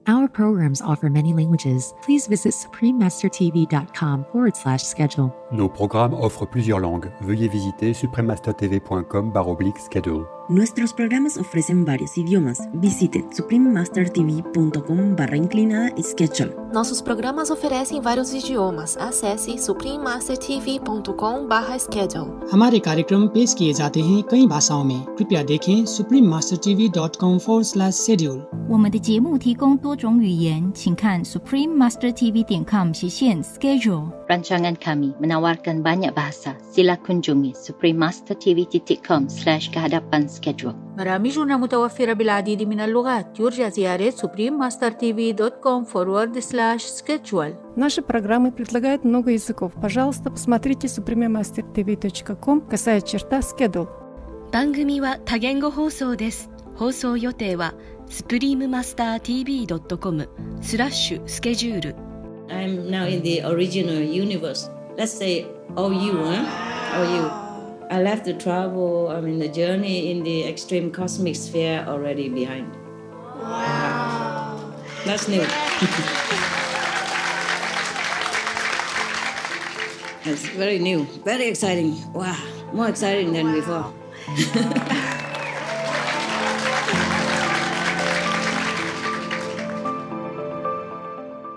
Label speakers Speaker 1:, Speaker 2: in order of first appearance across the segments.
Speaker 1: Our programs offer many languages. Please visit suprememastertv.com/schedule.
Speaker 2: Nos programmes offrent plusieurs langues. Veuillez visiter suprememastertv.com/schedule.
Speaker 3: Nuestros programas ofrecen varios idiomas. Visite suprememastertv.com/schedule.
Speaker 4: Nossos programas oferecem vários idiomas. Acesse suprememastertv.com/schedule.
Speaker 5: हमारे कार्यक्रम पेश किए जाते हैं कई भाषाओं में. कृपया देखें suprememastertv.com/schedule.
Speaker 6: 我们的节目提供多种语言，请看 suprememastertv.com/schedule.
Speaker 7: Rancangan kami menawarkan banyak bahasa. Sila kunjungi suprememastertv.com/kehadapan-schedule.
Speaker 8: برامجنا متوفرة بالعديد من اللغات. يرجى زيارة suprememastertv.com/schedule.
Speaker 9: Наши программы предлагают много языков. Пожалуйста, посмотрите suprememastertv.com/schedule.
Speaker 10: 番組は多言語放送です。放送予定は suprememastertv.com/schedule.
Speaker 11: I'm now in the original universe. Let's say OU, OU. I left the travel, the journey in the extreme cosmic sphere already behind. Wow. That's new. It's very new, very exciting. Wow, more exciting than before.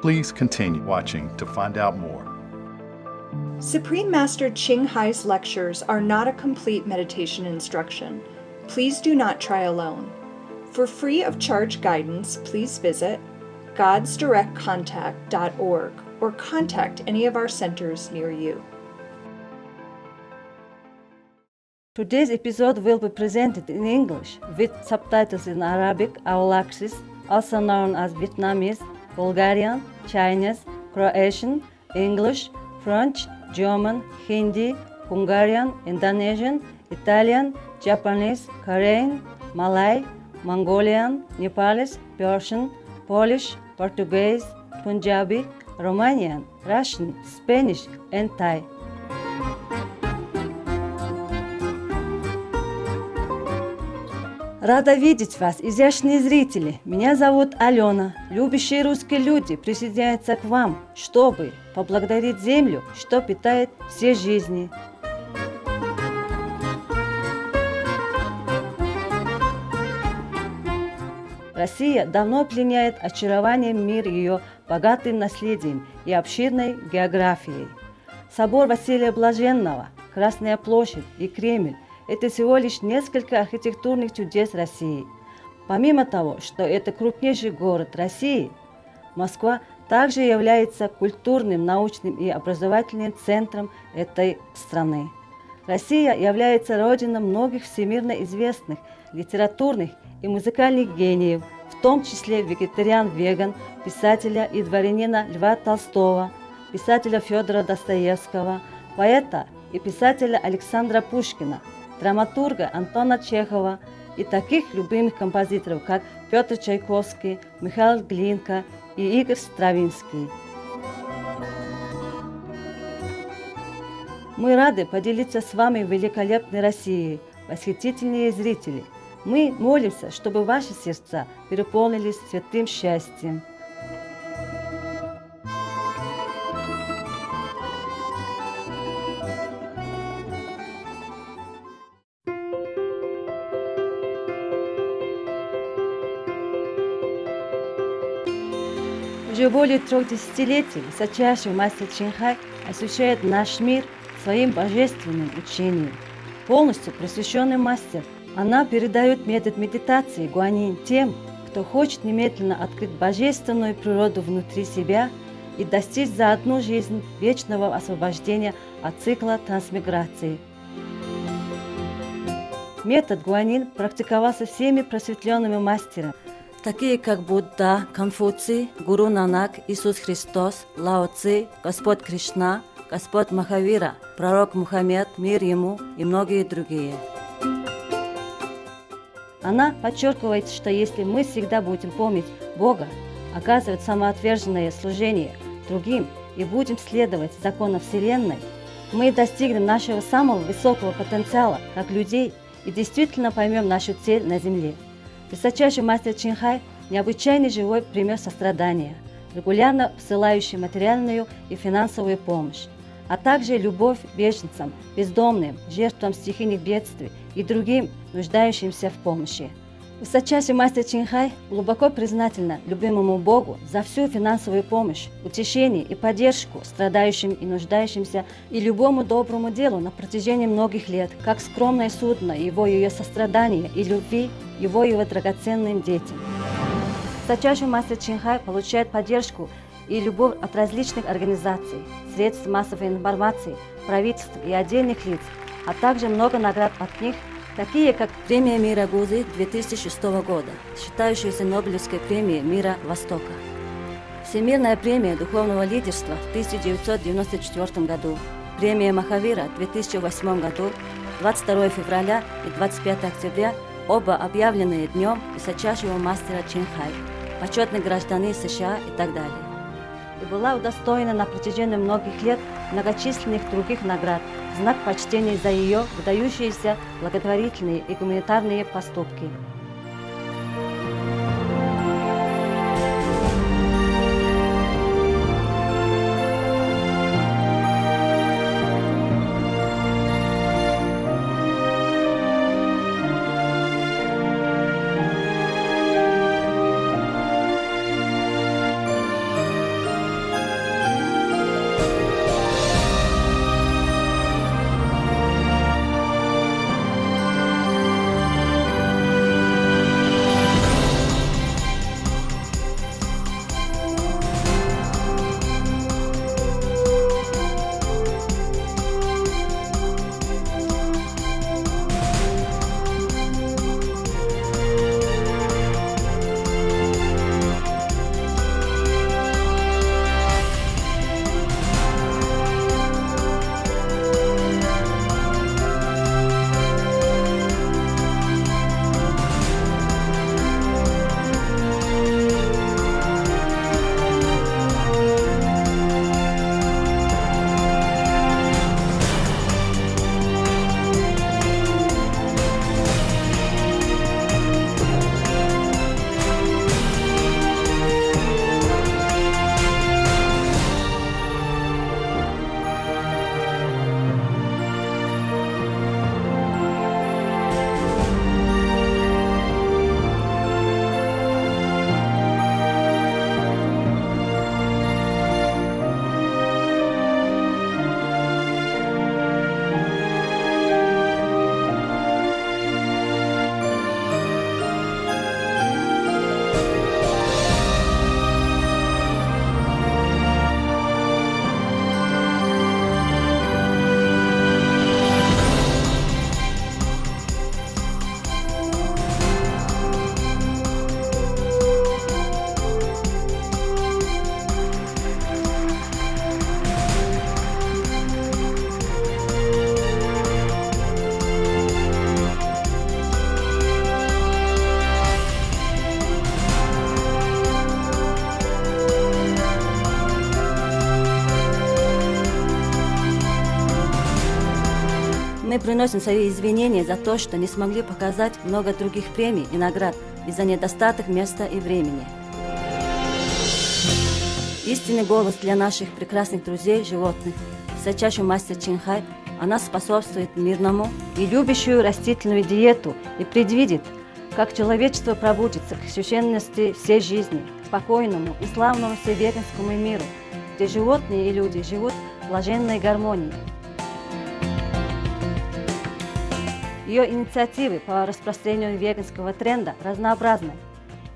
Speaker 12: Please continue watching to find out more.
Speaker 13: Supreme Master Ching Hai's lectures are not a complete meditation instruction. Please do not try alone. For free of charge guidance, please visit godsdirectcontact.org or contact any of our centers near you.
Speaker 14: Today's episode will be presented in English with subtitles in Arabic, Aulacsis, also known as Vietnamese, Bulgarian, Chinese, Croatian, English, French, German, Hindi, Hungarian, Indonesian, Italian, Japanese, Korean, Malay, Mongolian, Nepalese, Persian, Polish, Portuguese, Punjabi, Romanian, Russian, Spanish, and Thai. Рада видеть вас, изящные зрители. Меня зовут Алена. Любящие русские люди присоединяются к вам, чтобы поблагодарить Землю, что питает все жизни. Россия давно пленяет очарованием мир ее богатым наследием и обширной географией. Собор Василия Блаженного, Красная площадь и Кремль – это всего лишь несколько архитектурных чудес России. Помимо того, что это крупнейший город России, Москва также является культурным, научным и образовательным центром этой страны. Россия является родиной многих всемирно известных литературных и музыкальных гениев, в том числе вегетариан-веган, писателя и дворянина Льва Толстого, писателя Федора Достоевского, поэта и писателя Александра Пушкина, драматурга Антона Чехова и таких любимых композиторов, как Петр Чайковский, Михаил Глинка и Игорь Стравинский. Мы рады поделиться с вами великолепной Россией, восхитительные зрители. Мы молимся, чтобы ваши сердца переполнились святым счастьем. Уже более 3 десятилетий высочайший мастер Чин Хай освещает наш мир своим божественным учением. Полностью просвещенный мастер, она передает метод медитации гуанин тем, кто хочет немедленно открыть божественную природу внутри себя и достичь за одну жизнь вечного освобождения от цикла трансмиграции. Метод гуанин практиковался всеми просветленными мастерами, такие как Будда, Конфуций, Гуру Нанак, Иисус Христос, Лао Цзи, Господь Кришна, Господь Махавира, пророк Мухаммед, мир ему и многие другие. Она подчеркивает, что если мы всегда будем помнить Бога, оказывать самоотверженное служение другим и будем следовать законам Вселенной, мы достигнем нашего самого высокого потенциала как людей и действительно поймем нашу цель на Земле. Высочайший мастер Чин Хай необычайный живой пример сострадания, регулярно посылающий материальную и финансовую помощь, а также любовь к беженцам, бездомным, жертвам стихийных бедствий и другим нуждающимся в помощи. Высочайший мастер Чин Хай глубоко признательна любимому Богу за всю финансовую помощь, утешение и поддержку страдающим и нуждающимся и любому доброму делу на протяжении многих лет, как скромное судно его ее сострадания и любви его драгоценным детям. Высочайший мастер Чин Хай получает поддержку и любовь от различных организаций, средств массовой информации, правительств и отдельных лиц, а также много наград от них, такие как Премия мира Гузы 2006 года, считающаяся Нобелевской премией мира Востока, Всемирная премия духовного лидерства в 1994 году, Премия Махавира в 2008 году, 22 февраля и 25 октября, оба объявленные днем высочайшего мастера Чин Хай, почетный гражданин США и так далее. И была удостоена на протяжении многих лет многочисленных других наград в знак почтения за ее выдающиеся благотворительные и гуманитарные поступки. Мы приносим свои извинения за то, что не смогли показать много других премий и наград из-за недостаток места и времени. Истинный голос для наших прекрасных друзей животных, высочайший мастер Чин Хай, она способствует мирному и любящую растительную диету и предвидит, как человечество пробудится к священности всей жизни, к спокойному и славному веганскому миру, где животные и люди живут в блаженной гармонии. Ее инициативы по распространению веганского тренда разнообразны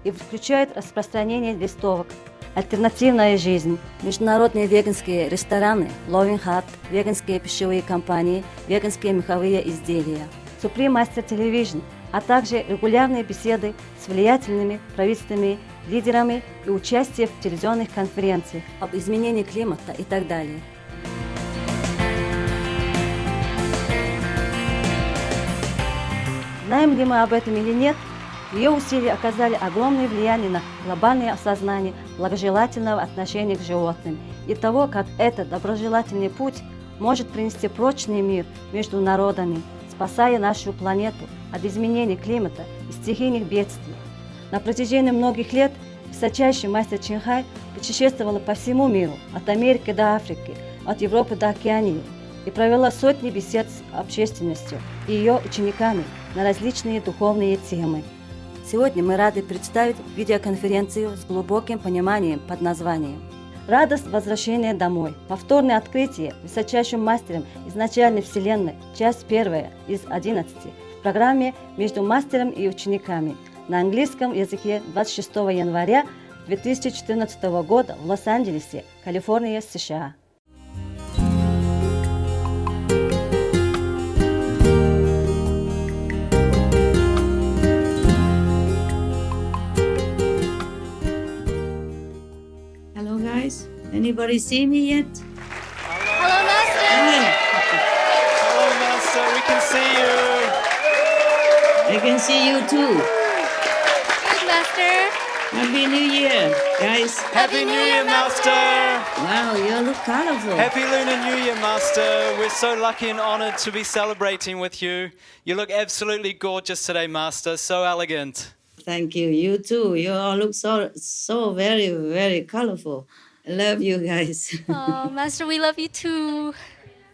Speaker 14: и включают распространение листовок, альтернативная жизнь, международные веганские рестораны, Loving Heart, веганские пищевые компании, веганские меховые изделия, Supreme Master Television, а также регулярные беседы с влиятельными правительственными лидерами и участие в телевизионных конференциях об изменении климата и так далее. Знаем ли мы об этом или нет, ее усилия оказали огромное влияние на глобальное осознание благожелательного отношения к животным и того, как этот доброжелательный путь может принести прочный мир между народами, спасая нашу планету от изменений климата и стихийных бедствий. На протяжении многих лет высочайший мастер Чин-Хай путешествовала по всему миру, от Америки до Африки, от Европы до Океании, и провела сотни бесед с общественностью и ее учениками на различные духовные темы. Сегодня мы рады представить видеоконференцию с глубоким пониманием под названием «Радость возвращения домой. Повторное открытие высочайшим мастером изначальной Вселенной. Часть 1 из 11» в программе «Между мастером и учениками» на английском языке 26 января 2014 года в Лос-Анджелесе, Калифорния, США.
Speaker 11: Hello, guys. Anybody see me yet?
Speaker 4: Hello, Master!
Speaker 15: Hello, Master. We can see you.
Speaker 11: I can see you too.
Speaker 4: Good, Master!
Speaker 11: Happy New Year, guys.
Speaker 15: Happy New Year, Master.
Speaker 11: Wow, you look colorful.
Speaker 15: Happy Lunar New Year, Master. We're so lucky and honored to be celebrating with you. You look absolutely gorgeous today, Master. So elegant.
Speaker 11: Thank you. You too. You all look so very, very colorful. I love you guys.
Speaker 4: Oh, Master, we love you too.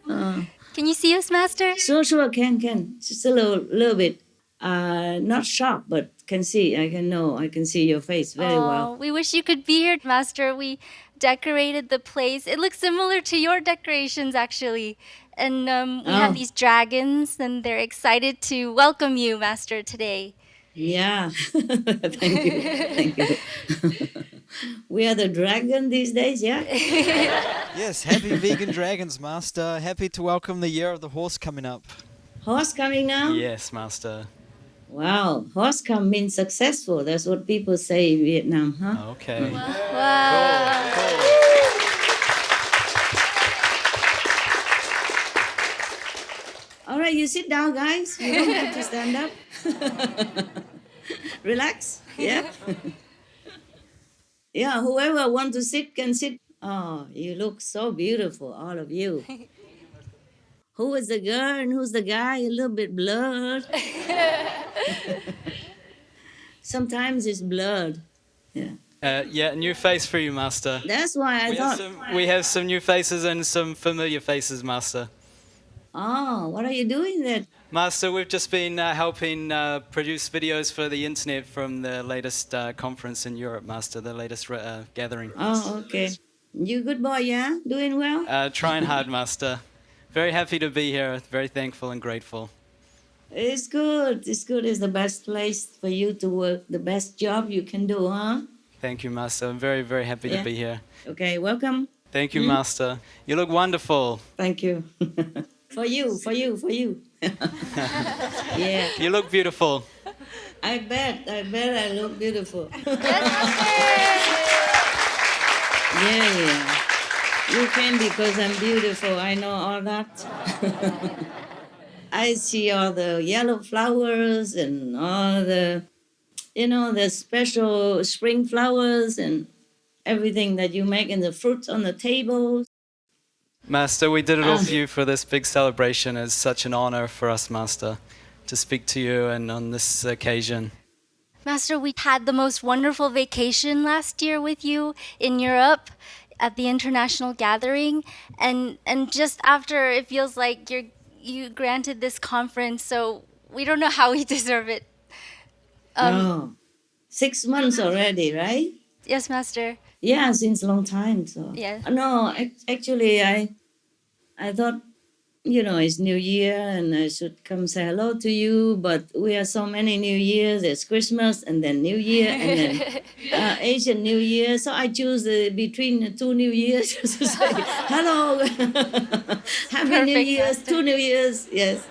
Speaker 4: Can you see us, Master?
Speaker 11: Sure, can. Just a little bit. Not sharp, but can see. I can see your face very well.
Speaker 4: We wish you could be here, Master. We decorated the place. It looks similar to your decorations, actually. And we have these dragons, and they're excited to welcome you, Master, today.
Speaker 11: Yeah. Thank you. We are the dragon these days, yeah?
Speaker 15: Yes, happy vegan dragons, Master. Happy to welcome the year of the horse coming up.
Speaker 11: Horse coming now?
Speaker 15: Yes, Master.
Speaker 11: Wow, horse come means successful. That's what people say in Vietnam, huh?
Speaker 15: Okay.
Speaker 4: Wow.
Speaker 15: Cool.
Speaker 11: All right, you sit down, guys. You don't have to stand up. Relax, yeah? Yeah, whoever wants to sit can sit. Oh, you look so beautiful, all of you. Who is the girl and who's the guy? A little bit blurred. Sometimes it's blurred. Yeah.
Speaker 15: New face for you, Master.
Speaker 11: That's why I thought.
Speaker 15: We have some new faces and some familiar faces, Master.
Speaker 11: Oh, what are you doing there?
Speaker 15: Master, we've just been helping produce videos for the internet from the latest conference in Europe, Master, the latest gathering.
Speaker 11: Oh, okay. You good boy, yeah? Doing well?
Speaker 15: Trying hard, Master. Very happy to be here, very thankful and grateful.
Speaker 11: It's good. It's good. It's the best place for you to work, the best job you can do, huh?
Speaker 15: Thank you, Master. I'm very, very happy to be here.
Speaker 11: Okay, welcome.
Speaker 15: Thank you, Master. You look wonderful.
Speaker 11: Thank you. For you. Yeah.
Speaker 15: You look beautiful.
Speaker 11: I bet I look beautiful. Yeah. You can because I'm beautiful. I know all that. I see all the yellow flowers and all the, the special spring flowers and everything that you make and the fruits on the table.
Speaker 15: Master, we did it all for you for this big celebration. It's such an honor for us, Master, to speak to you and on this occasion.
Speaker 4: Master, we had the most wonderful vacation last year with you in Europe at the international gathering. And just after, it feels like you granted this conference, so we don't know how we deserve it.
Speaker 11: 6 months already, right?
Speaker 4: Yes, Master.
Speaker 11: Yeah, since a long time. So
Speaker 4: Yeah.
Speaker 11: No, actually, I thought, it's New Year and I should come say hello to you. But we have so many New Years. There's Christmas and then New Year and then Asian New Year. So I choose between the two New Years to say hello, Happy New Year's, Master. 2 New Years. Yes.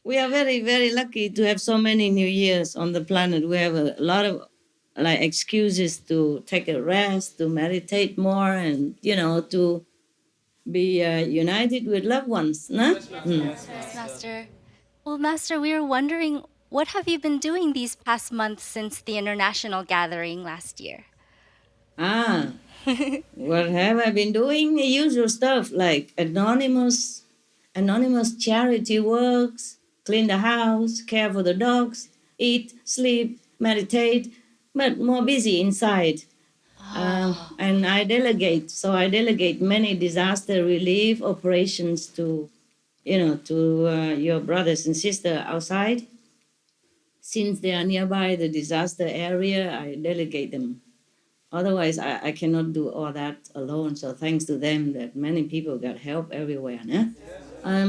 Speaker 11: We are very, very lucky to have so many New Years on the planet. We have a lot of excuses to take a rest, to meditate more, and to be united with loved ones. No?
Speaker 4: Yes, Master. Well, Master, we were wondering, what have you been doing these past months since the international gathering last year?
Speaker 11: What have I been doing? The usual stuff like anonymous charity works, clean the house, care for the dogs, eat, sleep, meditate, but more busy inside. And I delegate. So I delegate many disaster relief operations to, your brothers and sisters outside. Since they are nearby the disaster area, I delegate them. Otherwise, I cannot do all that alone. So thanks to them that many people got help everywhere. Né?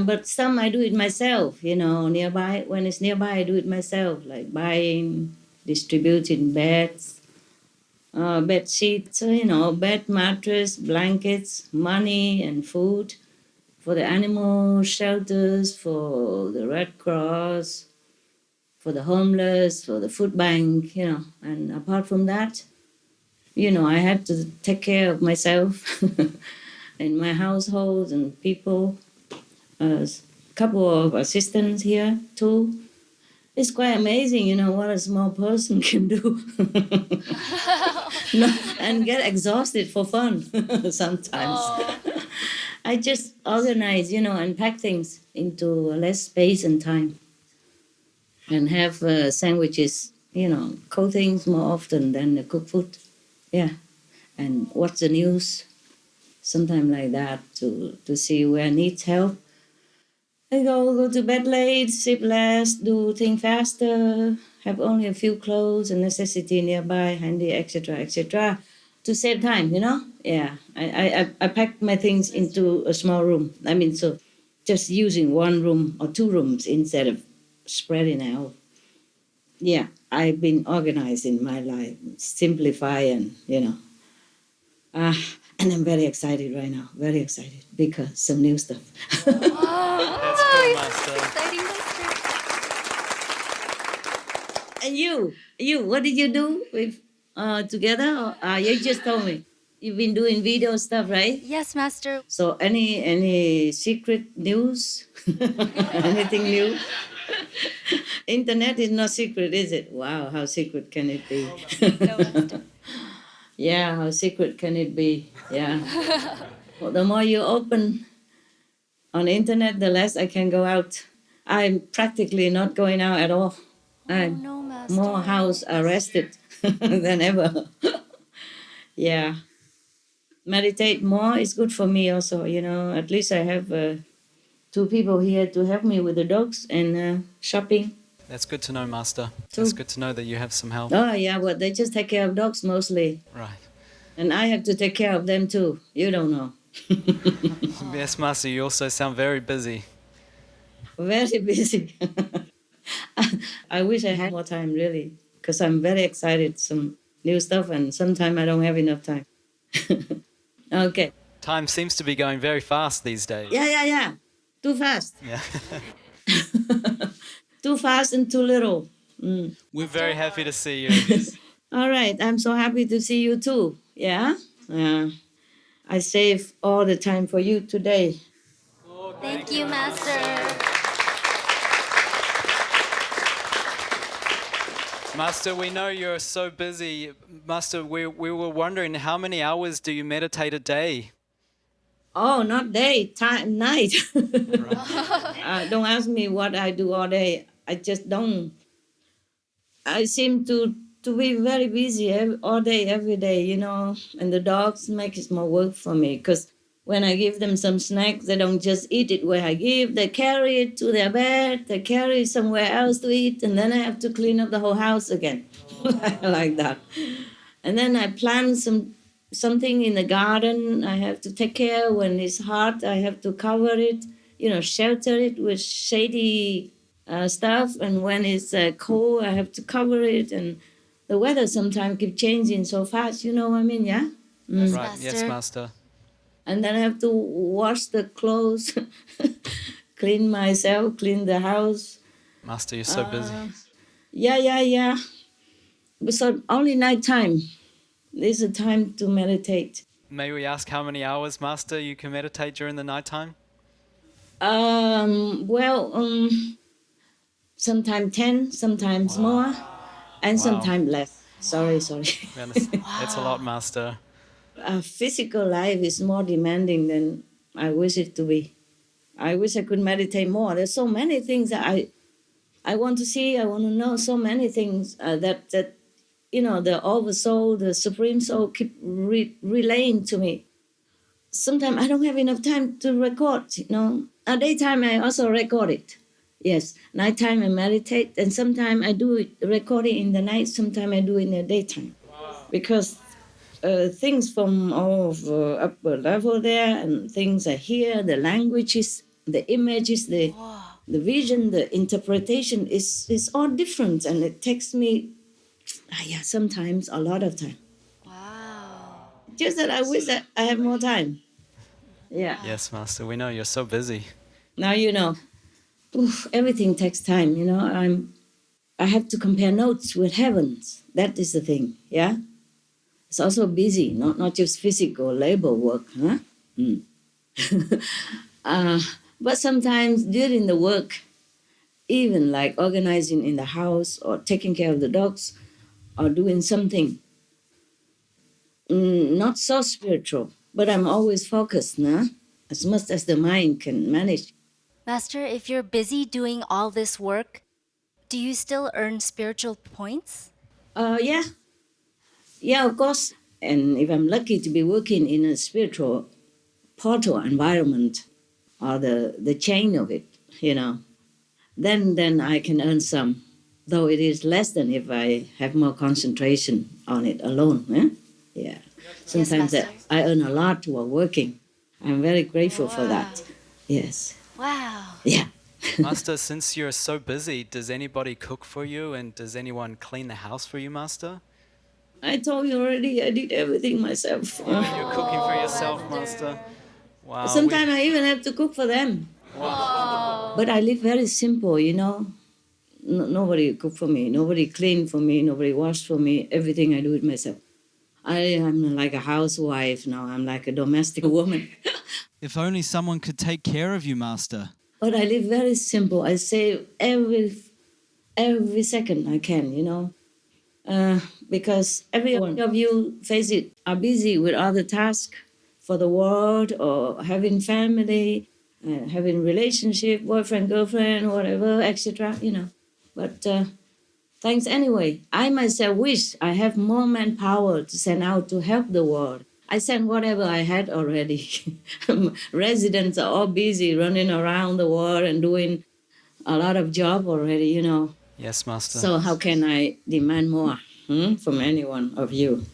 Speaker 11: But some I do it myself, nearby. When it's nearby, I do it myself, like buying, distributing beds, bed sheets, bed mattress, blankets, money and food for the animal shelters, for the Red Cross, for the homeless, for the food bank, And apart from that, I had to take care of myself and my household and people. A couple of assistants here too. It's quite amazing, what a small person can do. And get exhausted for fun sometimes. I just organize, and pack things into less space and time. And have sandwiches, cook things more often than cook food. Yeah. And watch the news, sometime like that, to see where needs help. I go to bed late, sleep less, do things faster, have only a few clothes and necessity nearby, handy, etc., to save time, Yeah, I pack my things into a small room. So just using one room or two rooms instead of spreading out. Yeah, I've been organized in my life, simplify and, and I'm very excited right now, very excited because some new stuff.
Speaker 15: That's cool, Master.
Speaker 4: Exciting, Master.
Speaker 11: And you, what did you do with together? You just told me you've been doing video stuff, right?
Speaker 4: Yes, Master.
Speaker 11: So any secret news? Anything new? Internet is not secret, is it? Wow, how secret can it be?
Speaker 4: No, Master.
Speaker 11: Yeah, how secret can it be? Yeah. Well, the more you open on the internet, the less I can go out. I'm practically not going out at all. I'm
Speaker 4: no, Master.
Speaker 11: more house arrested than ever. Yeah. Meditate more is good for me also, At least I have two people here to help me with the dogs and shopping.
Speaker 15: That's good to know, Master. It's good to know that you have some help.
Speaker 11: Oh, yeah, but they just take care of dogs mostly.
Speaker 15: Right.
Speaker 11: And I have to take care of them too. You don't know.
Speaker 15: Yes, Master, you also sound very busy.
Speaker 11: Very busy. I wish I had more time, really, because I'm very excited. Some new stuff, and sometimes I don't have enough time. Okay.
Speaker 15: Time seems to be going very fast these days.
Speaker 11: Yeah. Too fast.
Speaker 15: Yeah.
Speaker 11: Too fast and too little.
Speaker 15: We're very happy to see you.
Speaker 11: All right. I'm so happy to see you too. Yeah? I save all the time for you today.
Speaker 4: Thank you, Master.
Speaker 15: Master, we know you're so busy. Master, we were wondering, how many hours do you meditate a day?
Speaker 11: Oh, not day, time, night. Don't ask me what I do all day. I just don't. I seem to be very busy all day, every day, And the dogs make it more work for me because when I give them some snacks, they don't just eat it where I give. They carry it to their bed. They carry it somewhere else to eat. And then I have to clean up the whole house again like that. And then I plant something in the garden. I have to take care. When it's hot, I have to cover it, shelter it with shady stuff. And when it's cold, I have to cover it. And the weather sometimes keeps changing so fast. You know what I mean, yeah?
Speaker 15: Yes, right. Master. Yes, Master.
Speaker 11: And then I have to wash the clothes, clean myself, clean the house.
Speaker 15: Master, you're so busy.
Speaker 11: Yeah. So only nighttime. This is a time to meditate.
Speaker 15: May we ask how many hours, Master, you can meditate during the nighttime?
Speaker 11: Sometimes 10, sometimes more, and sometimes less. Sorry.
Speaker 15: It's a lot, Master.
Speaker 11: Physical life is more demanding than I wish it to be. I wish I could meditate more. There's so many things that I want to see, I want to know so many things that the oversoul, the supreme soul keep relaying to me. Sometimes I don't have enough time to record. At daytime I also record it. Yes, nighttime I meditate, and sometimes I do it recording in the night, sometimes I do it in the daytime. Because things from all of upper level there, and things I hear, the languages, the images, the vision, the interpretation is all different, and it takes me, sometimes a lot of time.
Speaker 4: Wow.
Speaker 11: Just that I wish that I have more time. Yeah.
Speaker 15: Yes, Master, we know you're so busy.
Speaker 11: Now everything takes time. I have to compare notes with heavens. That is the thing. Yeah. It's also busy, not just physical labor work, huh? But sometimes during the work, even like organizing in the house or taking care of the dogs or doing something not so spiritual, but I'm always focused, as much as the mind can manage.
Speaker 4: Master, if you're busy doing all this work, do you still earn spiritual points?
Speaker 11: Yeah. Yeah, of course. And if I'm lucky to be working in a spiritual portal environment or the chain of it, then I can earn some, though it is less than if I have more concentration on it alone. Yeah. Sometimes I earn a lot while working. I'm very grateful for that. Yes.
Speaker 4: Wow.
Speaker 11: Yeah.
Speaker 15: Master, since you're so busy, does anybody cook for you, and does anyone clean the house for you, Master?
Speaker 11: I told you already, I did everything myself.
Speaker 15: You're cooking for yourself, Master. Wow.
Speaker 11: Sometimes I even have to cook for them.
Speaker 15: Wow.
Speaker 11: But I live very simple, nobody cook for me, nobody clean for me, nobody wash for me. Everything I do it myself. I am like a housewife now. I'm like a domestic woman.
Speaker 16: If only someone could take care of you, Master.
Speaker 11: But I live very simple. I save every second I can, because every one of you face it are busy with other tasks for the world or having family, having relationship, boyfriend, girlfriend, whatever, etc. But thanks anyway. I myself wish I have more manpower to send out to help the world. I sent whatever I had already. Residents are all busy running around the world and doing a lot of job already,
Speaker 15: Yes, Master.
Speaker 11: So how can I demand more from any one of you?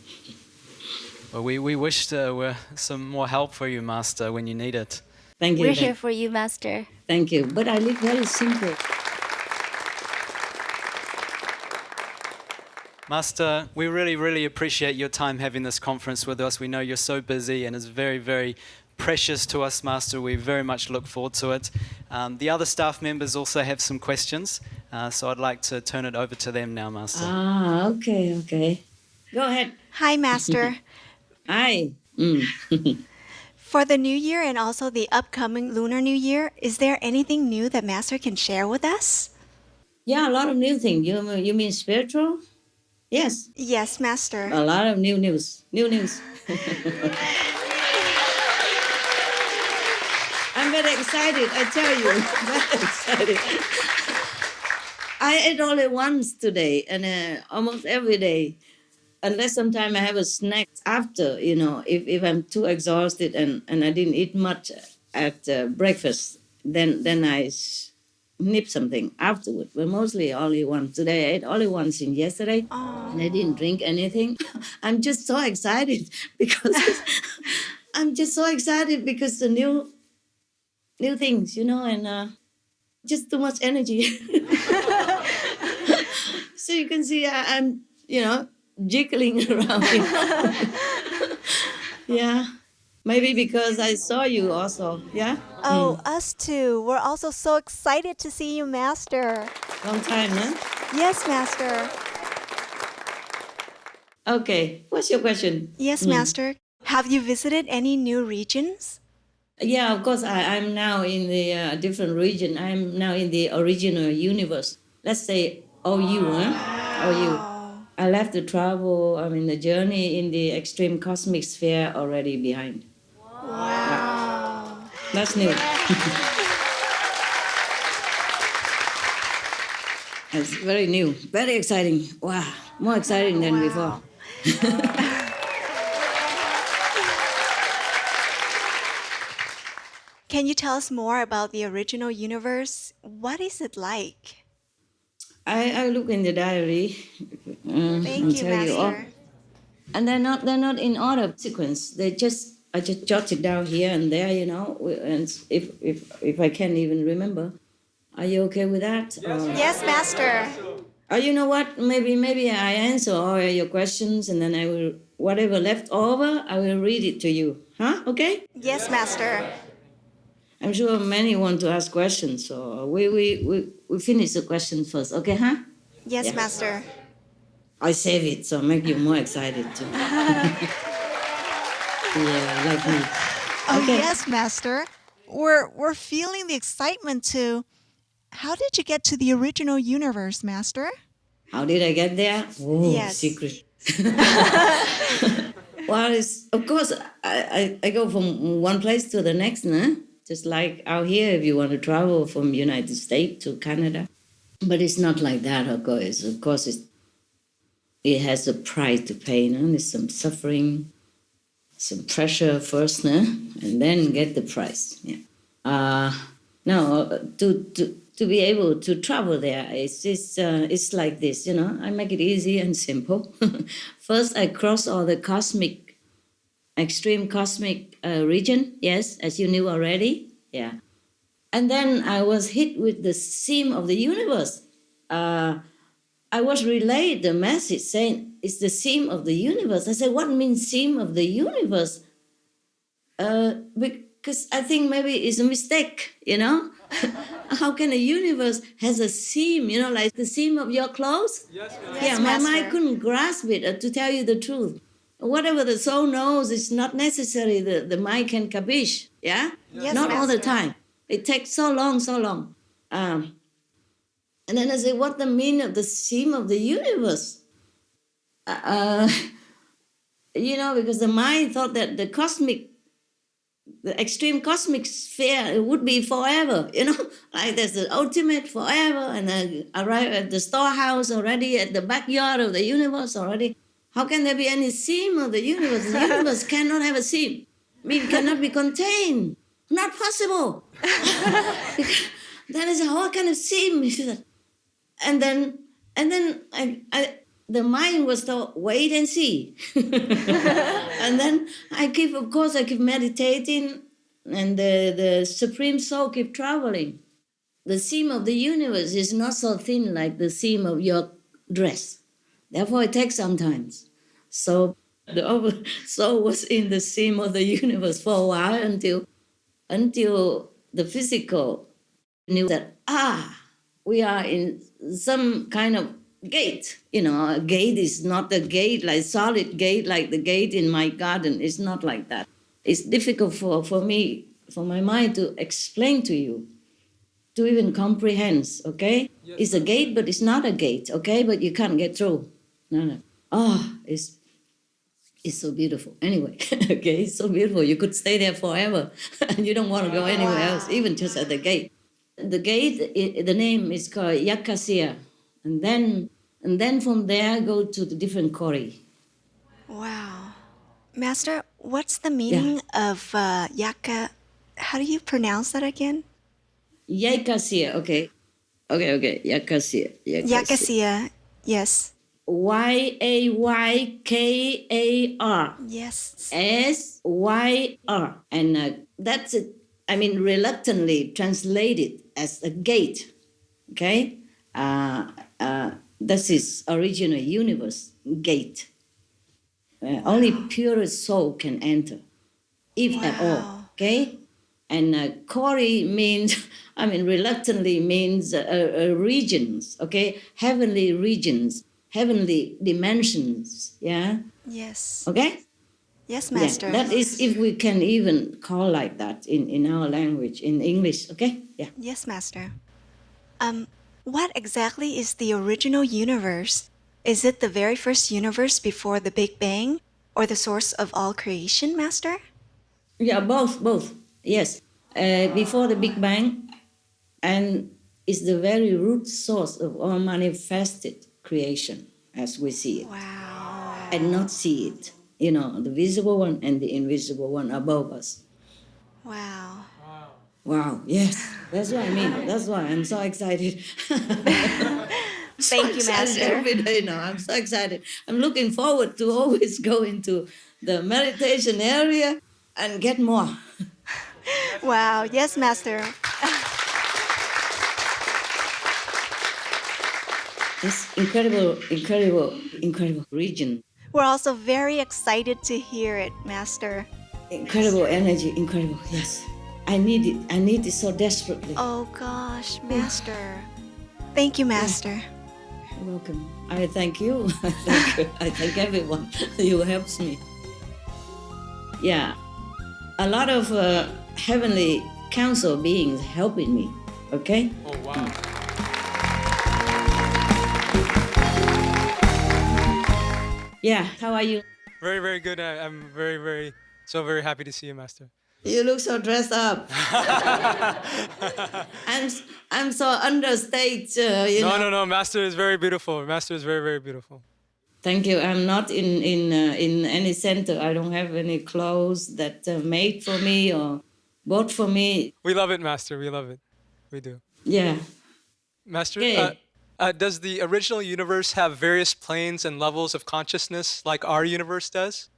Speaker 15: Well, we wish there were some more help for you, Master, when you need it.
Speaker 11: Thank you.
Speaker 4: We're here for you, Master.
Speaker 11: Thank you. But I live very simple.
Speaker 15: Master, we really, really appreciate your time having this conference with us. We know you're so busy, and it's very, very precious to us, Master. We very much look forward to it. The other staff members also have some questions, so I'd like to turn it over to them now, Master.
Speaker 11: Okay. Go ahead.
Speaker 17: Hi, Master.
Speaker 11: Hi.
Speaker 17: For the new year and also the upcoming Lunar New Year, is there anything new that Master can share with us?
Speaker 11: Yeah, a lot of new things. You mean spiritual? Yes.
Speaker 17: Yes, Master.
Speaker 11: A lot of new news. New news. I'm very excited, I tell you. Very excited. I ate only once today, and almost every day. Unless sometimes I have a snack after, if I'm too exhausted and I didn't eat much at breakfast, then I nip something afterward. But mostly only once. Today I ate only once in yesterday, and I didn't drink anything. I'm just so excited because the new things, and just too much energy. So you can see I'm, jiggling around. Yeah. Maybe because I saw you also, yeah?
Speaker 17: Oh, us too. We're also so excited to see you, Master.
Speaker 11: Long time, huh?
Speaker 17: Yes, Master.
Speaker 11: Okay, what's your question?
Speaker 17: Yes, Master. Have you visited any new regions?
Speaker 11: Yeah, of course. I'm now in the different region. I'm now in the original universe. Let's say OU, huh? OU. I left the travel, the journey in the extreme cosmic sphere already behind. Wow. That's new. It's very new, very exciting. Wow, more exciting than before.
Speaker 17: Can you tell us more about the original universe? What is it like?
Speaker 11: I look in the diary
Speaker 17: Thank
Speaker 11: and
Speaker 17: you,
Speaker 11: tell you all.
Speaker 17: Master.
Speaker 11: And they're not in order sequence. I just jot it down here and there, you know. And if I can't even remember, are you okay with that?
Speaker 17: Yes, Master.
Speaker 11: You know what? Maybe I answer all your questions and then I will whatever left over I will read it to you. Huh? Okay?
Speaker 17: Yes, Master.
Speaker 11: I'm sure many want to ask questions, so we finish the questions first. Okay, huh?
Speaker 17: Yes,
Speaker 11: Yeah.
Speaker 17: Master.
Speaker 11: I save it so make you more excited too. Yeah, like me.
Speaker 17: Oh,
Speaker 11: Okay.
Speaker 17: yes, Master. We're feeling the excitement too. How did you get to the original universe, Master?
Speaker 11: How did I get there? Oh,
Speaker 17: Yes.
Speaker 11: secret. Well, of course, I go from one place to the next, no? Just like out here, if you want to travel from United States to Canada. But it's not like that, of course. Of course, it has a price to pay, no? There's some suffering, some pressure first, no? And then get the price. Yeah. No, to be able to travel there, it's like this, you know. I make it easy and simple. First, I cross all the extreme cosmic region, yes, as you knew already, yeah. And then I was hit with the seam of the universe. I was relayed the message saying it's the seam of the universe. I said, what means seam of the universe? Because I think maybe it's a mistake, you know? How can a universe has a seam, you know, like the seam of your clothes?
Speaker 17: Yes,
Speaker 11: Yeah, my
Speaker 17: Master.
Speaker 11: mind couldn't grasp it, to tell you the truth. Whatever the soul knows, it's not necessary the mind can capiche, yeah?
Speaker 17: Yes,
Speaker 11: Not all the
Speaker 17: Master.
Speaker 11: time. It takes so long. And then I say, what the meaning of the seam of the universe? You know, because the mind thought that the extreme cosmic sphere, it would be forever, you know, like there's the ultimate forever, and then arrive at the storehouse already, at the backyard of the universe already. How can there be any seam of the universe? The universe cannot have a seam. I mean, it cannot be contained. Not possible. Then I said, what kind of seam? And then the mind was told, wait and see. And then I keep meditating, and the Supreme Soul keep traveling. The seam of the universe is not so thin like the seam of your dress. Therefore, it takes some time. So the soul was in the seam of the universe for a while until the physical knew that, we are in some kind of gate. You know, a gate is not a gate, like solid gate, like the gate in my garden. It's not like that. It's difficult for me, for my mind to explain to you, to even comprehend, okay? Yes. It's a gate, but it's not a gate, okay? But you can't get through. No. It's so beautiful. Anyway, okay, it's so beautiful. You could stay there forever and you don't want to go anywhere else, even just at the gate. The gate, the name is called Yakasia. And then from there, go to the different kori.
Speaker 17: Wow. Master, what's the meaning of Yaka? How do you pronounce that again?
Speaker 11: Yakasia, okay. Yakasia.
Speaker 17: Yakasia, yes.
Speaker 11: Yaykar.
Speaker 17: Yes.
Speaker 11: SYR. And that's it. I mean, reluctantly translated as a gate. Okay? That's his original universe, gate. Only purest soul can enter, if at all. Okay? And Kori means, reluctantly means regions, okay? Heavenly regions, heavenly dimensions, yeah?
Speaker 17: Yes.
Speaker 11: Okay?
Speaker 17: Yes, Master.
Speaker 11: Yeah, that is if we can even call like that in our language, in English, okay? Yeah.
Speaker 17: Yes, Master. What exactly is the original universe? Is it the very first universe before the Big Bang, or the source of all creation, Master?
Speaker 11: Yeah, both. Yes. Before the Big Bang, and is the very root source of all manifested creation as we see it.
Speaker 17: Wow.
Speaker 11: And not see it. The visible one and the invisible one above us.
Speaker 17: Wow.
Speaker 11: Wow, yes. That's what I mean. That's why I'm so excited.
Speaker 17: Thank you, Master.
Speaker 11: Every day now, I'm so excited. I'm looking forward to always go into the meditation area and get more.
Speaker 17: Wow. Yes, Master.
Speaker 11: This incredible, incredible, incredible region.
Speaker 17: We're also very excited to hear it, Master.
Speaker 11: Incredible energy, incredible, yes. I need it. I need it so desperately.
Speaker 17: Oh gosh, Master. Thank you, Master.
Speaker 11: You're welcome. I thank you. I thank everyone who helps me. Yeah, a lot of heavenly council beings helping me. Okay.
Speaker 15: Oh wow.
Speaker 11: Yeah. How are you?
Speaker 18: Very, very good. I'm very happy to see you, Master.
Speaker 11: You look so dressed up. I'm so understated.
Speaker 18: No. Master is very beautiful. Master is very beautiful.
Speaker 11: Thank you. I'm not in any center. I don't have any clothes that made for me or bought for me.
Speaker 18: We love it, Master. We love it. We do.
Speaker 11: Yeah.
Speaker 18: Master,
Speaker 11: Okay.
Speaker 18: Does the original universe have various planes and levels of consciousness like our universe does?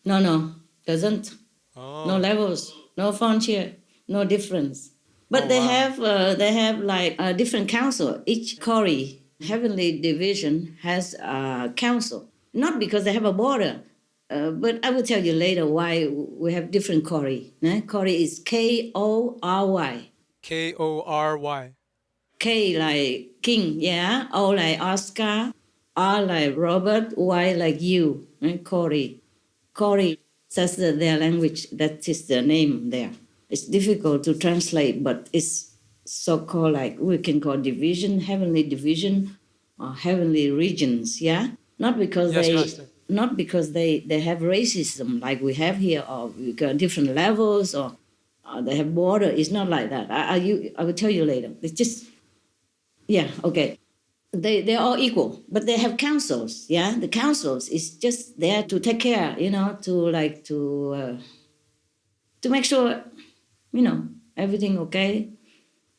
Speaker 11: No, doesn't.
Speaker 18: Oh.
Speaker 11: No levels, no frontier, no difference. But they have like a different council. Each Kori, heavenly division, has a council. Not because they have a border, but I will tell you later why we have different Kori. Kori is K-O-R-Y.
Speaker 18: K-O-R-Y.
Speaker 11: K like king, yeah. O like Oscar. R like Robert. Y like you. Kori. Kori. That's their language. That is the name there. It's difficult to translate, but it's so-called like we can call division, heavenly division, or heavenly regions. Yeah, not because they have racism like we have here, or we got different levels, or they have border. It's not like that. I will tell you later. It's just okay. They're all equal, but they have councils. Yeah, the councils is just there to take care, to make sure, everything okay.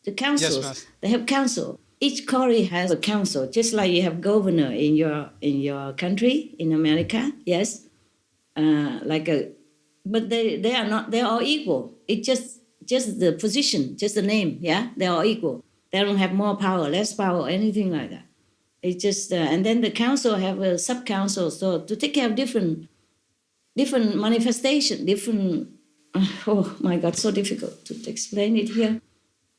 Speaker 11: The councils,
Speaker 18: yes,
Speaker 11: they have council. Each Kori has a council, just like you have governor in your country in America. Yes, but they are not. They are all equal. It's just the position, just the name. Yeah, they are all equal. They don't have more power, less power, anything like that. It's just, and then the council have a sub-council, so to take care of different manifestation, oh my God, so difficult to explain it here,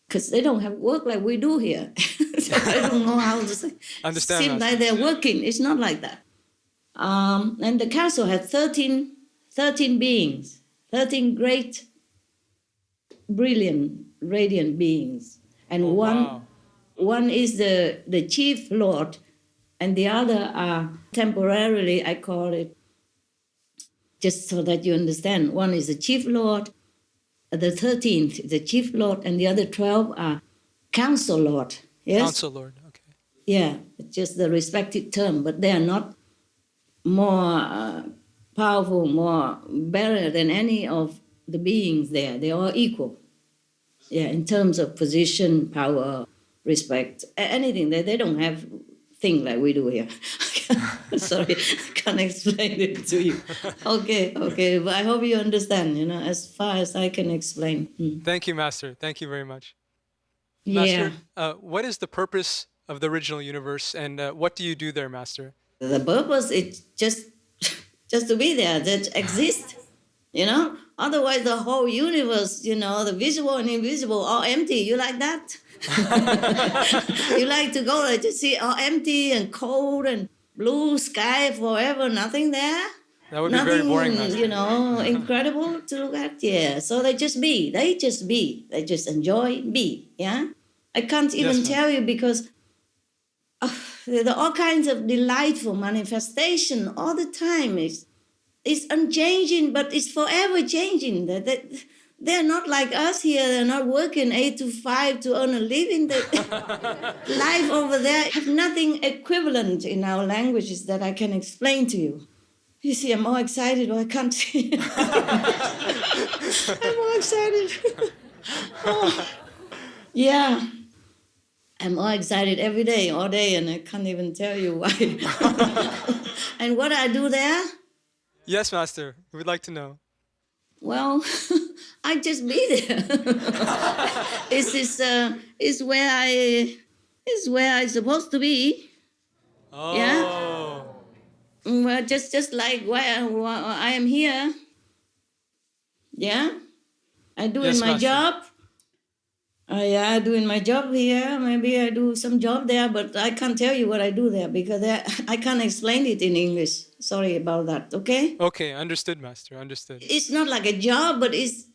Speaker 11: because they don't have work like we do here. So I don't know how to say.
Speaker 18: Understand.
Speaker 11: Seems like they're working. It's not like that. And the council has 13 beings, 13 great, brilliant, radiant beings. And one is the chief lord, and the other are temporarily, I call it, just so that you understand. One is the chief lord, the 13th is the chief lord, and the other 12 are council lord. Yes?
Speaker 18: Council lord, okay.
Speaker 11: Yeah, it's just the respective term, but they are not more powerful, more better than any of the beings there. They are all equal. Yeah, in terms of position, power, respect, anything. They don't have things like we do here. Sorry, I can't explain it to you. Okay, but I hope you understand, as far as I can explain.
Speaker 18: Thank you, Master. Thank you very much.
Speaker 11: Yeah.
Speaker 18: Master, what is the purpose of the original universe, and what do you do there, Master?
Speaker 11: The purpose is just to be there, that exist, Otherwise, the whole universe, the visible and invisible, all empty. You like that? You like to go to see all empty and cold and blue sky forever, nothing there?
Speaker 18: That would be very boring, Master.
Speaker 11: Incredible to look at. Yeah. So they just be. They just enjoy be. Yeah. I can't even tell you because there are all kinds of delightful manifestation all the time. It's unchanging, but it's forever changing. They're not like us here. They're not working 8 to 5 to earn a living. Life over there have nothing equivalent in our languages that I can explain to you. You see, I'm all excited. I can't see. I'm all excited. Oh, yeah. I'm all excited every day, all day, and I can't even tell you why. And what I do there?
Speaker 18: Yes, Master. We'd like to know.
Speaker 11: Well, I just be there. It's where I supposed to be.
Speaker 18: Oh.
Speaker 11: Yeah. Well, just like where I am here. Yeah. I doing my job. Yeah, doing my job here. Maybe I do some job there, but I can't tell you what I do there because I can't explain it in English. Sorry about that, okay?
Speaker 18: Okay, understood, Master, understood.
Speaker 11: It's not like a job, but it's,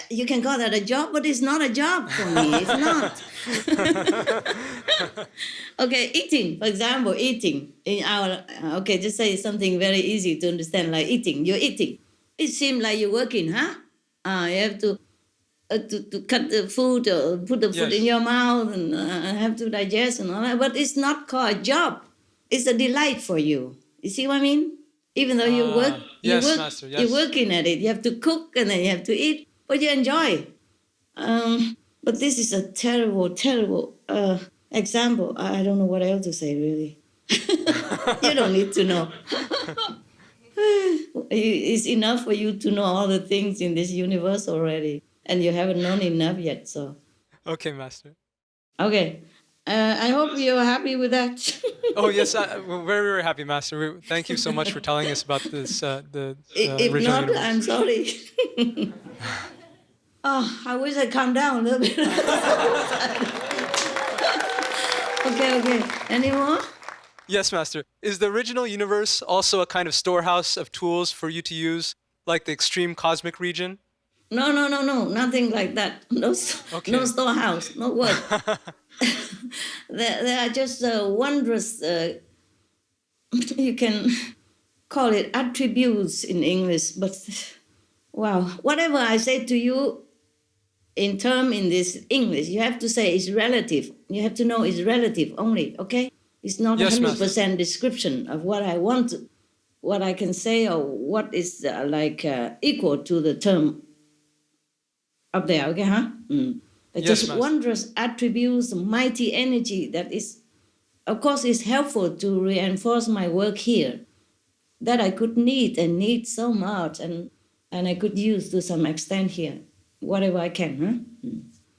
Speaker 11: you can call that a job, but it's not a job for me. It's not. Okay, eating, for example, eating. Okay, just say something very easy to understand, like eating. You're eating. It seems like you're working, huh? You have to cut the food or put the food in your mouth and have to digest and all that. But it's not called a job. It's a delight for you. You see what I mean? Even though
Speaker 18: Master, yes.
Speaker 11: you're working at it. You have to cook and then you have to eat, but you enjoy. But this is a terrible, terrible example. I don't know what else to say, really. You don't need to know. It's enough for you to know all the things in this universe already. And you haven't known enough yet, so.
Speaker 18: Okay, Master.
Speaker 11: Okay. I hope you're happy with that.
Speaker 18: Oh, yes, we're very, very happy, Master. Thank you so much for telling us about this, the
Speaker 11: if
Speaker 18: original
Speaker 11: not,
Speaker 18: universe.
Speaker 11: I'm sorry. Oh, I wish I'd calm down a little bit. Okay. Any more?
Speaker 18: Yes, Master. Is the original universe also a kind of storehouse of tools for you to use, like the extreme cosmic region?
Speaker 11: No, nothing like that. No storehouse, no word. There are just wondrous, you can call it attributes in English, but wow, whatever I say to you in this English, you have to say it's relative. You have to know it's relative only, okay? It's not 100% description of what I want, what I can say, or what is equal to the term up there, okay, huh? Just wondrous attributes, mighty energy that is, of course, is helpful to reinforce my work here that I could need so much and I could use to some extent here, whatever I can, huh?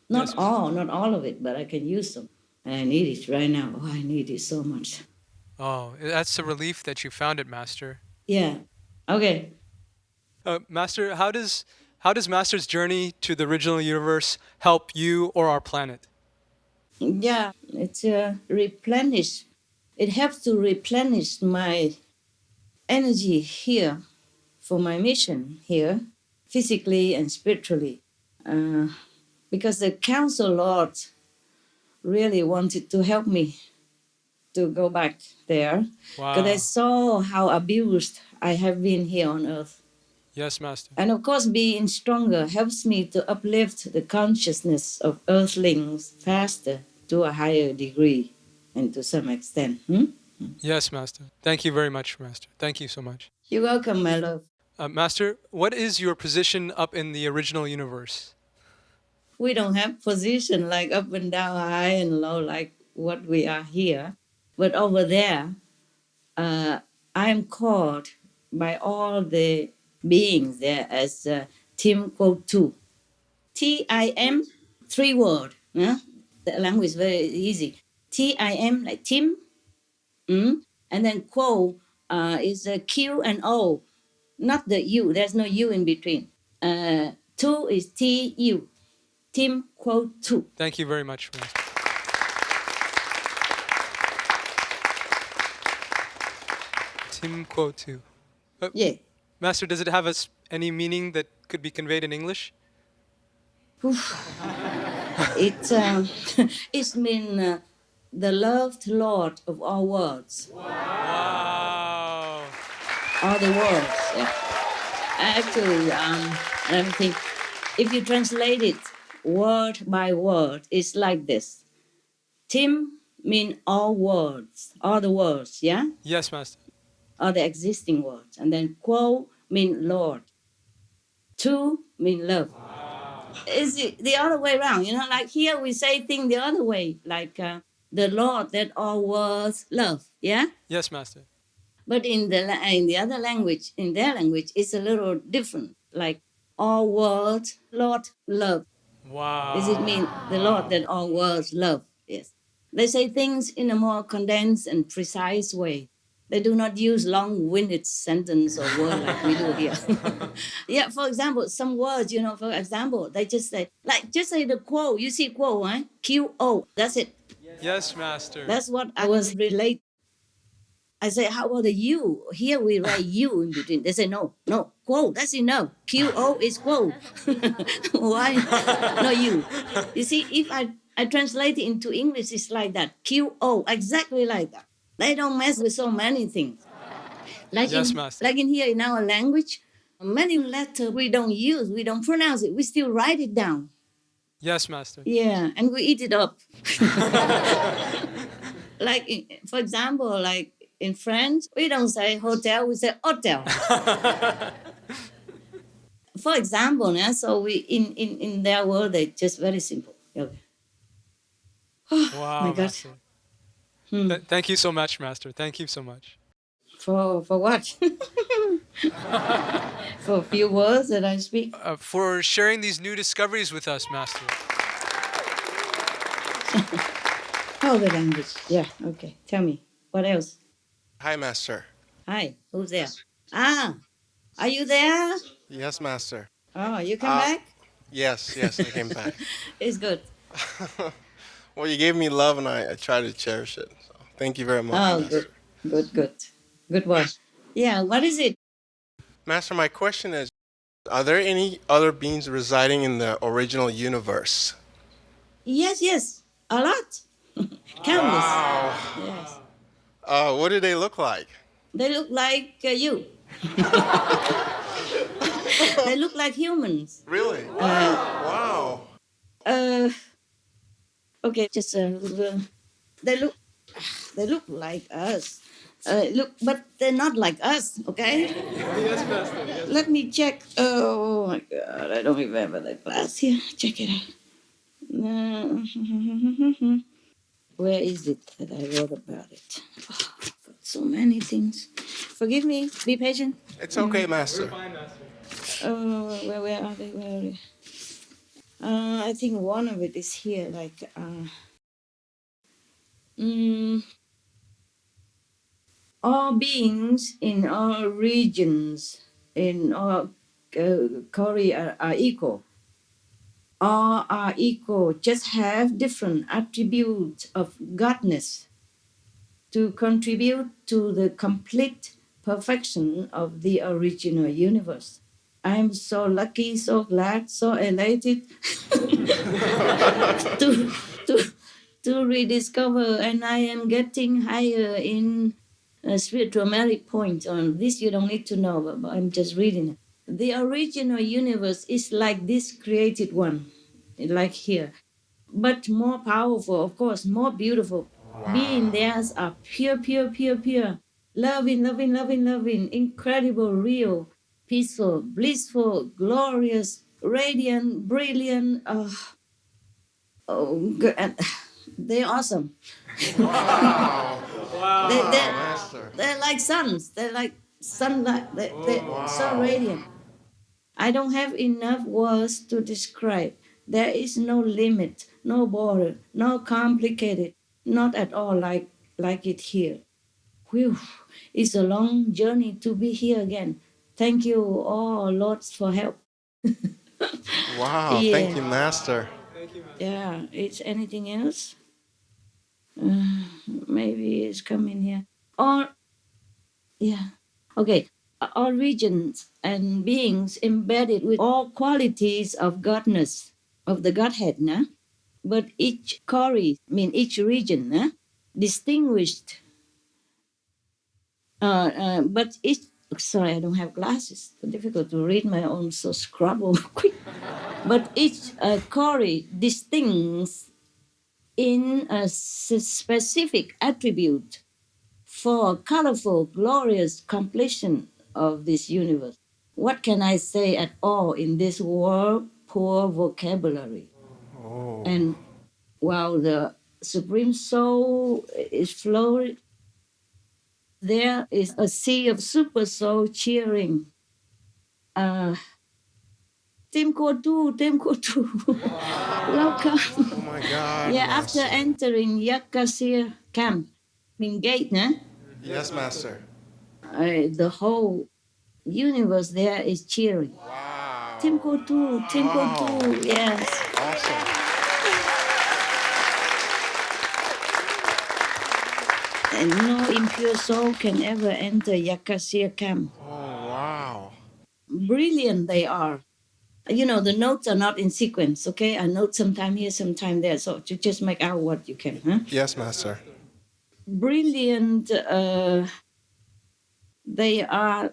Speaker 11: Not all of it, but I can use some. And I need it right now. Oh, I need it so much.
Speaker 18: Oh, that's a relief that you found it, Master.
Speaker 11: Yeah. Okay.
Speaker 18: Master, how does Master's journey to the original universe help you or our planet?
Speaker 11: Yeah, it's replenish. It helps to replenish my energy here for my mission here, physically and spiritually. Because the Council Lord really wanted to help me to go back there.
Speaker 18: Wow.
Speaker 11: Because I saw how abused I have been here on earth.
Speaker 18: Yes, Master.
Speaker 11: And of course, being stronger helps me to uplift the consciousness of earthlings faster to a higher degree and to some extent.
Speaker 18: Yes, Master. Thank you very much, Master. Thank you so much.
Speaker 11: You're welcome, my love.
Speaker 18: Master, what is your position up in the original universe?
Speaker 11: We don't have position like up and down, high and low like what we are here. But over there, I am called by all the beings there as Tim quote 2. Tim, 3 words. The language is very easy. Tim, like Tim. And then quote is Q and O, not the U. There's no U in between. 2 is TU. Tim quote 2.
Speaker 18: Thank you very much, Master. Tim quote 2.
Speaker 11: Yeah.
Speaker 18: Master, does it have any meaning that could be conveyed in English?
Speaker 11: It's mean the loved Lord of all worlds.
Speaker 18: Wow.
Speaker 11: All the worlds. Yeah. Actually, let me think. If you translate it word by word, it's like this. Tim mean all words, all the words, yeah?
Speaker 18: Yes, Master.
Speaker 11: All the existing words. And then quo mean Lord. Tu mean love. Is it the other way around? You know, like here we say things the other way, like the Lord that all words love, yeah?
Speaker 18: Yes, Master.
Speaker 11: But in the other language, in their language, it's a little different. Like all words, Lord love.
Speaker 18: Wow.
Speaker 11: Does it mean the Lord that all words love? Yes. They say things in a more condensed and precise way. They do not use long-winded sentence or word like we do here. Yeah, for example, some words, you know, for example, they just say, like, just say the quote. You see quote, right? Q-O, that's it.
Speaker 18: Yes, Master.
Speaker 11: That's what I was relate. I say, how about the U? Here we write U in between. They say, no, quote, that's enough. Q-O is quote. Why? No, U. You see, if I translate it into English, it's like that. Q-O, exactly like that. They don't mess with so many things.
Speaker 18: Yes, Master.
Speaker 11: Like in here in our language, many letters we don't use, we don't pronounce it, we still write it down.
Speaker 18: Yes, Master.
Speaker 11: Yeah, and we eat it up. Like, for example, like in French, we don't say hotel, we say hotel. For example, yeah, so we in their world, they just very simple. Okay.
Speaker 18: Wow,
Speaker 11: my God.
Speaker 18: Master. Thank you so much, Master. Thank you so much.
Speaker 11: For what? For a few words that I speak.
Speaker 18: For sharing these new discoveries with us, Master.
Speaker 11: Oh, the language. Yeah, okay. Tell me. What else?
Speaker 19: Hi, Master.
Speaker 11: Hi, who's there? Ah, are you there?
Speaker 19: Yes, Master.
Speaker 11: Oh, you come back?
Speaker 19: Yes, I came back.
Speaker 11: It's good.
Speaker 19: Well, you gave me love, and I try to cherish it. So thank you very much,
Speaker 11: Oh,
Speaker 19: Master.
Speaker 11: good. Good one. Yeah, what is it?
Speaker 19: Master, my question is, are there any other beings residing in the original universe?
Speaker 11: Yes, a lot. Countless.
Speaker 19: Wow.
Speaker 11: Yes.
Speaker 19: What do they look like?
Speaker 11: They look like you. They look like humans.
Speaker 19: Really? Wow.
Speaker 11: Okay, just they look like us. But they're not like us, okay?
Speaker 18: Yes, Master. Yes.
Speaker 11: Let me check. Oh my God, I don't remember the class here. Check it out. Where is it that I wrote about it? Oh, I've got so many things. Forgive me. Be patient.
Speaker 19: It's okay, Master.
Speaker 18: We're fine, Master.
Speaker 11: Where are they? Where are they? I think one of it is here. Like, all beings in all regions in all Korea are equal. All are equal, just have different attributes of godness to contribute to the complete perfection of the original universe. I'm so lucky, so glad, so elated to rediscover, and I am getting higher in spiritual merit point. On this, you don't need to know, but I'm just reading it. The original universe is like this created one, like here, but more powerful, of course, more beautiful. Wow. Being theirs are pure, loving, incredible, real, peaceful, blissful, glorious, radiant, brilliant. And they're awesome.
Speaker 19: Wow.
Speaker 11: They're like suns. They're like sunlight. They're so radiant. I don't have enough words to describe. There is no limit, no border, no complicated, not at all like it here. Whew, it's a long journey to be here again. Thank you all lots for help.
Speaker 19: Wow,
Speaker 11: Yeah.
Speaker 19: Thank you, Master.
Speaker 11: Yeah, it's anything else? Maybe it's coming here. Okay. All regions and beings embedded with all qualities of godness, of the Godhead, nah? But each kori, each region, nah? Distinguished. But each, sorry, I don't have glasses. It's difficult to read my own, so scrabble quick. But each Kori distincts in a specific attribute for colorful, glorious completion of this universe. What can I say at all in this world? Poor vocabulary.
Speaker 19: Oh.
Speaker 11: And while the Supreme Soul is flowing, there is a sea of Super Soul cheering. Tim Kotu, Tim Kotu. Welcome.
Speaker 19: Oh my God.
Speaker 11: Yeah,
Speaker 19: Master.
Speaker 11: after entering Yakasir camp, in gate,
Speaker 19: Yes, Master.
Speaker 11: the whole universe there is cheering.
Speaker 19: Wow.
Speaker 11: Tim Kotu, Tim Kotu, yes.
Speaker 19: Awesome.
Speaker 11: And no impure soul can ever enter Yakasir camp.
Speaker 19: Oh, wow.
Speaker 11: Brilliant they are. You know, the notes are not in sequence, okay? I note sometime here, sometime there. So to just make out what you can, huh?
Speaker 19: Yes, Master.
Speaker 11: Brilliant. They are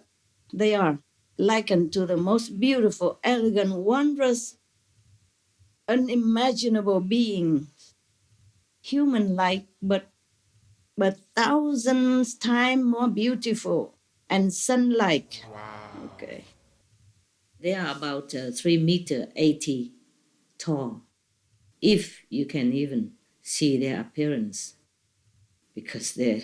Speaker 11: likened to the most beautiful, elegant, wondrous, unimaginable being, human-like, but thousands times more beautiful and sun-like.
Speaker 19: Wow.
Speaker 11: Okay. They are about 3 meter 80 tall, if you can even see their appearance, because they're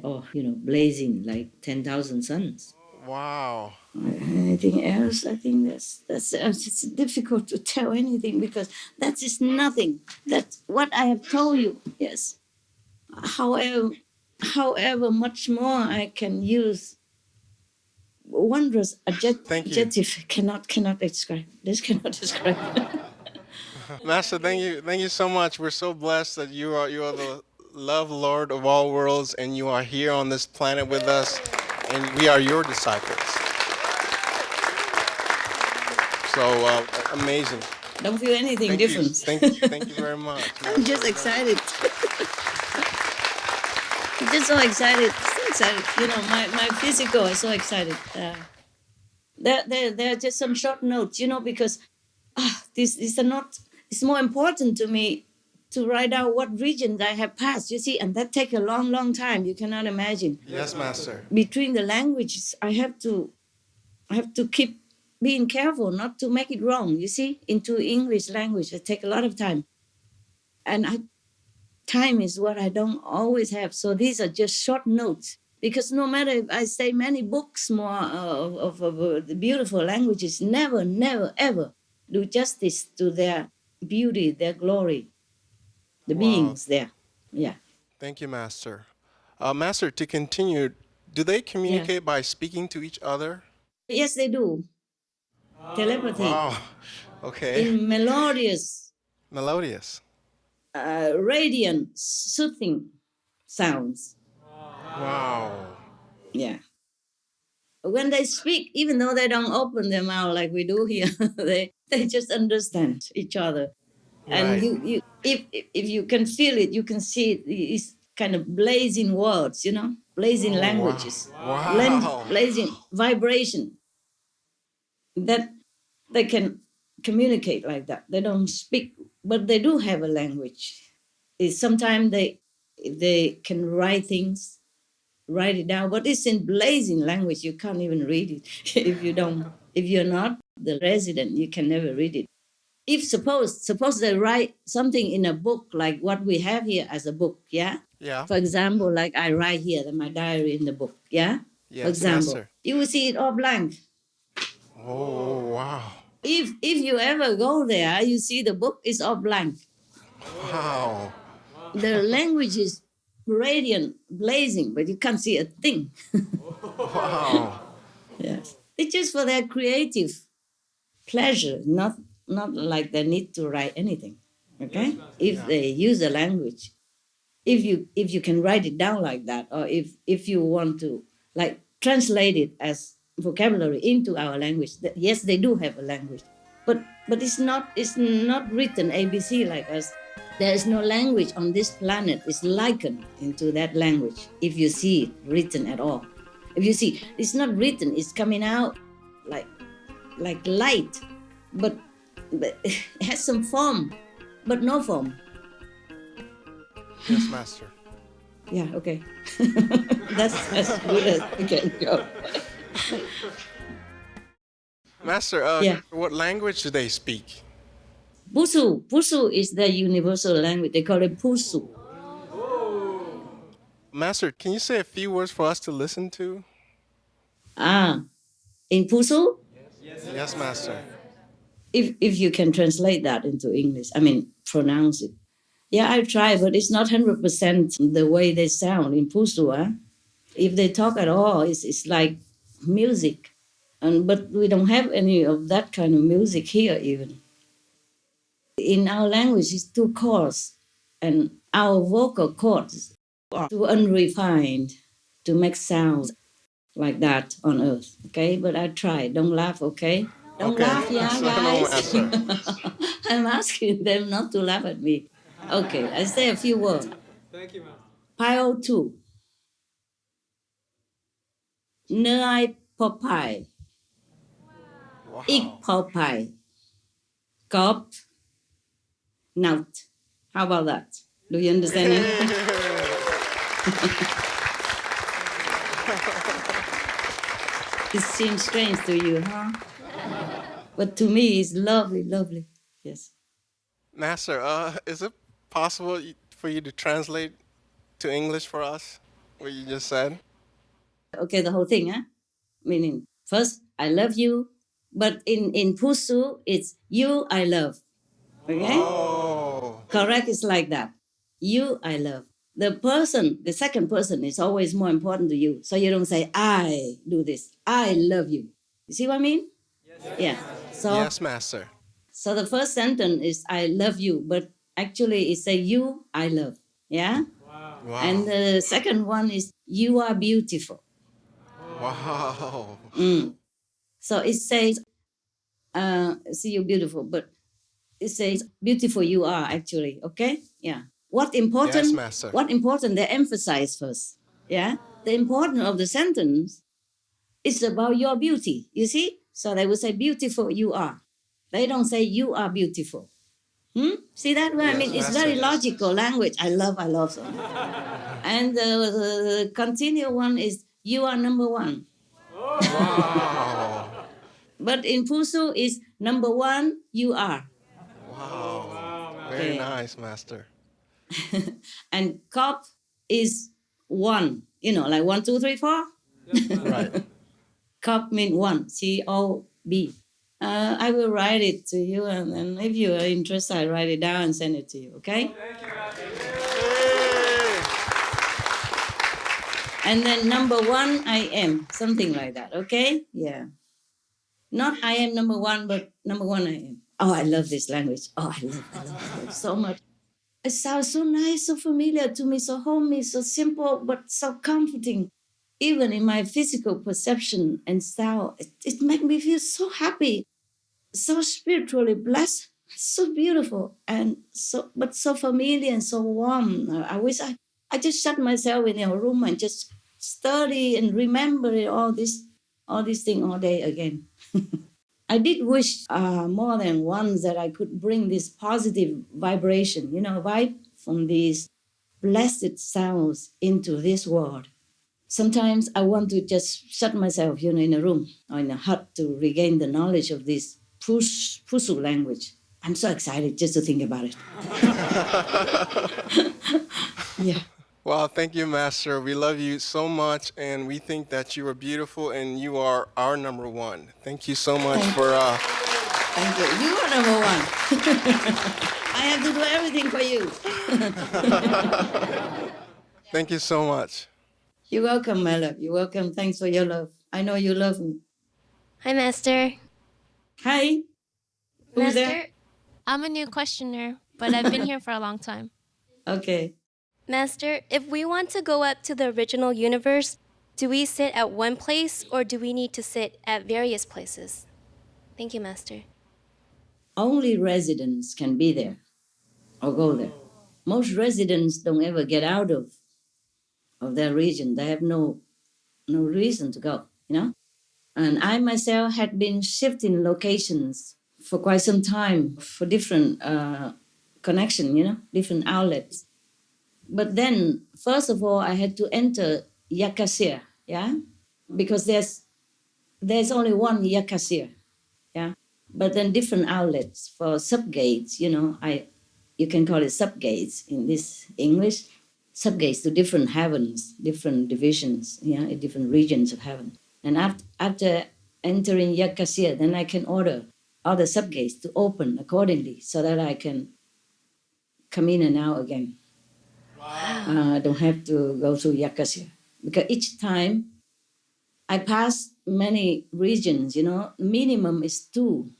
Speaker 11: all, blazing like 10,000 suns.
Speaker 19: Wow.
Speaker 11: Anything else? I think that's it's difficult to tell anything because that is nothing. That's what I have told you. Yes. However much more I can use wondrous adjective cannot describe. This cannot describe.
Speaker 19: Master, thank you so much. We're so blessed that you are the love Lord of all worlds, and you are here on this planet with us, and we are your disciples. So amazing.
Speaker 11: Don't feel anything different.
Speaker 19: Thank you very much.
Speaker 11: I'm just excited. I'm just so excited. So excited. My physical is so excited. There are just some short notes, because these are not. It's more important to me to write out what regions I have passed. You see, and that takes a long, long time. You cannot imagine.
Speaker 19: Yes, Master.
Speaker 11: Between the languages, I have to keep being careful not to make it wrong. You see, into English language, it takes a lot of time, and time is what I don't always have. So these are just short notes. Because no matter if I say many books more of the beautiful languages, never, ever do justice to their beauty, their glory, the beings there. Yeah.
Speaker 19: Thank you, Master. Master, to continue, do they communicate by speaking to each other?
Speaker 11: Yes, they do. Telepathy.
Speaker 19: Wow. Okay.
Speaker 11: In melodious, radiant, soothing sounds.
Speaker 19: Wow.
Speaker 11: Yeah. When they speak, even though they don't open their mouth like we do here, they just understand each other. Right. And you if you can feel it, you can see it. It's kind of blazing words, blazing languages,
Speaker 19: wow.
Speaker 11: Blazing vibration. That they can communicate like that. They don't speak, but they do have a language. Sometimes they can write things. Write it down, but it's in blazing language. You can't even read it if you're not the resident. You can never read it. If suppose they write something in a book like what we have here as a book, yeah. For example, like I write here my diary in the book, yeah.
Speaker 19: Yes,
Speaker 11: for example,
Speaker 19: Master.
Speaker 11: You will see it all blank.
Speaker 19: Oh wow!
Speaker 11: If you ever go there, you see the book is all blank.
Speaker 19: Wow.
Speaker 11: The language is radiant, blazing, but you can't see a thing.
Speaker 19: Wow.
Speaker 11: Yes. It's just for their creative pleasure, not like they need to write anything. Okay? If they use a language, if you can write it down like that, or if you want to like translate it as vocabulary into our language, yes, they do have a language. But it's not written ABC like us. There is no language on this planet is likened into that language if you see it written at all. If you see, it's not written, it's coming out like light, but but it has some form, but no form.
Speaker 19: Yes, Master.
Speaker 11: Yeah, okay. That's as good as we can go.
Speaker 19: Master,
Speaker 11: Yeah.
Speaker 19: what language do they speak?
Speaker 11: Pusu. Pusu is the universal language. They call it Pusu.
Speaker 19: Master, can you say a few words for us to listen to?
Speaker 11: In Pusu?
Speaker 19: Yes, Master.
Speaker 11: If you can translate that into English, I mean, pronounce it. Yeah, I try, but it's not 100% the way they sound in Pusu. If they talk at all, it's like music. But we don't have any of that kind of music here even. In our language, it's two chords, and our vocal cords are too unrefined to make sounds like that on earth, okay? But I try. Don't laugh, okay? Don't laugh, yeah, guys. I'm asking them not to laugh at me. Okay, I say a few words.
Speaker 18: Thank you, Master.
Speaker 11: Pile 2. Nơi Popeye. Ik Popeye. Cop. Nout. How about that? Do you understand anything? It seems strange to you, huh? But to me, it's lovely, lovely. Yes.
Speaker 19: Master, is it possible for you to translate to English for us what you just said?
Speaker 11: Okay, the whole thing, huh? Meaning, first, I love you, but in Pusu, it's you I love. Okay?
Speaker 19: Oh.
Speaker 11: Correct is like that. You I love. The second person is always more important to you. So you don't say, I do this. I love you. You see what I mean? Yes. Yeah. So,
Speaker 19: Yes, Master.
Speaker 11: So the first sentence is I love you, but actually it say you I love. Yeah?
Speaker 19: Wow.
Speaker 11: And the second one is you are beautiful.
Speaker 19: Wow.
Speaker 11: So it says, see you beautiful, but it says beautiful you are actually, okay? Yeah. What important?
Speaker 19: Yes, Master.
Speaker 11: What important? They emphasize first. Yeah. The importance of the sentence is about your beauty. You see? So they would say beautiful you are. They don't say you are beautiful. See that? Well,
Speaker 19: Yes,
Speaker 11: I mean, it's
Speaker 19: Master.
Speaker 11: very logical language. I love so much. And the continual one is you are number one.
Speaker 19: Wow.
Speaker 11: But in Pusu is number one, you are.
Speaker 19: Wow. Very nice, Master.
Speaker 11: And cop is one, like 1, 2, 3, 4.
Speaker 19: Right.
Speaker 11: Cop means one, COB. I will write it to you, and if you are interested, I write it down and send it to you, okay? And then number one, I am, something like that, okay? Yeah. Not I am number one, but number one I am. Oh, I love this language. Oh, I love it so much. It sounds so nice, so familiar to me, so homey, so simple, but so comforting. Even in my physical perception and style, it makes me feel so happy, so spiritually blessed, so beautiful, and so familiar and so warm. I wish I just shut myself in a room and just study and remember all these things all day again. I did wish more than once that I could bring this positive vibration, vibe from these blessed sounds into this world. Sometimes I want to just shut myself, in a room or in a hut to regain the knowledge of this Pusu language. I'm so excited just to think about it. Yeah.
Speaker 19: Well, thank you, Master. We love you so much, and we think that you are beautiful, and you are our number one. Thank you so much for.
Speaker 11: Thank you. You are number one. I have to do everything for you.
Speaker 19: Thank you so much.
Speaker 11: You're welcome, my love. You're welcome. Thanks for your love. I know you love me.
Speaker 20: Hi, Master.
Speaker 11: Hi. Who's
Speaker 20: Master,
Speaker 11: there?
Speaker 20: I'm a new questioner, but I've been here for a long time.
Speaker 11: Okay.
Speaker 20: Master, if we want to go up to the original universe, do we sit at one place or do we need to sit at various places? Thank you, Master.
Speaker 11: Only residents can be there or go there. Most residents don't ever get out of their region. They have no reason to go, And I myself had been shifting locations for quite some time for different connection, different outlets. But then, first of all, I had to enter Yakasir, yeah, because there's only one Yakasir, yeah. But then different outlets for subgates, you can call it subgates in this English, subgates to different heavens, different divisions, in different regions of heaven. And after entering Yakasir, then I can order other subgates to open accordingly so that I can come in and out again. I don't have to go through Yakasir. Because each time I pass many regions, minimum is two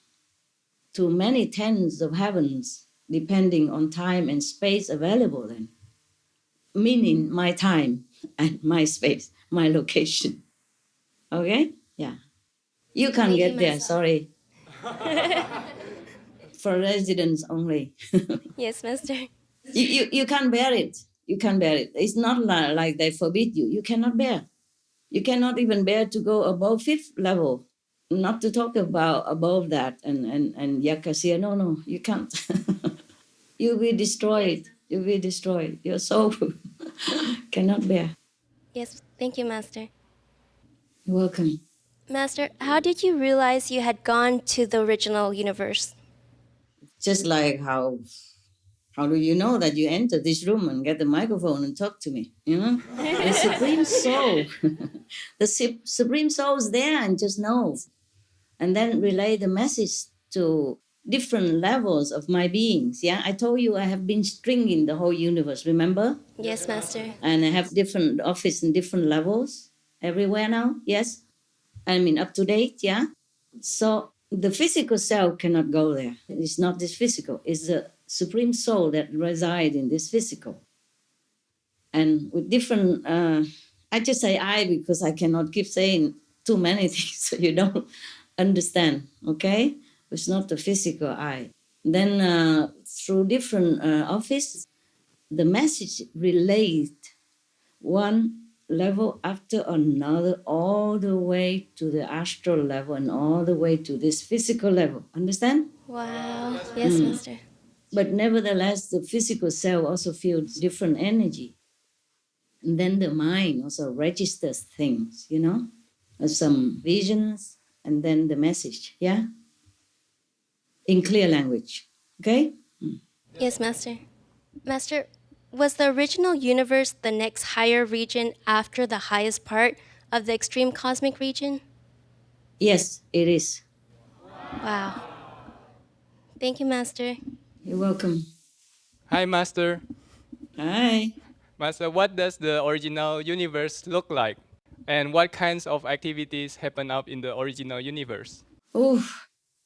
Speaker 11: to many tens of heavens, depending on time and space available then. Meaning my time and my space, my location. Okay? Yeah. You can't get there, sorry. For residents only.
Speaker 20: Yes, Master.
Speaker 11: You can't bear it. You can't bear it. It's not like they forbid you. You cannot bear. You cannot even bear to go above fifth level. Not to talk about above that and Yakasir. No, you can't. You'll be destroyed. You'll be destroyed. Your soul cannot bear.
Speaker 20: Yes, thank you, Master.
Speaker 11: You're welcome.
Speaker 20: Master, how did you realize you had gone to the original universe?
Speaker 11: Just like how do you know that you enter this room and get the microphone and talk to me? The Supreme Soul. The Supreme Soul is there and just know. And then relay the message to different levels of my beings. Yeah, I told you I have been stringing the whole universe, remember?
Speaker 20: Yes, Master.
Speaker 11: And I have different office in different levels everywhere now, yes? I mean, up to date, yeah? So the physical self cannot go there. It's not this physical. It's the Supreme Soul that resides in this physical. And with different, I just say I because I cannot keep saying too many things so you don't understand, okay? It's not the physical I. Then through different office, the message relayed one level after another, all the way to the astral level and all the way to this physical level. Understand?
Speaker 20: Wow. Yes, Master.
Speaker 11: But nevertheless, the physical self also feels different energy. And then the mind also registers things, some visions and then the message, yeah? In clear language, okay?
Speaker 20: Yes, Master. Master, was the original universe the next higher region after the highest part of the extreme cosmic region?
Speaker 11: Yes, it is.
Speaker 20: Wow. Thank you, Master.
Speaker 11: You're welcome.
Speaker 21: Hi, Master.
Speaker 11: Hi.
Speaker 21: Master, what does the original universe look like? And what kinds of activities happen up in the original universe?
Speaker 11: Oh,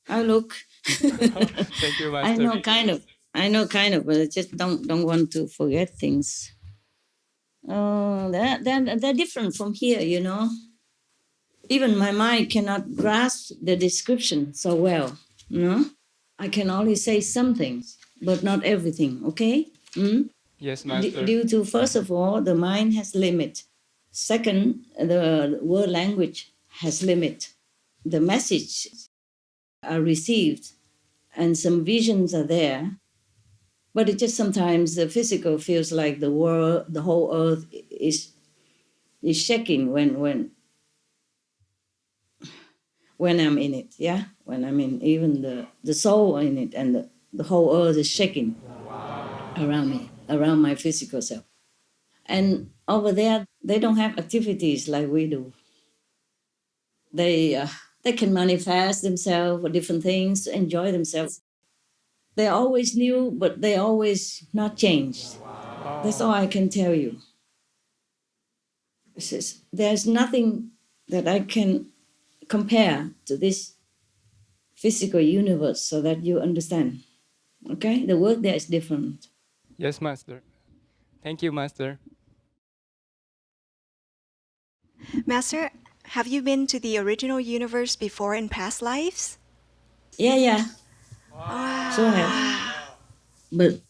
Speaker 11: I look.
Speaker 21: Thank you, Master.
Speaker 11: I know kind of, but I just don't want to forget things. They're different from here, Even my mind cannot grasp the description so well, I can only say some things, but not everything, okay?
Speaker 21: Yes, Master.
Speaker 11: Due to, first of all, the mind has limit. Second, the word language has limit. The message are received and some visions are there, but it just sometimes the physical feels like the world, the whole earth is shaking when I'm in it, yeah? When I'm in even the soul in it and the whole earth is shaking around me, around my physical self. And over there, they don't have activities like we do. They can manifest themselves for different things, to enjoy themselves. They're always new, but they always not changed. That's all I can tell you. There's nothing that I can compare to this physical universe so that you understand. Okay? The work there is different.
Speaker 21: Yes, Master. Thank you, Master.
Speaker 17: Master, have you been to the original universe before in past lives?
Speaker 11: Yeah. Wow. So I have. But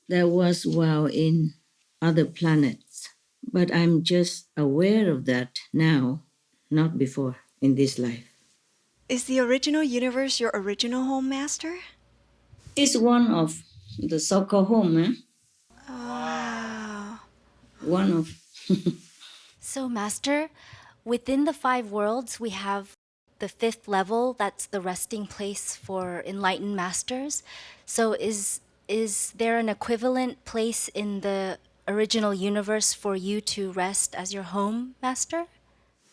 Speaker 11: there was while in other planets. But I'm just aware of that now, not before in this life.
Speaker 17: Is the original universe your original home, Master?
Speaker 11: It's one of the so-called home, eh?
Speaker 17: Wow.
Speaker 11: One of.
Speaker 4: So, Master, within the 5 worlds, we have the 5th level, that's the resting place for enlightened masters. So, is there an equivalent place in the original universe for you to rest as your home, Master?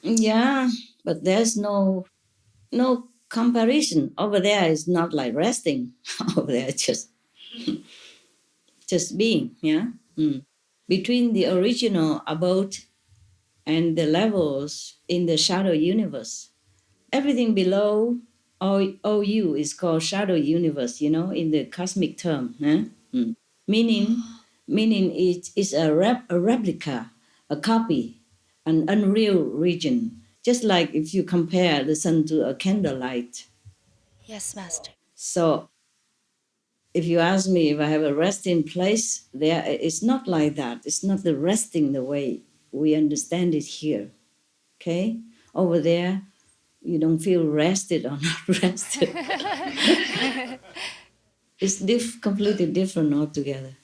Speaker 11: Yeah, but there's no comparison. Over there is not like resting. Over there just being, yeah. Between the original abode and the levels in the shadow universe, everything below OU is called shadow universe, in the cosmic term. Meaning it is a replica, a copy, an unreal region. Just like if you compare the sun to a candlelight.
Speaker 4: Yes, Master.
Speaker 11: So if you ask me if I have a resting place there, it's not like that. It's not the resting the way we understand it here. Okay? Over there, you don't feel rested or not rested. It's completely different altogether.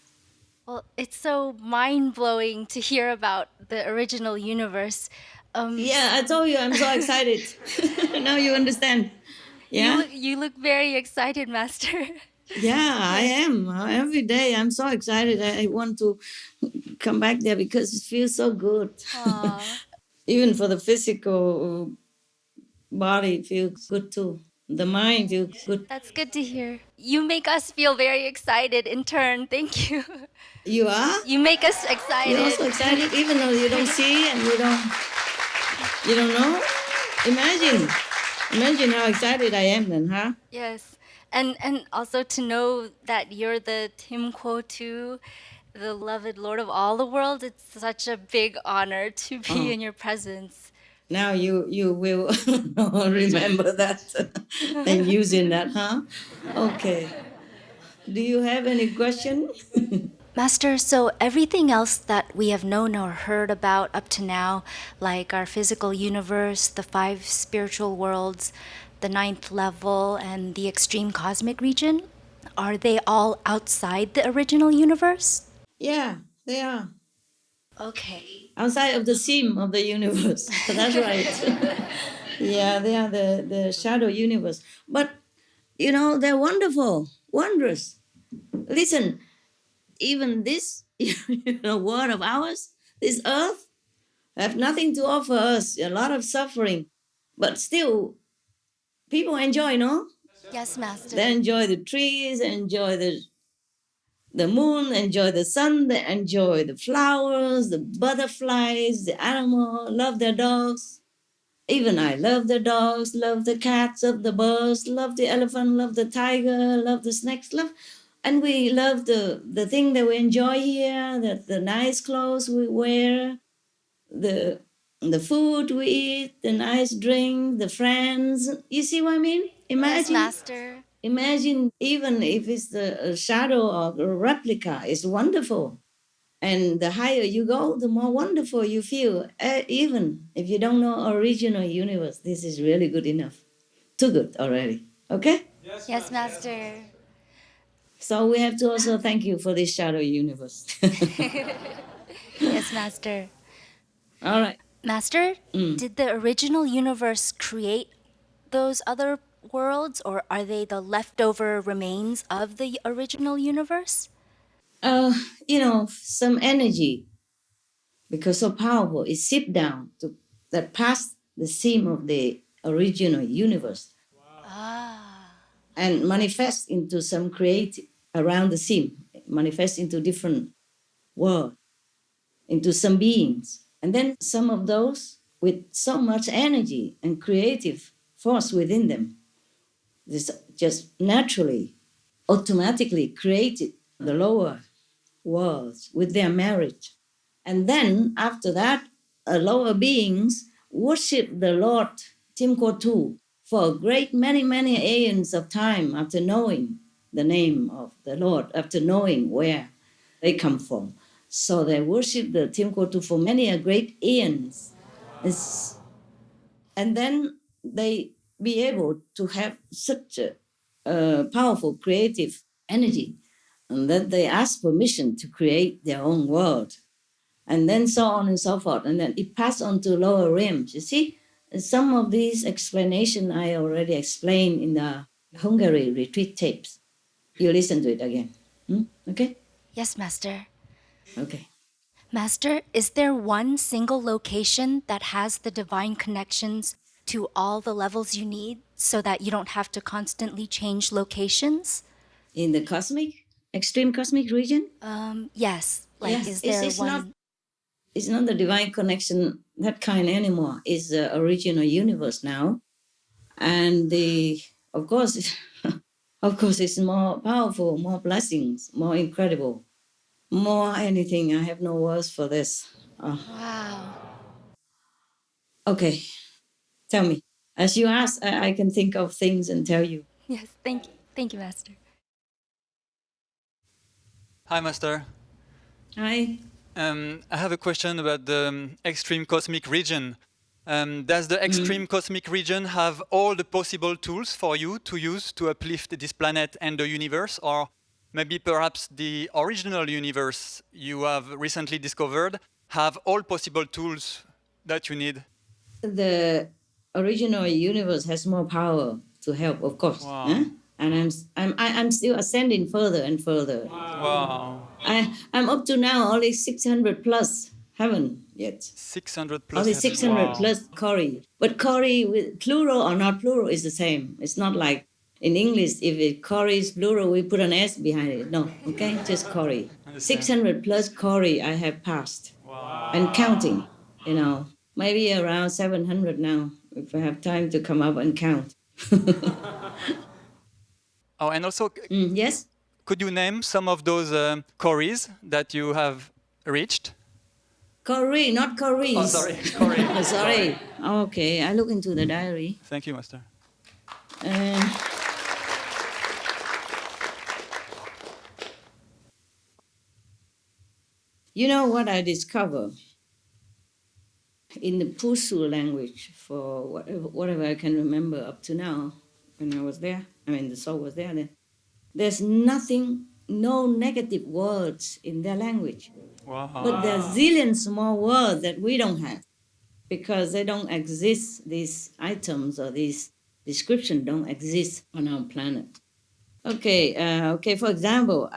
Speaker 4: Well, it's so mind-blowing to hear about the original universe.
Speaker 11: Yeah, I told you I'm so excited. Now you understand. Yeah?
Speaker 4: You look very excited, Master.
Speaker 11: Yeah, I am. Every day I'm so excited. I want to come back there because it feels so good. Even for the physical body, it feels good too. The mind feels good.
Speaker 4: That's good to hear. You make us feel very excited in turn. Thank you.
Speaker 11: You are?
Speaker 4: You make us excited.
Speaker 11: You're also excited even though you don't see and you don't know? Imagine how excited I am then, huh?
Speaker 4: Yes. And also to know that you're the Tim Quo too, the beloved Lord of all the world, it's such a big honor to be in your presence.
Speaker 11: Now you will remember that and using that, huh? Okay. Do you have any question?
Speaker 4: Master, so everything else that we have known or heard about up to now, like our physical universe, the 5 spiritual worlds, the 9th level, and the extreme cosmic region, are they all outside the original universe?
Speaker 11: Yeah, they are.
Speaker 4: Okay.
Speaker 11: Outside of the seam of the universe. That's right. Yeah, they are the shadow universe. But, they're wonderful, wondrous. Listen, even this world of ours, this earth, have nothing to offer us, a lot of suffering. But still, people enjoy, no?
Speaker 4: Yes, Master.
Speaker 11: They enjoy the trees, enjoy the moon, enjoy the sun, they enjoy the flowers, the butterflies, the animal, love their dogs. Even I love the dogs, love the cats, love the birds, love the elephant, love the tiger, love the snakes, and we love the thing that we enjoy here, the nice clothes we wear, the food we eat, the nice drink, the friends. You see what I mean?
Speaker 4: Yes, Master.
Speaker 11: Imagine even if it's the shadow or a replica, it's wonderful. And the higher you go, the more wonderful you feel. Even if you don't know original universe, this is really good enough. Too good already. Okay?
Speaker 4: Yes, Master.
Speaker 11: So we have to also thank you for this shadow universe.
Speaker 4: Yes, Master.
Speaker 11: All right.
Speaker 4: Master, did the original universe create those other worlds, or are they the leftover remains of the original universe?
Speaker 11: Some energy, because so powerful, it seeped down that past the seam of the original universe. And manifest into some creative around the seam, manifest into different world, into some beings. And then some of those with so much energy and creative force within them, this just naturally, automatically created the lower worlds with their merit. And then after that, lower beings worship the Lord Timkotu for a great many aeons of time after knowing the name of the Lord, after knowing where they come from. So they worship the Timkotu for many a great aeons. And then they be able to have such a powerful creative energy, and that they ask permission to create their own world, and then so on and so forth, and then it passed on to lower realms. You see, some of these explanation I already explained in the Hungary retreat tapes. You listen to it again. Okay?
Speaker 4: Yes, Master.
Speaker 11: Okay.
Speaker 4: Master, is there one single location that has the divine connections to all the levels you need so that you don't have to constantly change locations?
Speaker 11: In the extreme cosmic region?
Speaker 4: Yes. Like,
Speaker 11: Yes,
Speaker 4: is there
Speaker 11: it's
Speaker 4: one?
Speaker 11: not. It's not the divine connection that kind anymore. It's the original universe now, and of course, of course, it's more powerful, more blessings, more incredible, more anything. I have no words for this.
Speaker 4: Wow.
Speaker 11: Okay, tell me. As you ask, I can think of things and tell you.
Speaker 4: Yes, thank you. Thank you, Master.
Speaker 15: Hi, Master.
Speaker 11: Hi.
Speaker 15: I have a question about the extreme cosmic region. Does the extreme cosmic region have all the possible tools for you to use to uplift this planet and the universe? Or maybe perhaps the original universe you have recently discovered have all possible tools that you need?
Speaker 11: The original universe has more power to help, of course.
Speaker 15: Wow.
Speaker 11: Huh? And I'm still ascending further and further.
Speaker 15: Wow.
Speaker 11: I'm up to now only 600 plus. Haven't yet.
Speaker 15: 600 plus.
Speaker 11: Only 600 plus Cori. But Cori with plural or not plural is the same. It's not like in English, if it Cori is plural, we put an S behind it. No, okay, just Cori. 600 plus Cori I have passed.
Speaker 15: Wow.
Speaker 11: And counting, maybe around 700 now, if I have time to come up and count.
Speaker 15: Oh, and also,
Speaker 11: yes?
Speaker 15: Could you name some of those Cories that you have reached?
Speaker 11: Cori, not Cories.
Speaker 15: Oh, sorry, Cori.
Speaker 11: Sorry. Okay, I look into the diary.
Speaker 15: Thank you, Master.
Speaker 11: You know what I discovered in the Pusu language, for whatever I can remember up to now, when I was there, the soul was there then. There's nothing, no negative words in their language.
Speaker 15: Wow.
Speaker 11: But there are zillions more words that we don't have, because they don't exist, these items or these descriptions don't exist on our planet. Okay, for example,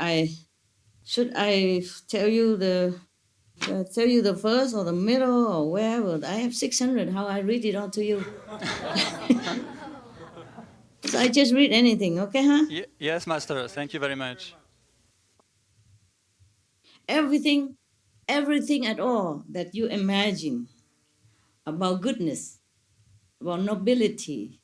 Speaker 11: should I tell you the first or the middle or wherever? I have 600, how I read it all to you. So I just read anything, okay, huh?
Speaker 15: Yes, Master, thank you very much.
Speaker 11: Everything at all that you imagine about goodness, about nobility,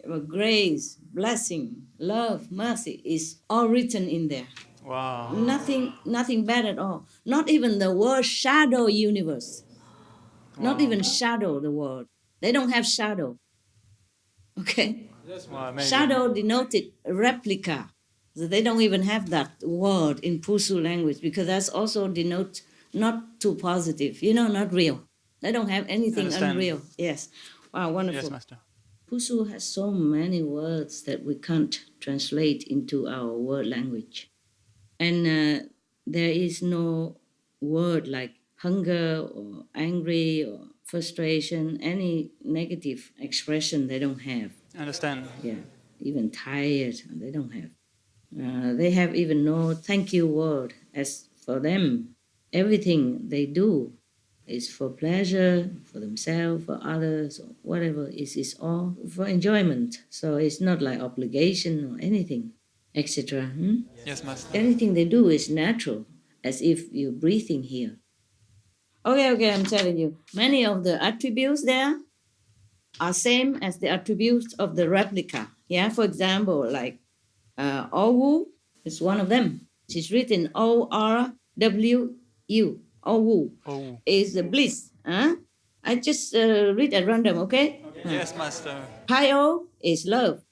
Speaker 11: about grace, blessing, love, mercy is all written in there.
Speaker 15: Wow.
Speaker 11: Nothing bad at all. Not even the word shadow universe. Wow. Not even shadow, the word. They don't have shadow. Okay?
Speaker 15: Wow,
Speaker 11: shadow denoted replica. So they don't even have that word in Pusu language, because that's also denote not too positive, not real. They don't have anything unreal. Yes. Wow, wonderful.
Speaker 15: Yes, Master.
Speaker 11: Pusu has so many words that we can't translate into our word language. And there is no word like hunger or angry or frustration, any negative expression they don't have.
Speaker 15: Understand.
Speaker 11: Yeah, even tired, they don't have. They have even no thank you word. As for them, everything they do is for pleasure, for themselves, for others, or whatever. It's all for enjoyment. So it's not like obligation or anything, etc.
Speaker 15: Yes, Master.
Speaker 11: Anything they do is natural, as if you're breathing here. Okay, I'm telling you. Many of the attributes there are same as the attributes of the replica. Yeah, for example, like Owu is one of them. It's written O-R-W-U. Owu is the bliss. I just read at random, okay?
Speaker 15: Yes, Master.
Speaker 11: Pio is love.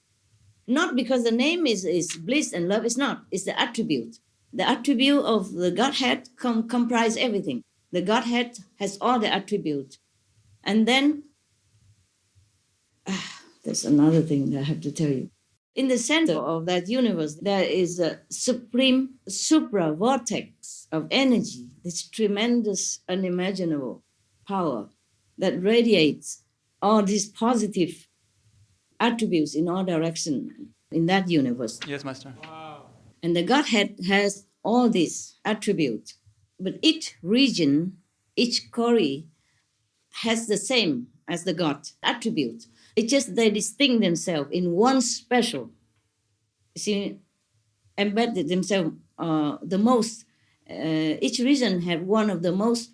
Speaker 11: Not because the name is bliss and love, it's not. It's the attribute. The attribute of the Godhead comprise everything. The Godhead has all the attributes. And then That's another thing that I have to tell you. In the center of that universe, there is a supreme supra vortex of energy, this tremendous, unimaginable power that radiates all these positive attributes in all directions in that universe.
Speaker 15: Yes, Master.
Speaker 11: And the Godhead has all these attributes, but each region, each Kori has the same as the God attribute. It's just they distinct themselves in one special, see, embedded themselves the most. Each region have one of the most,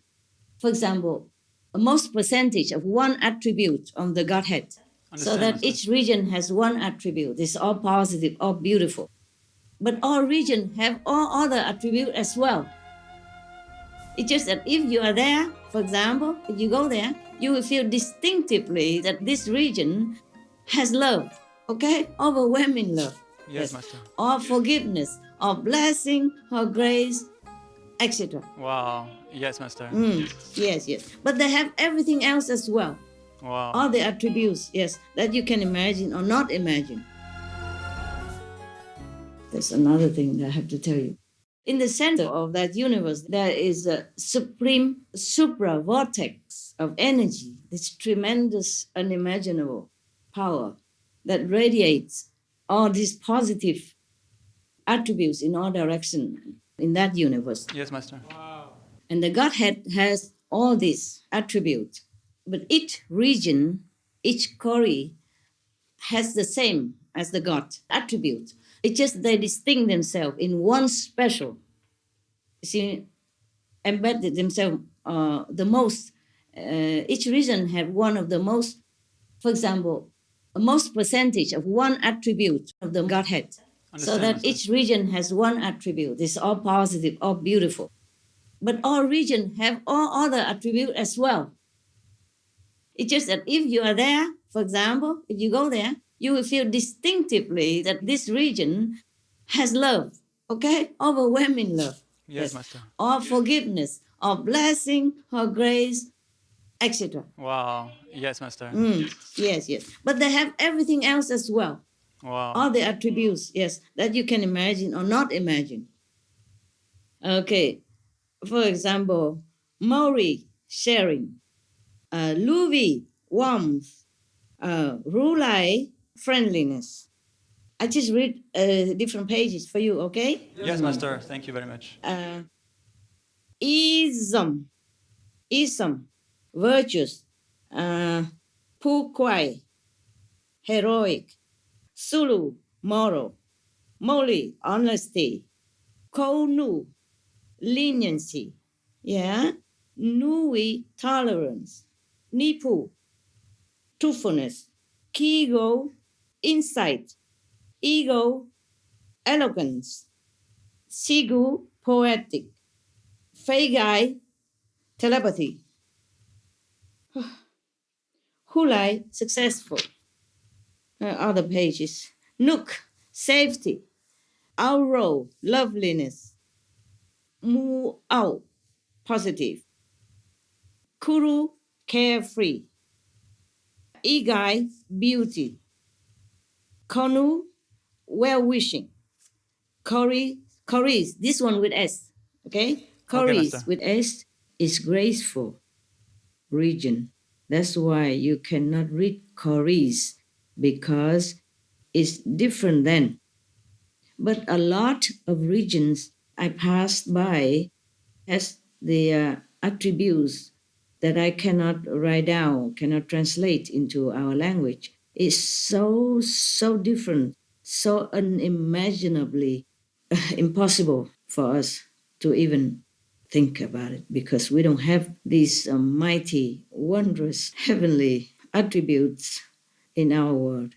Speaker 11: for example, most percentage of one attribute of the Godhead. So that each region has one attribute. It's all positive, all beautiful. But all regions have all other attributes as well. It's just that if you are there, for example, if you go there, you will feel distinctively that this region has love, okay? Overwhelming love.
Speaker 15: Yes, Master.
Speaker 11: Or forgiveness, or blessing, or grace, etc.
Speaker 15: Wow. Yes, Master.
Speaker 11: Yes, yes. But they have everything else as well.
Speaker 15: Wow.
Speaker 11: All the attributes, yes, that you can imagine or not imagine. That's another thing that I have to tell you. In the center of that universe, there is a supreme supra vortex of energy, this tremendous, unimaginable power that radiates all these positive attributes in all directions in that universe.
Speaker 15: Yes, Master.
Speaker 11: And the Godhead has all these attributes, but each region, each Kori has the same as the God attribute. It's just they distinct themselves in one special, see, embedded themselves the most. Each region have one of the most, for example, most percentage of one attribute of the Godhead. So that each region has one attribute. It's all positive, all beautiful. But all regions have all other attributes as well. It's just that if you are there, for example, if you go there, you will feel distinctively that this region has love, okay? Overwhelming love.
Speaker 15: Yes, Master.
Speaker 11: Or forgiveness, or blessing, or grace, etc.
Speaker 15: Wow. Yes, Master.
Speaker 11: Yes, yes. But they have everything else as well.
Speaker 15: Wow.
Speaker 11: All the attributes, yes, that you can imagine or not imagine. Okay. For example, Maori, sharing. Luvi, warmth. Rulai, friendliness. I just read different pages for you, okay?
Speaker 15: Yes, Master. Thank you very much.
Speaker 11: Ism, virtuous. Pukwai, heroic. Sulu, moral. Moli, honesty. Konu, leniency. Yeah. Nui, tolerance. Nipu, truthfulness. Kigo, insight. Ego, eloquence. Sigu, poetic. Feigai, telepathy. Hulai, successful. Other pages. Nook, safety. Auro, loveliness. Mu au, positive. Kuru, carefree. Igai, beauty. Konu, well-wishing. Koris, this one with S, okay? Koris
Speaker 15: Master.
Speaker 11: with S is graceful region. That's why you cannot read Koris because it's different than. But a lot of regions I passed by has the attributes that I cannot write down, cannot translate into our language. It's so different, so unimaginably impossible for us to even think about it because we don't have these mighty, wondrous, heavenly attributes in our world.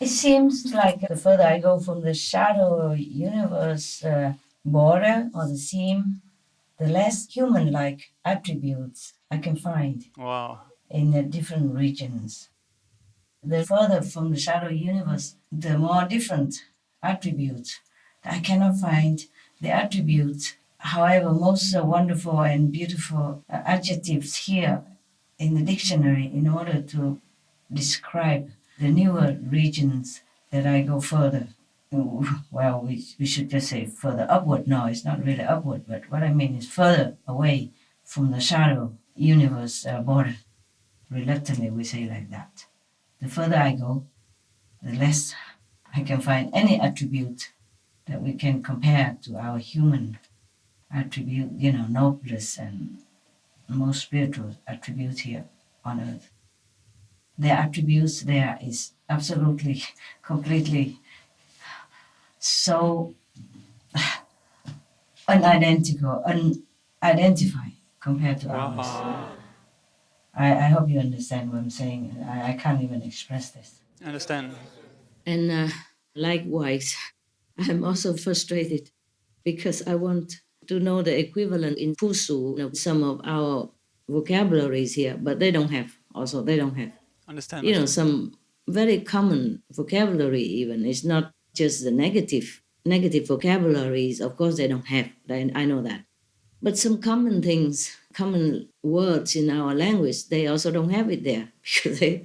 Speaker 11: It seems like the further I go from the shadow universe border or the seam, the less human-like attributes I can find in the different regions. The further from the shadow universe, the more different attributes. I cannot find the attributes, however, most wonderful and beautiful adjectives here in the dictionary in order to
Speaker 1: describe the newer regions that I go further. Well, we should just say further upward. No, it's not really upward, but what I mean is further away from the shadow universe border. Reluctantly, we say like that. The further I go, the less I can find any attribute that we can compare to our human attribute, noblest and most spiritual attributes here on earth. Their attributes there is absolutely, completely so unidentified compared to ours. I hope you understand what I'm saying. I can't even express this.
Speaker 15: I understand.
Speaker 11: And likewise, I'm also frustrated because I want to know the equivalent in Fusu of some of our vocabularies here, but they don't have. Also, they don't have.
Speaker 15: Understand.
Speaker 11: Some very common vocabulary even. It's not just the negative vocabularies. Of course, they don't have. I know that. But some common things, common words in our language, they also don't have it there because they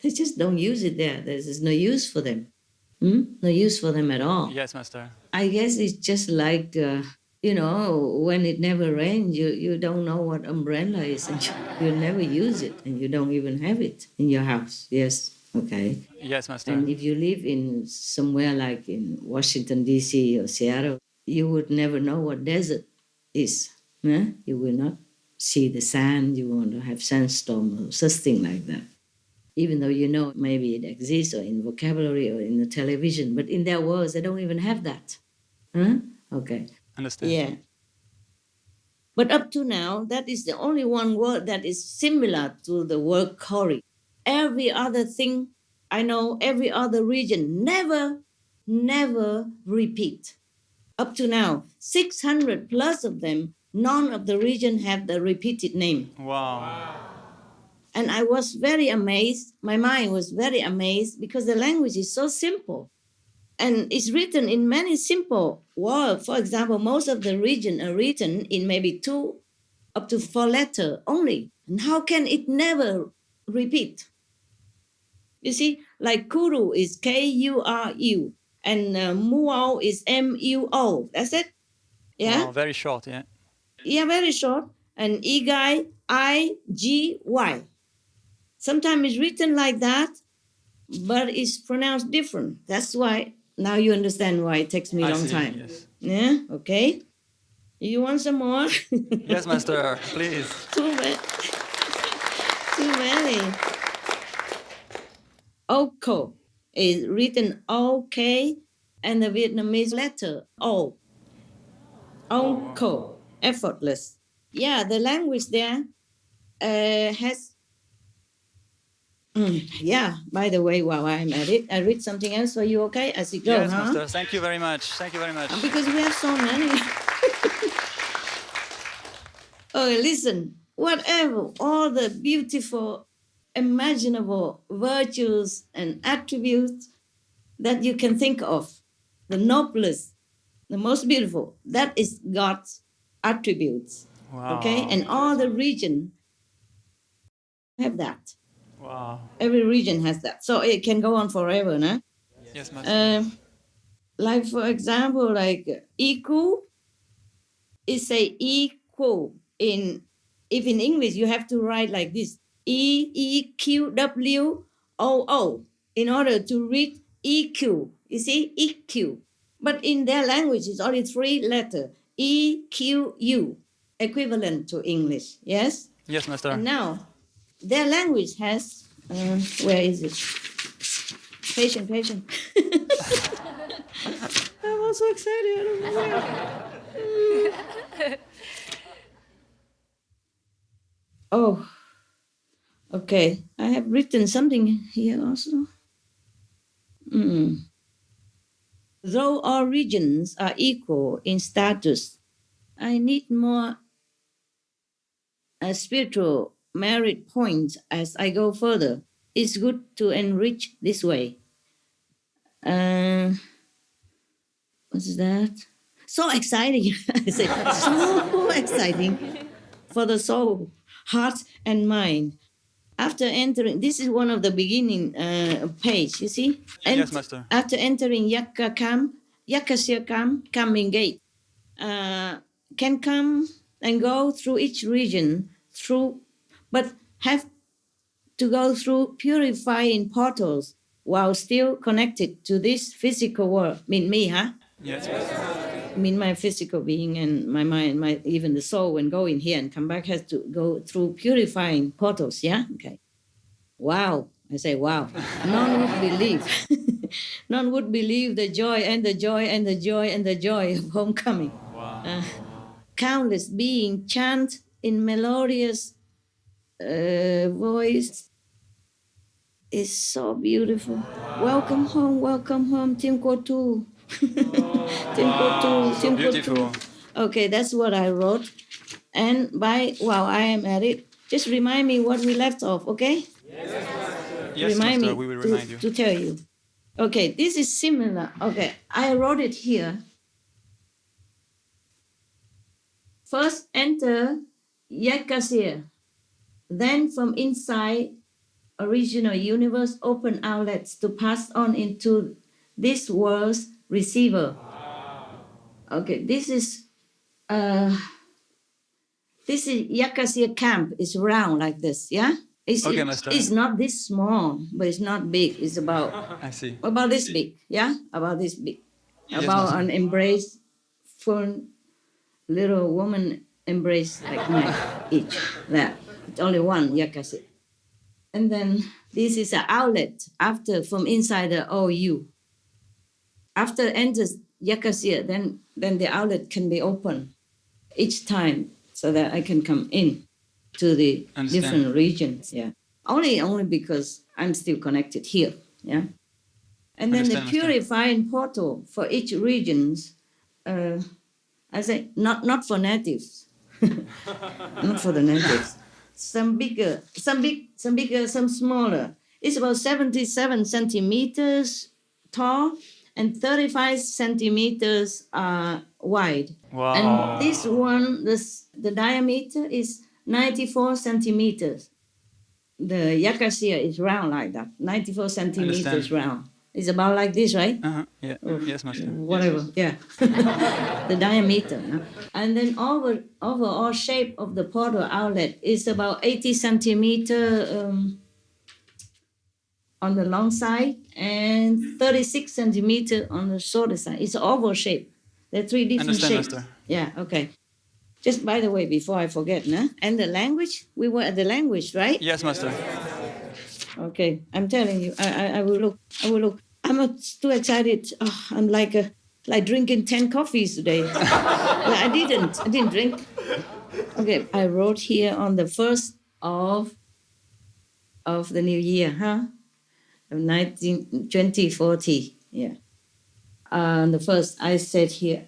Speaker 11: just don't use it there. There's no use for them. No use for them at all.
Speaker 15: Yes, Master.
Speaker 11: I guess it's just like, when it never rains, you don't know what umbrella is and you never use it and you don't even have it in your house. Yes, okay.
Speaker 15: Yes, Master.
Speaker 11: And if you live in somewhere like in Washington, D.C. or Seattle, you would never know what desert is. You will not see the sand, you won't have sandstorm or such thing like that. Even though maybe it exists or in vocabulary or in the television, but in their words, they don't even have that. Okay.
Speaker 15: Understand.
Speaker 11: Yeah. But up to now, that is the only one word that is similar to the word Kori. Every other thing, I know every other region never repeat. Up to now, 600 plus of them, none of the region have the repeated name.
Speaker 15: Wow.
Speaker 11: And I was very amazed. My mind was very amazed because the language is so simple. And it's written in many simple words. For example, most of the region are written in maybe 2 up to 4 letters only. And how can it never repeat? You see, like Kuru is Kuru, and Muo is Muo. That's it. Yeah?
Speaker 15: Wow, very short, yeah.
Speaker 11: Yeah, very short. And Igai, I-G-Y. Sometimes it's written like that, but it's pronounced different. That's why, now you understand why it takes me a long time.
Speaker 15: Yes.
Speaker 11: Yeah, okay. You want some more?
Speaker 15: Yes, Master, please.
Speaker 11: Too many. Oko is written OK and the Vietnamese letter O. Oko, effortless. Yeah, the language there has. Yeah, by the way, while I'm at it, I read something else for you, okay? As it goes,
Speaker 15: Yes, Master. Thank you very much. Thank you very much.
Speaker 11: Because we have so many. Oh, listen, whatever, all the beautiful, imaginable virtues and attributes that you can think of, the noblest, the most beautiful, that is God's attributes.
Speaker 15: Wow.
Speaker 11: Okay? And all the region have that.
Speaker 15: Wow.
Speaker 11: Every region has that. So it can go on forever, no?
Speaker 15: Yes, Master.
Speaker 11: Like, for example, like equal, it say equal. If in English, you have to write like this, E-E-Q-W-O-O, in order to read EQ. You see, EQ. But in their language, it's only 3 letters, E-Q-U, equivalent to English, yes?
Speaker 15: Yes, Master.
Speaker 11: And now, their language has, where is it? Patient. I was so excited, I don't know where. Oh, okay. I have written something here also. Though all regions are equal in status, I need more spiritual merit points as I go further. It's good to enrich this way. What's that? So exciting. I say, so exciting for the soul, heart, and mind. After entering, this is one of the beginning page, you see?
Speaker 15: Yes, Master.
Speaker 11: After entering Yakasia camp, coming gate, can come and go through each region, but have to go through purifying portals while still connected to this physical world. Me, huh?
Speaker 15: Yes, Master.
Speaker 11: My physical being and my mind, even the soul, when going here and come back, has to go through purifying portals. Yeah. Okay. Wow. I say, wow. None would believe. None would believe the joy and the joy and the joy and the joy of homecoming. Wow. Countless beings chant in melodious voice. Is so beautiful. Welcome home, Tim Kotu. Tim Kotu, Tim Kotu. Okay, that's what I wrote. And while I am at it, just remind me what we left off, okay?
Speaker 15: Yes,
Speaker 11: remind
Speaker 15: Master,
Speaker 11: me
Speaker 15: we will remind you.
Speaker 11: to tell you. Okay, this is similar. Okay, I wrote it here. First enter Yakasir. Then from inside original universe open outlets to pass on into this world's receiver. Okay, this is Yakasir camp is round like this, yeah?
Speaker 15: Okay, Master.
Speaker 11: It's not this small, but it's not big. It's about
Speaker 15: I see.
Speaker 11: about this big, yeah? About this big.
Speaker 15: Yes,
Speaker 11: About
Speaker 15: Master.
Speaker 11: an embrace for little woman embrace like mine each. That. It's only one Yakasir. And then this is an outlet after from inside the OU. After enters Yakasir, then the outlet can be open each time so that I can come in to the different regions. Yeah. Only because I'm still connected here. Yeah. And then the purifying portal for each regions, I say not for natives. Not for the natives. Some bigger, some smaller. It's about 77 centimeters tall and 35 centimeters wide.
Speaker 15: Wow.
Speaker 11: And this one, the diameter is 94 centimeters. The Yakasir is round like that, 94 centimeters
Speaker 15: Understand.
Speaker 11: round. It's about like this, right?
Speaker 15: Uh-huh. Yeah. Yes, Master.
Speaker 11: Whatever, yeah. The diameter. Huh? And then overall shape of the portal outlet is about 80 centimeter on the long side and 36 centimeter on the shorter side. It's oval shape. There are three different
Speaker 15: Understand,
Speaker 11: shapes.
Speaker 15: Master.
Speaker 11: Yeah, okay. Just by the way, before I forget, nah? And the language, we were at the language, right?
Speaker 15: Yes, Master.
Speaker 11: Okay, I'm telling you, I will look. I'm not too excited. Oh, I'm like drinking 10 coffees today. Well, I didn't drink. Okay, I wrote here on the 1st of the new year, huh? Of 2040, yeah. On the 1st, I said here,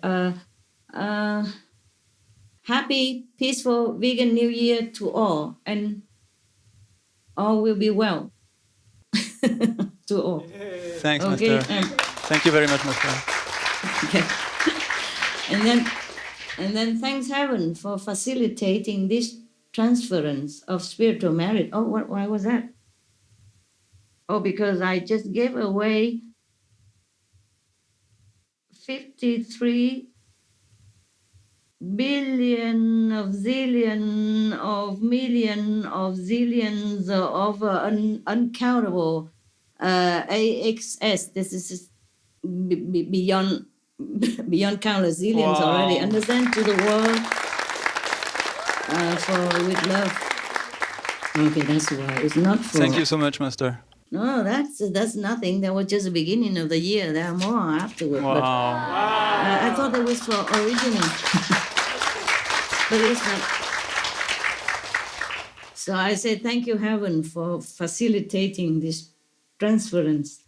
Speaker 11: happy, peaceful, vegan New Year to all, and all will be well. To all.
Speaker 15: Thanks,
Speaker 11: Okay,
Speaker 15: Master. Thank you very much, Master.
Speaker 11: Okay. And then thanks heaven for facilitating this transference of spiritual merit. Oh, why was that? Oh, because I just gave away 53 billion of zillion of million of zillions of uncountable AXS. This is beyond countless zillions already. Understand, to the world for with love. Okay, that's why it's not for.
Speaker 15: Thank you so much, Master.
Speaker 11: No, that's nothing. That was just the beginning of the year. There are more afterward.
Speaker 15: Wow.
Speaker 11: But I thought it was for original. But it's not. So I say thank you, heaven, for facilitating this transference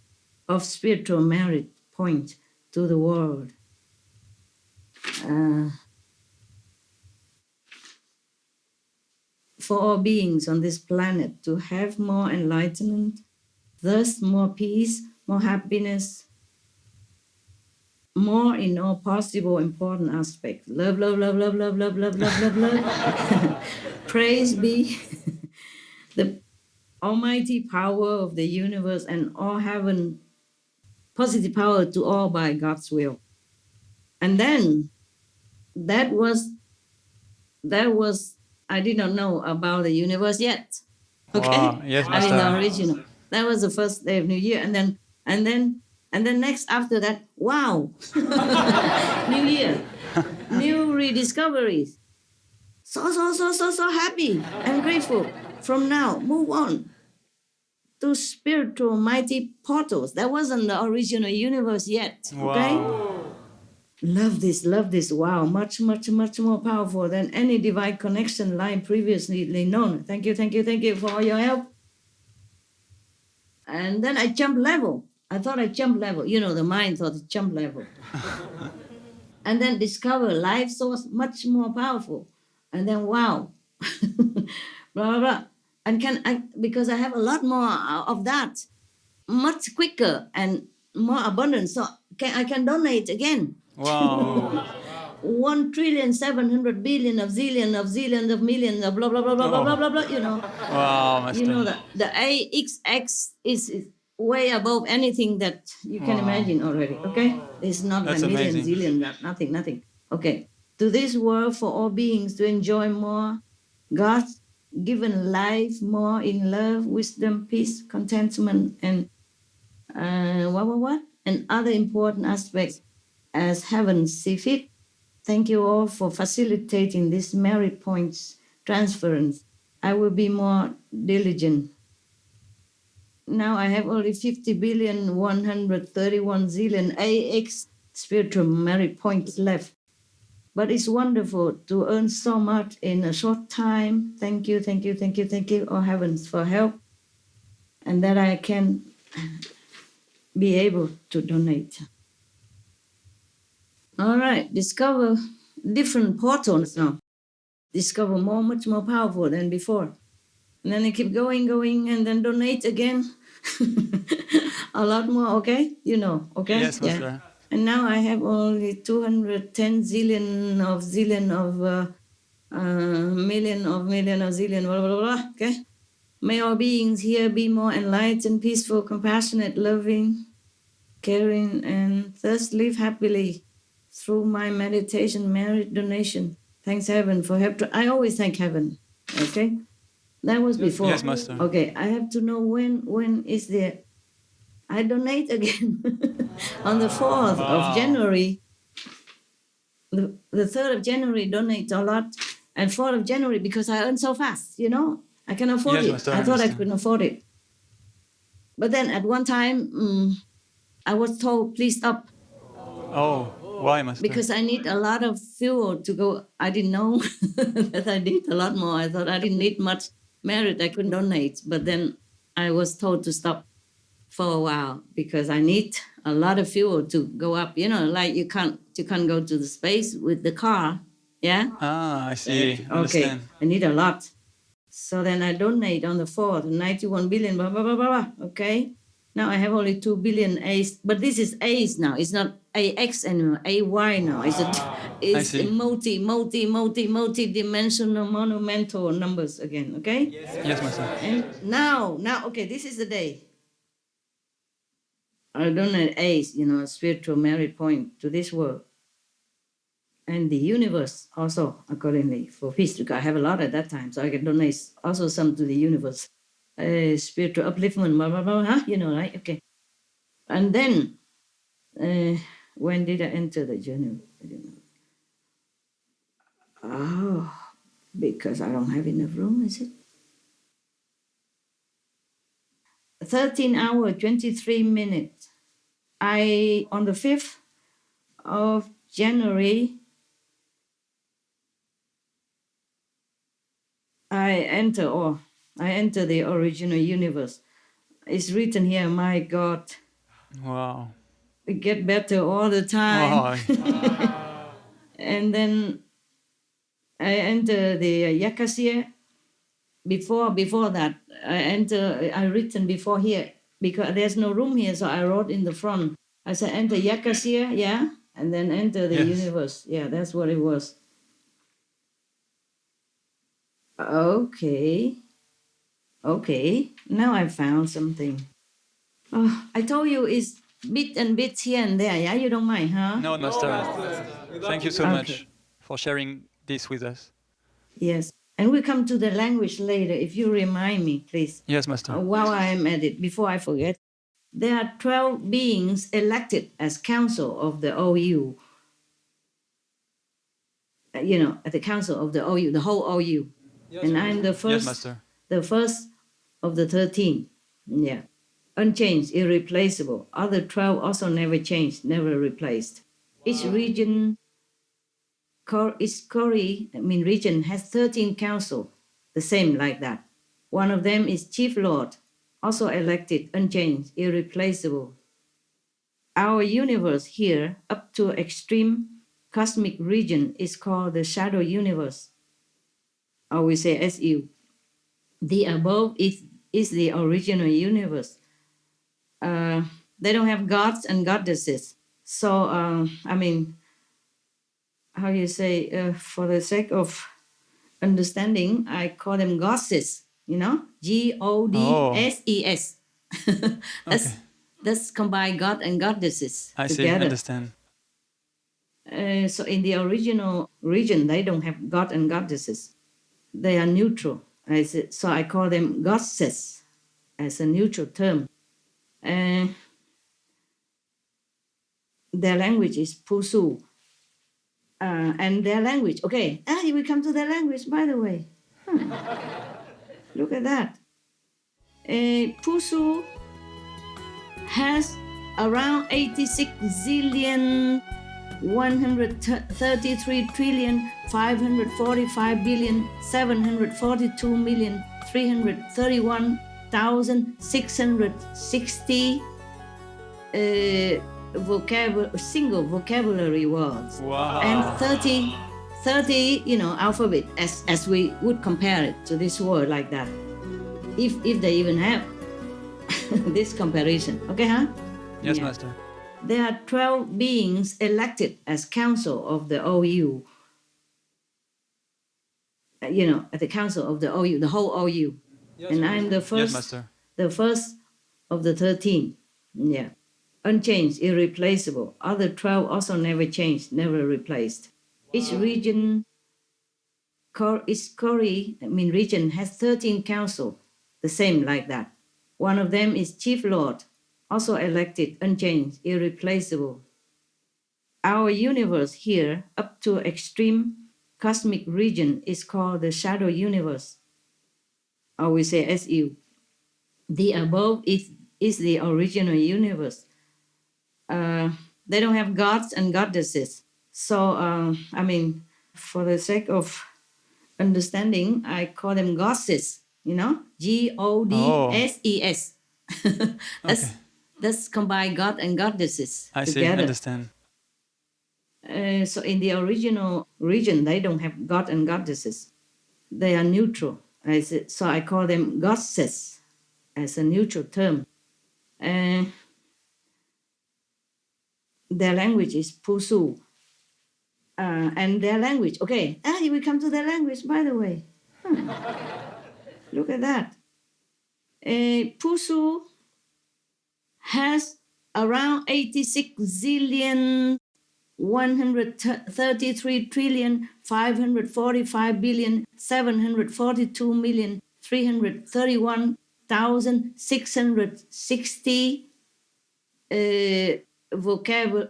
Speaker 11: of spiritual merit point to the world. For all beings on this planet to have more enlightenment, thus more peace, more happiness, more in all possible important aspects. Love, love, love, love, love, love, love, love, love, love. Praise be almighty power of the universe and all heaven, positive power to all by God's will. And then that was I did not know about the universe yet. Okay.
Speaker 15: Wow. Yes,
Speaker 11: I mean the
Speaker 15: Master.
Speaker 11: original. That was the first day of New Year, and then next after that, wow, New Year, new rediscoveries. So happy and grateful. From now, move on to spiritual mighty portals. That wasn't the original universe yet. Okay.
Speaker 15: Wow.
Speaker 11: Love this. Wow, much more powerful than any divine connection line previously known. Thank you for all your help. And then I jumped level. I thought I jumped level. You know, the mind thought it jumped level. And then discover life source much more powerful. And then wow, blah blah blah. And because I have a lot more of that, much quicker and more abundant. So I can donate again.
Speaker 15: Wow.
Speaker 11: 1,700,000,000,000 of zillions of millions of blah blah blah blah blah blah blah. You know.
Speaker 15: Wow, Master.
Speaker 11: You know that the AXX is way above anything that you can imagine already. Okay, it's not
Speaker 15: That's
Speaker 11: a million,
Speaker 15: amazing.
Speaker 11: zillion, nothing. Okay, to this world for all beings to enjoy more God's given life, more in love, wisdom, peace, contentment, and what, and other important aspects as heaven see fit. Thank you all for facilitating this merit points transference. I will be more diligent. Now I have only 50,131,000,000,000 AX spiritual merit points left. But it's wonderful to earn so much in a short time. Thank you, oh heavens, for help. And that I can be able to donate. All right, discover different portals now. Discover much more powerful than before. And then I keep going, and then donate again. A lot more, okay? You know, okay?
Speaker 15: Yes, Master.
Speaker 11: And now I have only 210 million of zillion, blah, blah, blah, okay? May all beings here be more enlightened, peaceful, compassionate, loving, caring, and thus live happily through my meditation, merit, donation. Thanks heaven for help. I always thank heaven, okay? That was before.
Speaker 15: Yes, Master.
Speaker 11: Okay, I have to know when is the... I donate again on the 4th of January. The 3rd of January donate a lot, and 4th of January because I earn so fast, you know. I can afford
Speaker 15: Yes,
Speaker 11: it.
Speaker 15: Master,
Speaker 11: I thought I
Speaker 15: understand.
Speaker 11: couldn't afford it. But then at one time, I was told, please stop.
Speaker 15: Oh, why, Master?
Speaker 11: Because I need a lot of fuel to go. I didn't know that I need a lot more. I thought I didn't need much merit. I couldn't donate. But then I was told to stop for a while because I need a lot of fuel to go up. You know, like you can't go to the space with the car. Yeah.
Speaker 15: Ah, I see.
Speaker 11: Okay.
Speaker 15: Understand.
Speaker 11: I need a lot. So then I donate on the 4th, 91 billion, blah, blah, blah, blah, blah. Okay. Now I have only 2 billion A's, but this is A's now. It's not AX anymore, AY now. It's
Speaker 15: see.
Speaker 11: multi-dimensional monumental numbers again, okay?
Speaker 15: Yes, Master.
Speaker 11: And now, okay, this is the day. I donate A's, you know, spiritual merit point to this world. And the universe also accordingly for peace. Because I have a lot at that time, so I can donate also some to the universe. Spiritual upliftment, blah, blah, blah, huh? You know, right? Okay. And then, when did I enter the journey? I don't know. Oh, because I don't have enough room, is it? 13 hours, 23 minutes. On the 5th of January, I enter the original universe. It's written here, my God.
Speaker 15: Wow.
Speaker 11: It get better all the time.
Speaker 15: Wow.
Speaker 11: And then I enter the Yakasir. Before that, I written before here because there's no room here, so I wrote in the front. I said enter Yakasir, yeah, and then enter the
Speaker 15: Yes.
Speaker 11: universe. Yeah, that's what it was. Okay.
Speaker 1: Okay, now I found something. Oh, I told you it's bit and bits here and there. Yeah, you don't mind, huh?
Speaker 15: No, Master. Thank you so
Speaker 1: Okay.
Speaker 15: much for sharing this with us.
Speaker 1: Yes. And we come to the language later, if you remind me, please.
Speaker 15: Yes, Master.
Speaker 1: While I am at it, before I forget. There are 12 beings elected as council of the OU. At the council of the OU, the whole OU. And I'm the first,
Speaker 15: Yes, Master.
Speaker 1: the first of the 13. Yeah. Unchanged, irreplaceable. Other 12 also never changed, never replaced. Each region, region has 13 council, the same like that. One of them is Chief Lord, also elected, unchanged, irreplaceable. Our universe here, up to extreme cosmic region, is called the shadow universe, or we say SU. The above is the original universe. They don't have gods and goddesses. So, how you say, for the sake of understanding, I call them goddesses, Godses. That's combine God and goddesses
Speaker 15: I see,
Speaker 1: together.
Speaker 15: understand.
Speaker 1: So in the original region, they don't have God and goddesses. They are neutral. So I call them goddesses as a neutral term. Their language is Pusu. And their language, okay, we come to their language, by the way. Look at that. Pusu has around 86 zillion 133 trillion 545 billion 742 million 331,660 single vocabulary words.
Speaker 15: Wow.
Speaker 1: And 30 alphabet as we would compare it to this word like that, if they even have this comparison. Okay, huh?
Speaker 15: Yes,
Speaker 1: Yeah.
Speaker 15: Master.
Speaker 1: There are 12 beings elected as council of the OU. At the council of the OU, the whole OU.
Speaker 15: Yes,
Speaker 1: and I'm the
Speaker 15: Yes,
Speaker 1: first,
Speaker 15: Master.
Speaker 1: the first of the 13. Yeah. Unchanged, irreplaceable. Other 12 also never changed, never replaced. Each region, region has 13 council, the same like that. One of them is Chief Lord, also elected, unchanged, irreplaceable. Our universe here, up to extreme cosmic region, is called the shadow universe, or we say SU. The above is the original universe. They don't have gods and goddesses. So, for the sake of understanding, I call them goddesses, Godses. That's combine God and goddesses
Speaker 15: I see,
Speaker 1: together.
Speaker 15: understand.
Speaker 1: So in the original region, they don't have God and goddesses. They are neutral. So I call them goddesses as a neutral term. Their language is Pusu. And their language, okay, we come to their language, by the way. Look at that. Pusu has around 86 zillion 133 trillion 545 billion 742 million 331,660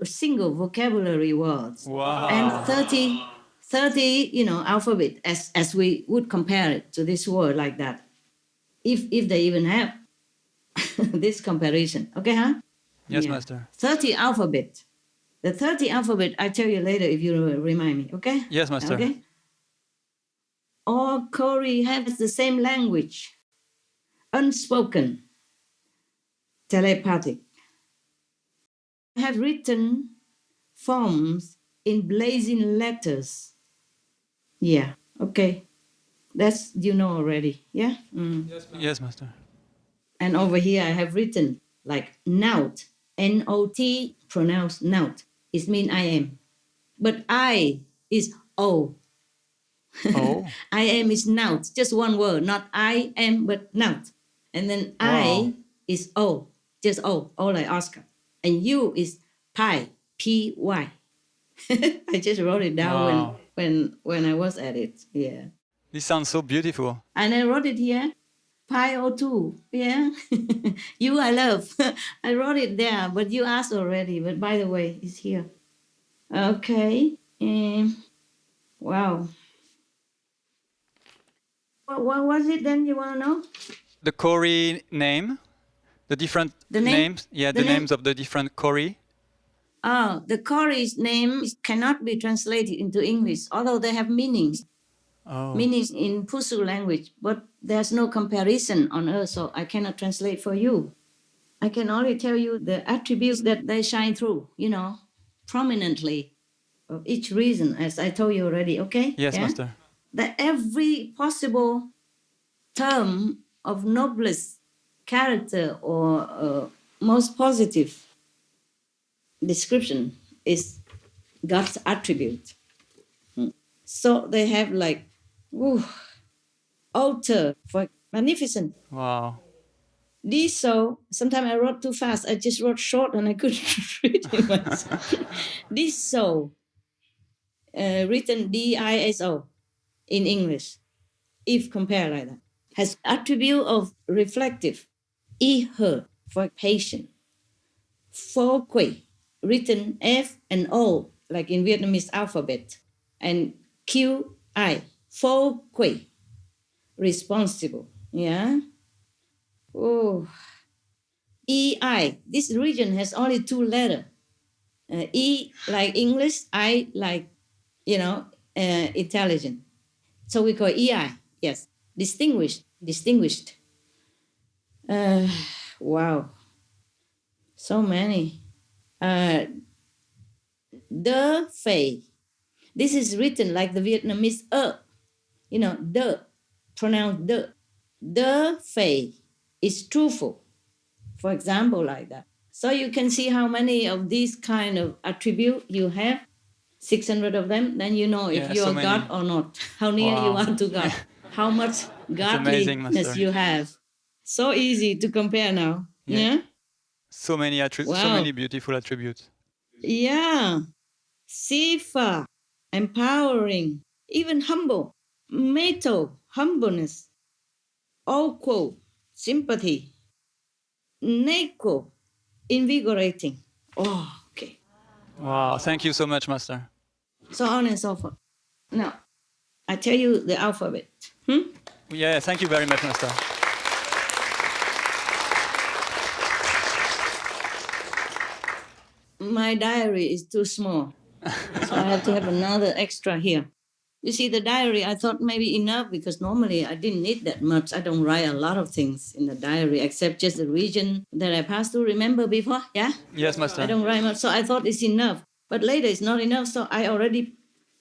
Speaker 1: single vocabulary words.
Speaker 15: Wow.
Speaker 1: And 30 alphabet as we would compare it to this word like that, if they even have this comparison. Okay, huh?
Speaker 15: Yes,
Speaker 1: Yeah.
Speaker 15: Master.
Speaker 1: 30 alphabet. The 30 alphabet, I tell you later if you remind me, okay?
Speaker 15: Yes, Master.
Speaker 1: Okay. All Kori has the same language, unspoken, telepathic. Have written forms in blazing letters. Yeah, okay. That's already, yeah?
Speaker 15: Yes, Master.
Speaker 1: And over here I have written like Naut, N-O-T, pronounced Naut. It means I am. But I is O.
Speaker 18: Oh.
Speaker 11: I am is noun, just one word, not I am, but noun. And then I is O, just O like Oscar. And you is pi, P-Y. I just wrote it down when I was at it. Yeah.
Speaker 16: This sounds so beautiful.
Speaker 11: And I wrote it here. Pi O2. Yeah. You I love. I wrote it there, but you asked already. But by the way, it's here. Okay. Wow. What was it then you want to know?
Speaker 16: The Kori name, the different
Speaker 11: The name?
Speaker 16: names. Yeah, the names of the different Kori.
Speaker 11: Oh, the Kori's name cannot be translated into English, although they have meanings. Meanings in Pusu language, but there's no comparison on earth, so I cannot translate for you. I can only tell you the attributes that they shine through, prominently of each reason, as I told you already, okay?
Speaker 16: Yes, Master.
Speaker 11: That every possible term of noblest character or most positive description is God's attribute. So they have like, altar for magnificent.
Speaker 16: Wow.
Speaker 11: Diso, sometimes I wrote too fast. I just wrote short and I couldn't read it myself. Diso, written D-I-S-O in English, if compared like that, has attribute of reflective, I-her for patient. Foque, written F and O, like in Vietnamese alphabet, and Q-I, foque, responsible, yeah? Oh, E-I, this region has only two letters. E like English, I like, intelligent. So we call EI, yes, distinguished. Wow, so many. The Fei, this is written like the Vietnamese the, pronounced the. The Fei is truthful, for example, like that. So you can see how many of these kind of attributes you have, 600 of them, then you know if you're God or not, how near you are to God, how much godliness you have. So easy to compare now. Yeah?
Speaker 16: So many so many beautiful attributes.
Speaker 11: Yeah. Sifa, empowering, even humble. Meto, humbleness. Oko, sympathy. Neko, invigorating. Oh, okay.
Speaker 16: Wow, thank you so much, Master.
Speaker 11: So on and so forth. Now, I tell you the alphabet.
Speaker 16: Yeah, thank you very much, Master.
Speaker 11: My diary is too small, so I have to have another extra here. You see, the diary, I thought maybe enough because normally I didn't need that much. I don't write a lot of things in the diary except just the region that I passed through. Remember before? Yeah?
Speaker 16: Yes, Master.
Speaker 11: I don't write much, so I thought it's enough. But later it's not enough, so I already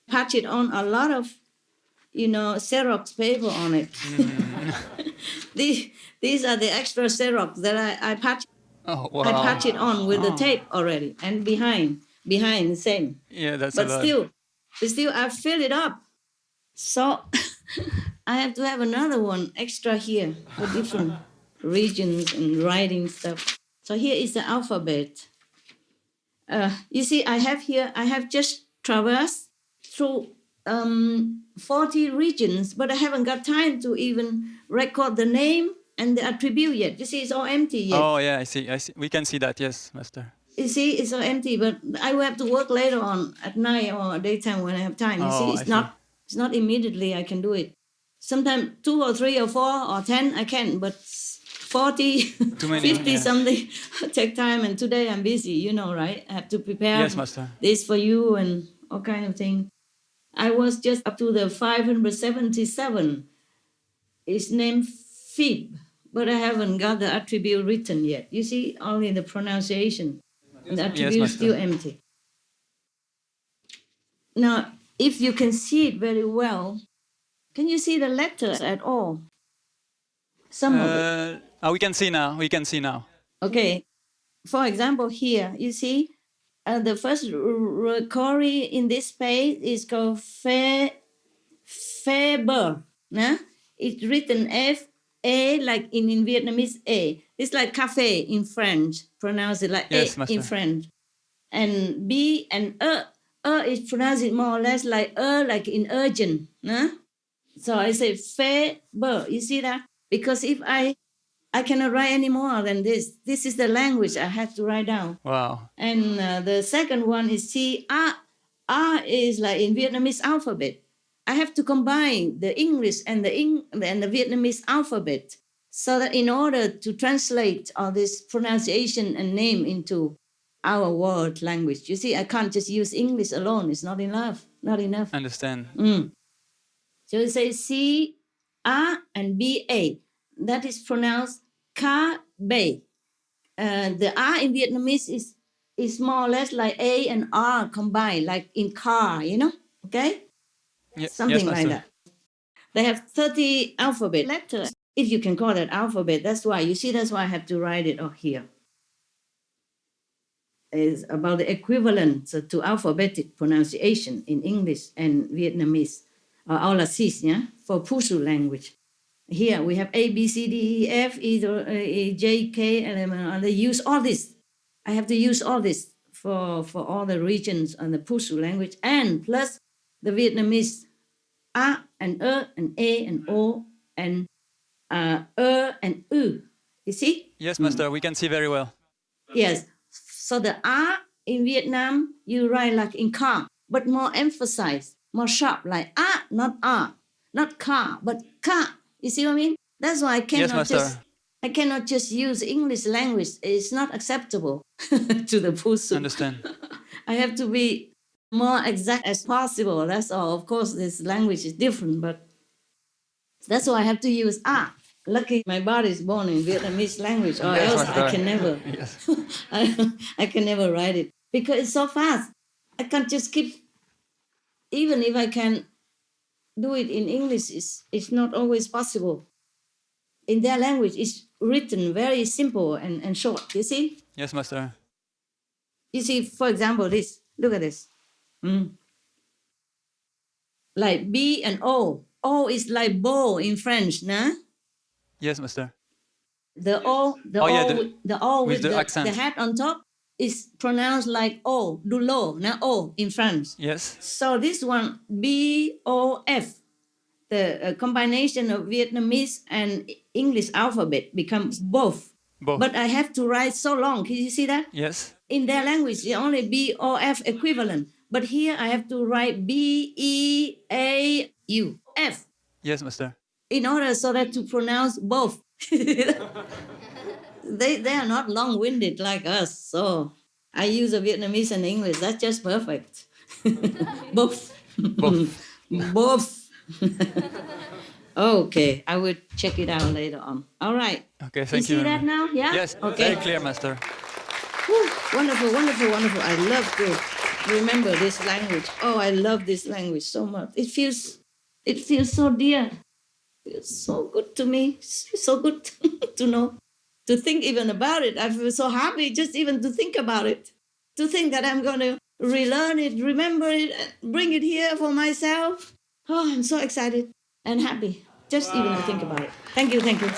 Speaker 11: patched it on a lot of, Xerox paper on it. These are the extra Xerox that I patched.
Speaker 16: Oh, wow.
Speaker 11: I patch it on with the tape already, and behind the same.
Speaker 16: Yeah, that's
Speaker 11: but
Speaker 16: a lot.
Speaker 11: still, I fill it up. So I have to have another one extra here for different regions and writing stuff. So here is the alphabet. You see, I have just traversed through 40 regions, but I haven't got time to even record the name and the attribute yet. You see, it's all empty yet.
Speaker 16: Oh, yeah, I see. We can see that, yes, Master.
Speaker 11: You see, it's all empty, but I will have to work later on at night or daytime when I have time. You see, it's not immediately I can do it. Sometimes 2 or 3 or 4 or 10 I can, but 40,
Speaker 16: Too many,
Speaker 11: 50 something take time. And today I'm busy, right? I have to prepare this for you and all kind of thing. I was just up to the 577. It's named Fib, but I haven't got the attribute written yet. You see, only the pronunciation. And the attribute is still empty. Now, if you can see it very well, can you see the letters at all? Some of it.
Speaker 16: We can see now.
Speaker 11: Okay. For example, here, you see, the first Kori in this page is called Faber. Nah? It's written F-A, like in Vietnamese, A. It's like cafe in French. Pronounce it like
Speaker 15: Yes,
Speaker 11: A
Speaker 15: master.
Speaker 11: in French. And B and is pronounced more or less like like in urgent. Nah? So I say Faber. You see that? Because if I cannot write any more than this. This is the language I have to write down.
Speaker 15: Wow.
Speaker 11: And the second one is C. R is like in Vietnamese alphabet. I have to combine the English and the Vietnamese alphabet so that in order to translate all this pronunciation and name into our world language. You see, I can't just use English alone. It's not enough. Not enough.
Speaker 15: Understand.
Speaker 11: So you say C, R, and B, A. That is pronounced Ca Bay. The R in Vietnamese is more or less like A and R combined, like in car, you know? Okay? Something like that. They have 30 alphabet letters, if you can call that alphabet. That's why, you see, that's why I have to write it here. It's about the equivalent to alphabetic pronunciation in English and Vietnamese, or yeah, for Pusu language. Here we have A, B, C, D, E, F, E, J, K, and they use all this. I have to use all this for all the regions on the Pusu language, and plus the Vietnamese A and A and O and and U. You see?
Speaker 15: Yes, master. We can see very well.
Speaker 11: Yes. So the R in Vietnam, you write like in car, but more emphasized, more sharp, like A, not R, not car, but car. You see what I mean? That's why I cannot just use English language. It's not acceptable to the Pusu.
Speaker 15: Understand.
Speaker 11: I have to be more exact as possible. That's all. Of course, this language is different, but that's why I have to use A. Lucky my body is born in Vietnamese language, or else I can never.
Speaker 15: Yes.
Speaker 11: I can never write it because it's so fast. I can't just keep. Even if I can do it in English, it's not always possible. In their language, it's written very simple and short. You see?
Speaker 15: Yes, master.
Speaker 11: You see, for example, this. Look at this. Like B and O. O is like bow in French, nah?
Speaker 15: Yes, master.
Speaker 11: The O with the
Speaker 15: accent.
Speaker 11: the hat on top is pronounced like O, du lo, not O in French.
Speaker 15: Yes.
Speaker 11: So this one, B-O-F, the combination of Vietnamese and English alphabet becomes both. But I have to write so long. Can you see that?
Speaker 15: Yes.
Speaker 11: In their language, it's only B-O-F equivalent. But here I have to write B-E-A-U-F.
Speaker 15: Yes, master.
Speaker 11: In order so that to pronounce both. They are not long-winded like us. So I use a Vietnamese and English. That's just perfect. Both. Both. Okay, I will check it out later on. All right.
Speaker 15: Okay, thank you.
Speaker 11: You see that now? Yeah?
Speaker 15: Yes,
Speaker 11: Okay.
Speaker 15: very clear, master.
Speaker 11: Whew, wonderful, wonderful, wonderful. I love to remember this language. Oh, I love this language so much. It feels so dear. It's so good to me. It's so good to know, to think even about it. I feel so happy just even to think about it, to think that I'm going to relearn it, remember it, and bring it here for myself. Oh, I'm so excited and happy just even to think about it. Thank you, thank you.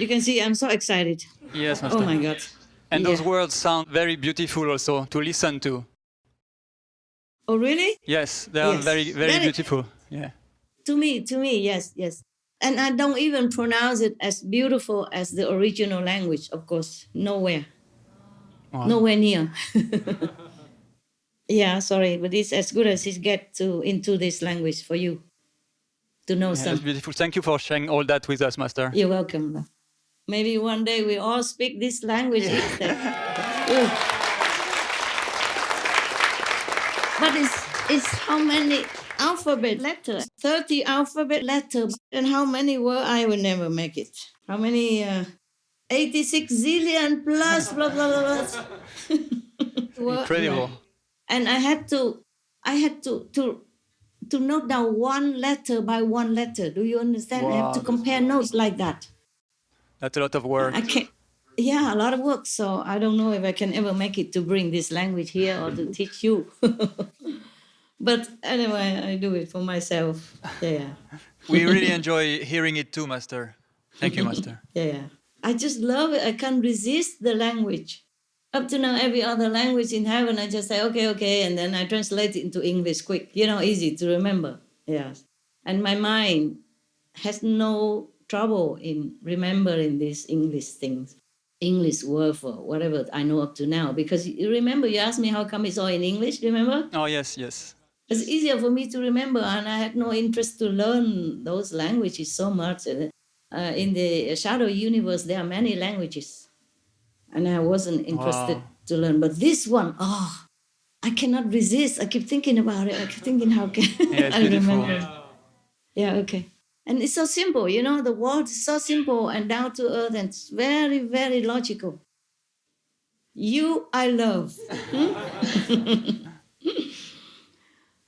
Speaker 11: You can see I'm so excited.
Speaker 15: Yes, master.
Speaker 11: Oh my God.
Speaker 15: And
Speaker 11: Yeah.
Speaker 15: those words sound very beautiful also to listen to.
Speaker 11: Oh, really?
Speaker 15: Yes, they are
Speaker 11: Yes.
Speaker 15: very, very beautiful. Yeah.
Speaker 11: To me, yes, yes. And I don't even pronounce it as beautiful as the original language, of course. Nowhere.
Speaker 15: Wow.
Speaker 11: Nowhere near. Yeah, sorry, but it's as good as it gets into this language for you to know
Speaker 15: Yeah,
Speaker 11: some.
Speaker 15: it's beautiful. Thank you for sharing all that with us, master.
Speaker 11: You're welcome. Maybe one day we all speak this language instead. But it's how many alphabet letters? 30 alphabet letters. And how many were I will never make it. How many? 86 zillion plus blah blah blah. blah.
Speaker 15: Incredible.
Speaker 11: And I had to note down one letter by one letter. Do you understand? I have to
Speaker 15: Wow.
Speaker 11: compare notes like that.
Speaker 15: That's a lot of work.
Speaker 11: I can't. Yeah, a lot of work. So I don't know if I can ever make it to bring this language here or to teach you. But anyway, I do it for myself. Yeah.
Speaker 2: We really enjoy hearing it too, Master. Thank you, Master.
Speaker 11: Yeah. I just love it. I can't resist the language. Up to now, every other language in heaven, I just say, okay, and then I translate it into English quick, easy to remember. Yes. And my mind has no trouble in remembering these English things, English word for whatever I know up to now. Because you remember, you asked me how come it's all in English, remember?
Speaker 2: Oh, yes.
Speaker 11: It's easier for me to remember, and I had no interest to learn those languages so much. In the shadow universe, there are many languages, and I wasn't interested to learn. But this one, I cannot resist. I keep thinking about it. I keep thinking, how can
Speaker 2: Yeah, it's
Speaker 11: I
Speaker 2: beautiful.
Speaker 11: remember? Yeah, okay. And it's so simple, the word is so simple and down to earth, and it's very, very logical. You, I love.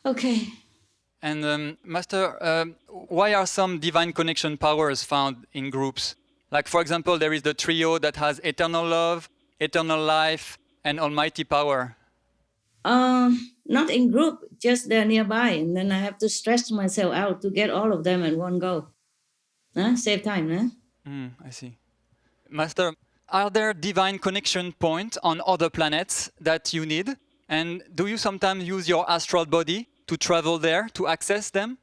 Speaker 11: Okay.
Speaker 2: And Master, why are some divine connection powers found in groups? Like, for example, there is the trio that has eternal love, eternal life, and almighty power.
Speaker 11: Not in group, just they're nearby, and then I have to stretch myself out to get all of them at one go. Save time,
Speaker 2: I see. Master, are there divine connection points on other planets that you need? And do you sometimes use your astral body to travel there to access them?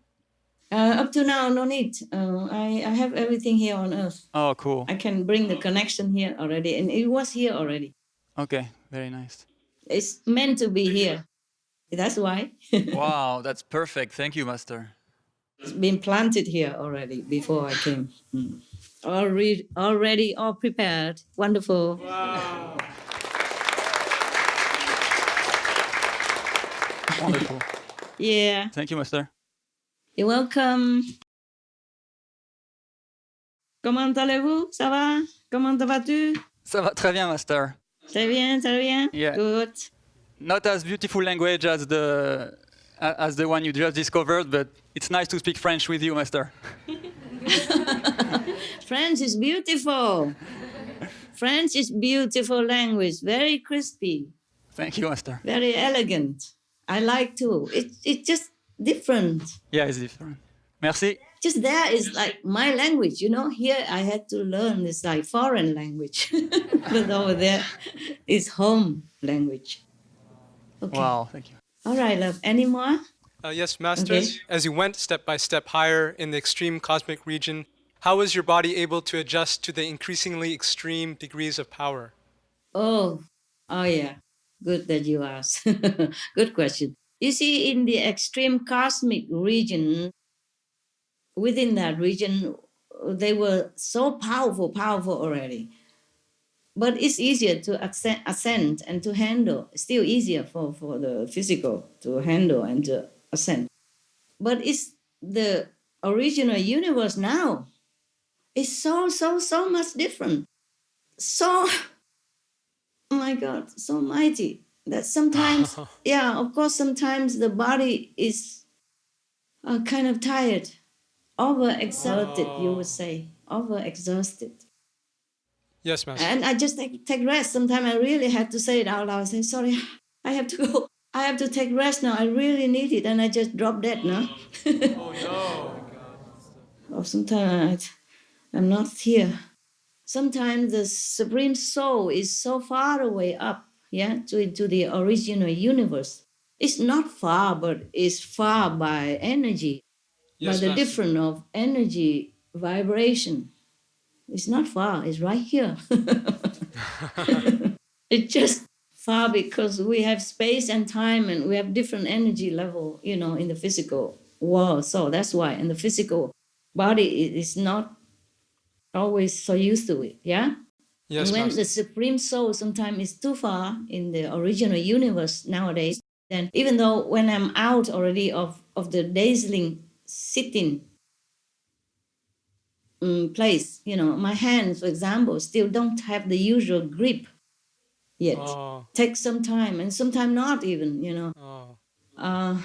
Speaker 11: Up to now, no need. I have everything here on Earth.
Speaker 2: Oh, cool.
Speaker 11: I can bring the connection here already, and it was here already.
Speaker 2: Okay, very nice.
Speaker 11: It's meant to be here. That's why.
Speaker 2: Wow, that's perfect. Thank you, Master.
Speaker 11: It's been planted here already before I came. Already all prepared. Wonderful. Wow.
Speaker 2: Wonderful.
Speaker 11: Yeah.
Speaker 2: Thank you, Master.
Speaker 11: You're welcome. Comment allez-vous? Ça va? Comment vas-tu?
Speaker 2: Ça va très bien, Master.
Speaker 11: Très bien, très bien.
Speaker 2: Yeah.
Speaker 11: Good.
Speaker 2: Not as beautiful language as the one you just discovered, but it's nice to speak French with you, Master.
Speaker 11: French is beautiful. French is beautiful language, very crispy.
Speaker 2: Thank you, Master.
Speaker 11: Very elegant. I like too. It's just different.
Speaker 2: Yeah, it's different. Merci.
Speaker 11: Just there is like my language, Here I had to learn this like foreign language, but over there is home language. Okay.
Speaker 2: Wow, thank you.
Speaker 11: All right, love. Any more?
Speaker 18: Yes, Master.
Speaker 11: Okay.
Speaker 18: As you went step by step higher in the extreme cosmic region, how was your body able to adjust to the increasingly extreme degrees of power?
Speaker 11: Oh yeah. Good that you asked. Good question. You see, in the extreme cosmic region, within that region, they were so powerful already. But it's easier to ascend and to handle. It's still easier for the physical to handle and to ascend. But it's the original universe now. It's so much different. So, oh my God, so mighty that sometimes, of course, sometimes the body is kind of tired, overexerted, you would say, overexhausted.
Speaker 18: Yes, Master.
Speaker 11: And I just take rest. Sometimes I really had to say it out loud. I say, sorry, I have to go. I have to take rest now. I really need it. And I just drop dead now.
Speaker 18: Oh, no.
Speaker 11: Or sometimes I'm not here. Sometimes the Supreme Soul is so far away up, to the original universe. It's not far, but it's far by energy,
Speaker 18: Yes,
Speaker 11: by the
Speaker 18: Master.
Speaker 11: difference of energy vibration. It's not far, it's right here. It's just far because we have space and time and we have different energy level, in the physical world. So that's why. And the physical body is not always so used to it, yeah?
Speaker 18: Yes,
Speaker 11: And when
Speaker 18: Master.
Speaker 11: the Supreme Soul sometimes is too far in the original universe nowadays, then even though when I'm out already of the dazzling sitting place, my hands, for example, still don't have the usual grip yet.
Speaker 18: Oh.
Speaker 11: Takes some time, and sometimes not even,
Speaker 18: Oh.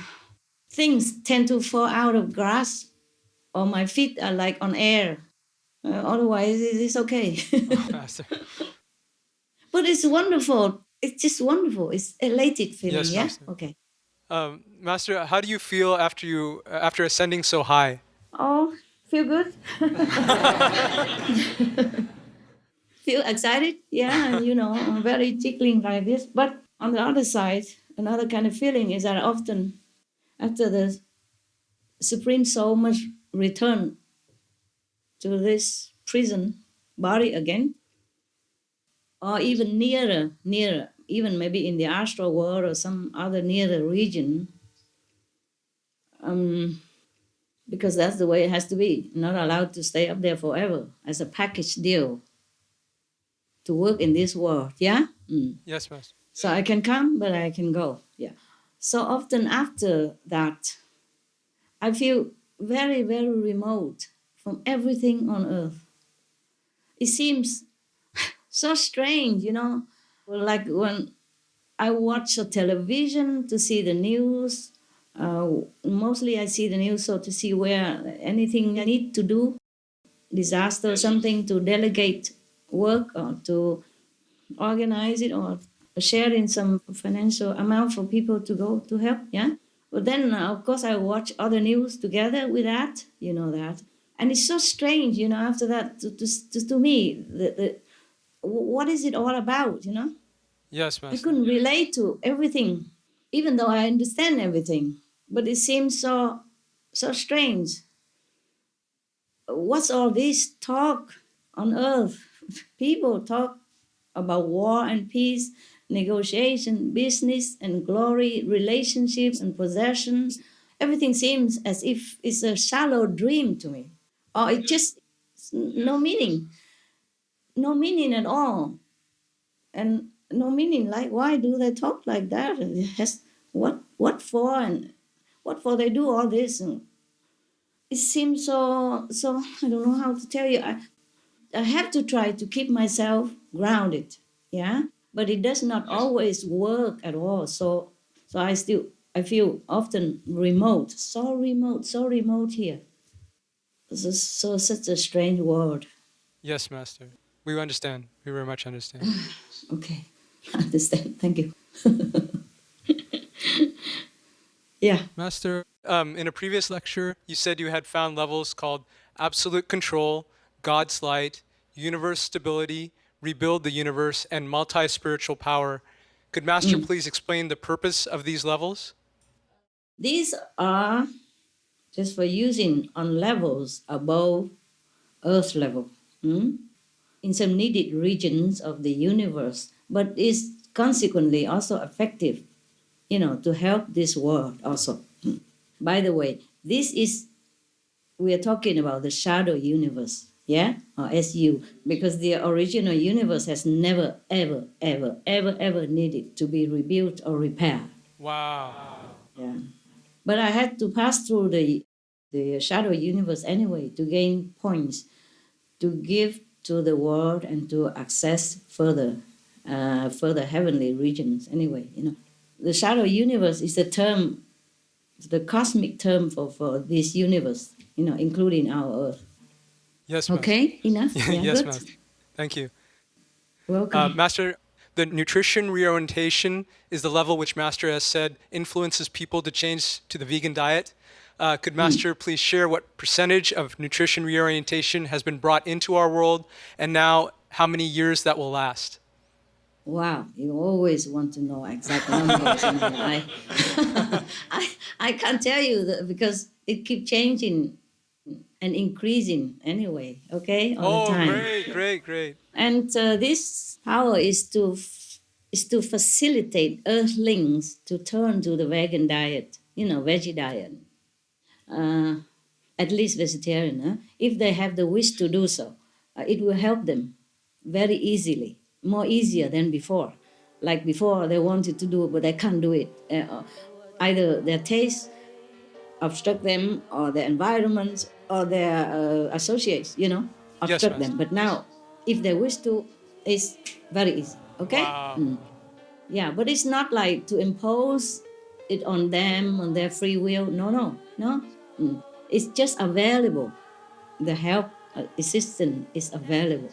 Speaker 11: Things tend to fall out of grasp, or my feet are like on air. Otherwise, it's okay.
Speaker 18: Master.
Speaker 11: but it's wonderful. It's just wonderful. It's elated feeling.
Speaker 18: Yes,
Speaker 11: yeah.
Speaker 18: Master.
Speaker 11: Okay.
Speaker 18: Master, how do you feel after ascending so high?
Speaker 11: Oh, feel good. Feel excited. Yeah, and I'm very tickling like this. But on the other side, another kind of feeling is that often after the Supreme Soul must return to this prison body again, or even nearer, even maybe in the astral world or some other nearer region, because that's the way it has to be. Not allowed to stay up there forever as a package deal to work in this world. Yeah.
Speaker 18: Yes, Master.
Speaker 11: So I can come, but I can go. Yeah. So often after that, I feel very, very remote from everything on earth. It seems so strange, like when I watch a television to see the news. Mostly I see the news so to see where anything I need to do, disaster, something to delegate work or to organize it or share in some financial amount for people to go to help. Yeah. But then, of course, I watch other news together with that, that. And it's so strange, after that, to me, what is it all about,
Speaker 18: Yes,
Speaker 11: I
Speaker 18: Master.
Speaker 11: couldn't relate to everything, even though I understand everything. But it seems so strange. What's all this talk on earth? People talk about war and peace, negotiation, business and glory, relationships and possessions. Everything seems as if it's a shallow dream to me, or it just no meaning at all, and no meaning. Like, why do they talk like that? It has what for, and what for they do all this? And it seems so. I don't know how to tell you. I have to try to keep myself grounded, yeah, but it does not always work at all. So I feel often remote, so remote here. This is such a strange world.
Speaker 18: Yes, Master. We understand. We very much understand.
Speaker 11: Okay, I understand. Thank you. Yeah.
Speaker 18: Master, in a previous lecture, you said you had found levels called absolute control, God's light, universe stability, rebuild the universe, and multi-spiritual power. Could Master please explain the purpose of these levels?
Speaker 11: These are just for using on levels above Earth level, in some needed regions of the universe, but is consequently also effective, to help this world also. By the way, we are talking about the shadow universe, yeah, or SU, because the original universe has never, ever, ever, ever, ever needed to be rebuilt or repaired.
Speaker 18: Wow.
Speaker 11: Yeah. But I had to pass through the shadow universe anyway to gain points to give to the world and to access further heavenly regions anyway. The shadow universe is the cosmic term for this universe, including our Earth.
Speaker 18: Yes, Master.
Speaker 11: Okay, enough? Yeah,
Speaker 18: yes,
Speaker 11: good.
Speaker 18: Master. Thank you.
Speaker 11: Welcome.
Speaker 18: Master, the nutrition reorientation is the level which Master has said influences people to change to the vegan diet. Could Master please share what percentage of nutrition reorientation has been brought into our world, and now how many years that will last?
Speaker 11: Wow, you always want to know exact numbers. I can't tell you that because it keeps changing and increasing anyway, okay, all the time.
Speaker 18: Great.
Speaker 11: And this power is to facilitate Earthlings to turn to the vegan diet, veggie diet, at least vegetarian. If they have the wish to do so, it will help them very easily, more easier than before. Like before, they wanted to do it, but they can't do it. Either their taste obstruct them, or their environment, or their associates, obstruct them. But now, if they wish to, it's very easy. Okay?
Speaker 18: Wow.
Speaker 11: Yeah, but it's not like to impose it on them, on their free will. No. It's just available. The help, assistance is available.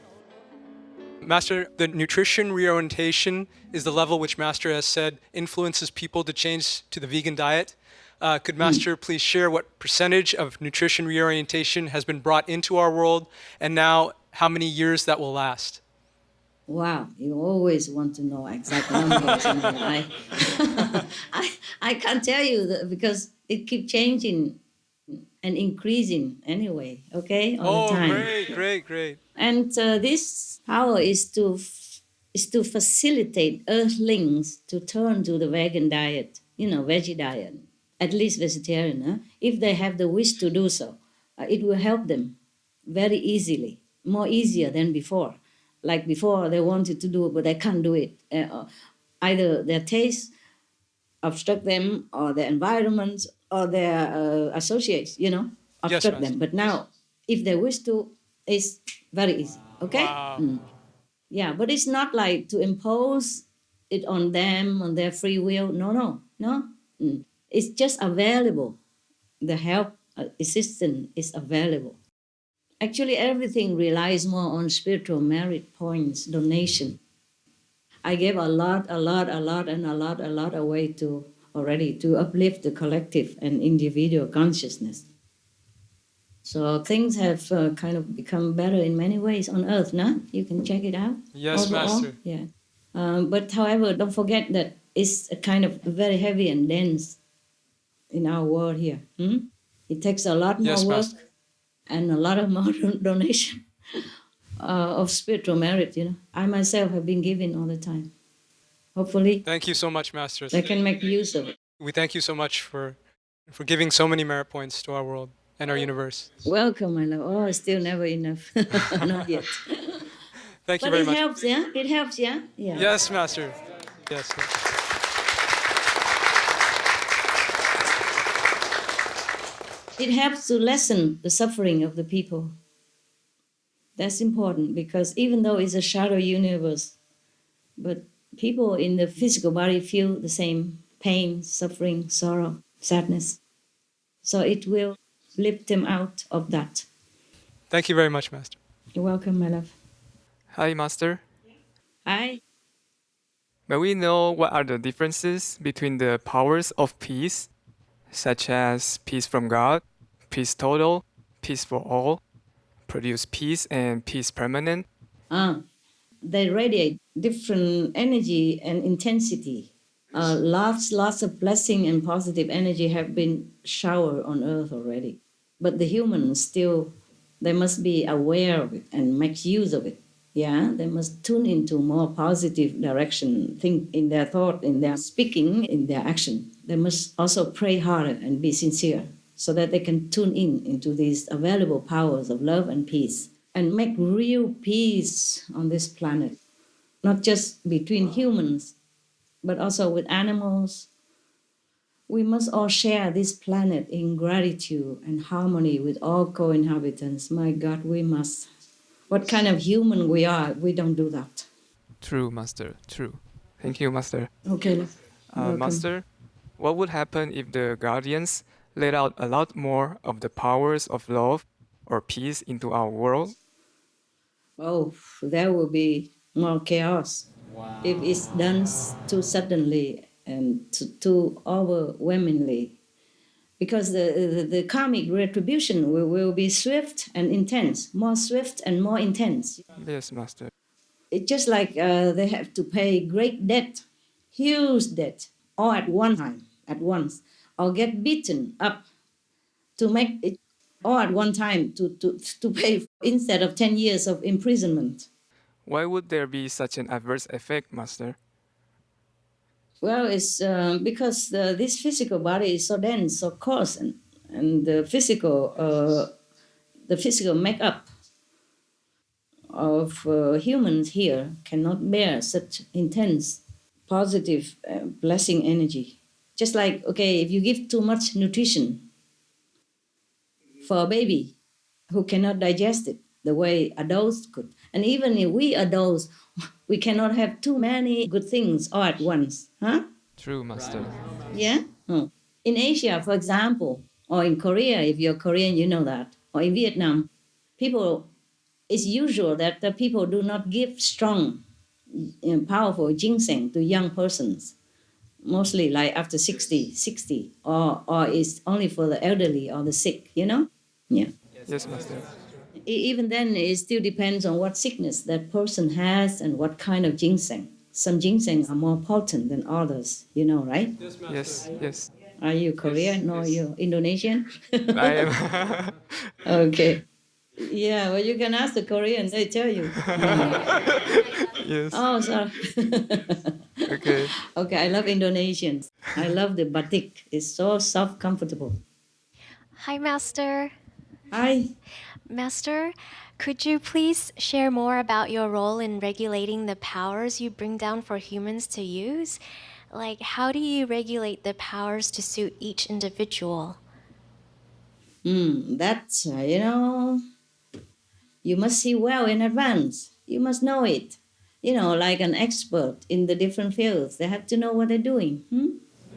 Speaker 18: Master, the nutrition reorientation is the level which Master has said influences people to change to the vegan diet. Could Master please share what percentage of nutrition reorientation has been brought into our world, and now how many years that will last?
Speaker 11: Wow, you always want to know exact numbers. I can't tell you because it keeps changing and increasing anyway, okay, all the time.
Speaker 18: Great.
Speaker 11: And this power is to facilitate Earthlings to turn to the vegan diet, veggie diet, at least vegetarian, if they have the wish to do so. It will help them very easily, more easier than before. Like before, they wanted to do it, but they can't do it. Either their taste obstruct them, or their environment, or their associates, obstruct them. But now, if they wish to, it's very easy. Okay?
Speaker 18: Wow.
Speaker 11: Yeah, but it's not like to impose it on them, on their free will. No. It's just available. The help, assistance is available. Actually, everything relies more on spiritual merit points, donation. I gave a lot away to uplift the collective and individual consciousness. So things have kind of become better in many ways on Earth, no? You can check it out.
Speaker 18: Yes,
Speaker 11: overall.
Speaker 18: Master.
Speaker 11: Yeah. But however, don't forget that it's a kind of very heavy and dense in our world here. It takes a lot more work
Speaker 18: Master.
Speaker 11: and a lot of more donation of spiritual merit, I myself have been giving all the time. Hopefully,
Speaker 18: Thank you so much, Master.
Speaker 11: they can make use of it.
Speaker 18: We thank you so much for giving so many merit points to our world and our universe.
Speaker 11: Welcome, my love. Oh, it's still never enough. Not yet.
Speaker 18: Thank you
Speaker 11: But
Speaker 18: very
Speaker 11: it
Speaker 18: much.
Speaker 11: helps, yeah? It helps, yeah? Yeah.
Speaker 18: Yes, Master. Yes.
Speaker 11: It helps to lessen the suffering of the people. That's important because even though it's a shadow universe, but people in the physical body feel the same pain, suffering, sorrow, sadness. So it will lift them out of that.
Speaker 18: Thank you very much, Master.
Speaker 11: You're welcome, my love.
Speaker 3: Hi, Master.
Speaker 11: Hi.
Speaker 3: May we know what are the differences between the powers of peace, such as peace from God, peace total, peace for all, produce peace, and peace permanent?
Speaker 11: They radiate different energy and intensity. Lots of blessing and positive energy have been showered on earth already. But the humans still, they must be aware of it and make use of it. Yeah, they must tune into more positive direction, think in their thought, in their speaking, in their action. They must also pray harder and be sincere so that they can tune in into these available powers of love and peace and make real peace on this planet, not just between humans, but also with animals. We must all share this planet in gratitude and harmony with all co-inhabitants. My God, we must. What kind of human we are, we don't do that.
Speaker 3: True, Master. True. Thank you, Master.
Speaker 11: Okay. Welcome.
Speaker 3: Master, what would happen if the guardians let out a lot more of the powers of love or peace into our world?
Speaker 11: Oh, there will be more chaos.
Speaker 3: Wow.
Speaker 11: If it's done too suddenly and too overwhelmingly. Because the karmic retribution will be swift and intense, more swift and more intense.
Speaker 3: Yes, Master.
Speaker 11: It's just like they have to pay great debt, huge debt, all at one time, at once, or get beaten up to make it all at one time to pay instead of 10 years of imprisonment.
Speaker 3: Why would there be such an adverse effect, Master?
Speaker 11: Well, it's because this physical body is so dense, so coarse, and the physical makeup of humans here cannot bear such intense, positive, blessing energy. Just like, okay, if you give too much nutrition for a baby who cannot digest it the way adults could, and even if we adults, we cannot have too many good things all at once, huh?
Speaker 3: True, Master.
Speaker 11: Yeah? In Asia, for example, or in Korea, if you're Korean, you know that, or in Vietnam, people it's usual that the people do not give strong and powerful ginseng to young persons, mostly like after 60, or it's only for the elderly or the sick, Yeah.
Speaker 3: Yes, Master.
Speaker 11: Even then, it still depends on what sickness that person has and what kind of ginseng. Some ginseng are more potent than others, right?
Speaker 3: Yes, yes.
Speaker 11: Are you Korean or you Indonesian?
Speaker 3: I am.
Speaker 11: Okay. Yeah, well, you can ask the Koreans, they tell you.
Speaker 3: Yes.
Speaker 11: Oh, sorry.
Speaker 3: Okay.
Speaker 11: Okay, I love Indonesians. I love the batik. It's so soft, comfortable.
Speaker 20: Hi, Master.
Speaker 11: Hi.
Speaker 20: Master, could you please share more about your role in regulating the powers you bring down for humans to use? Like, how do you regulate the powers to suit each individual?
Speaker 11: That's, you must see well in advance. You must know it. Like an expert in the different fields. They have to know what they're doing.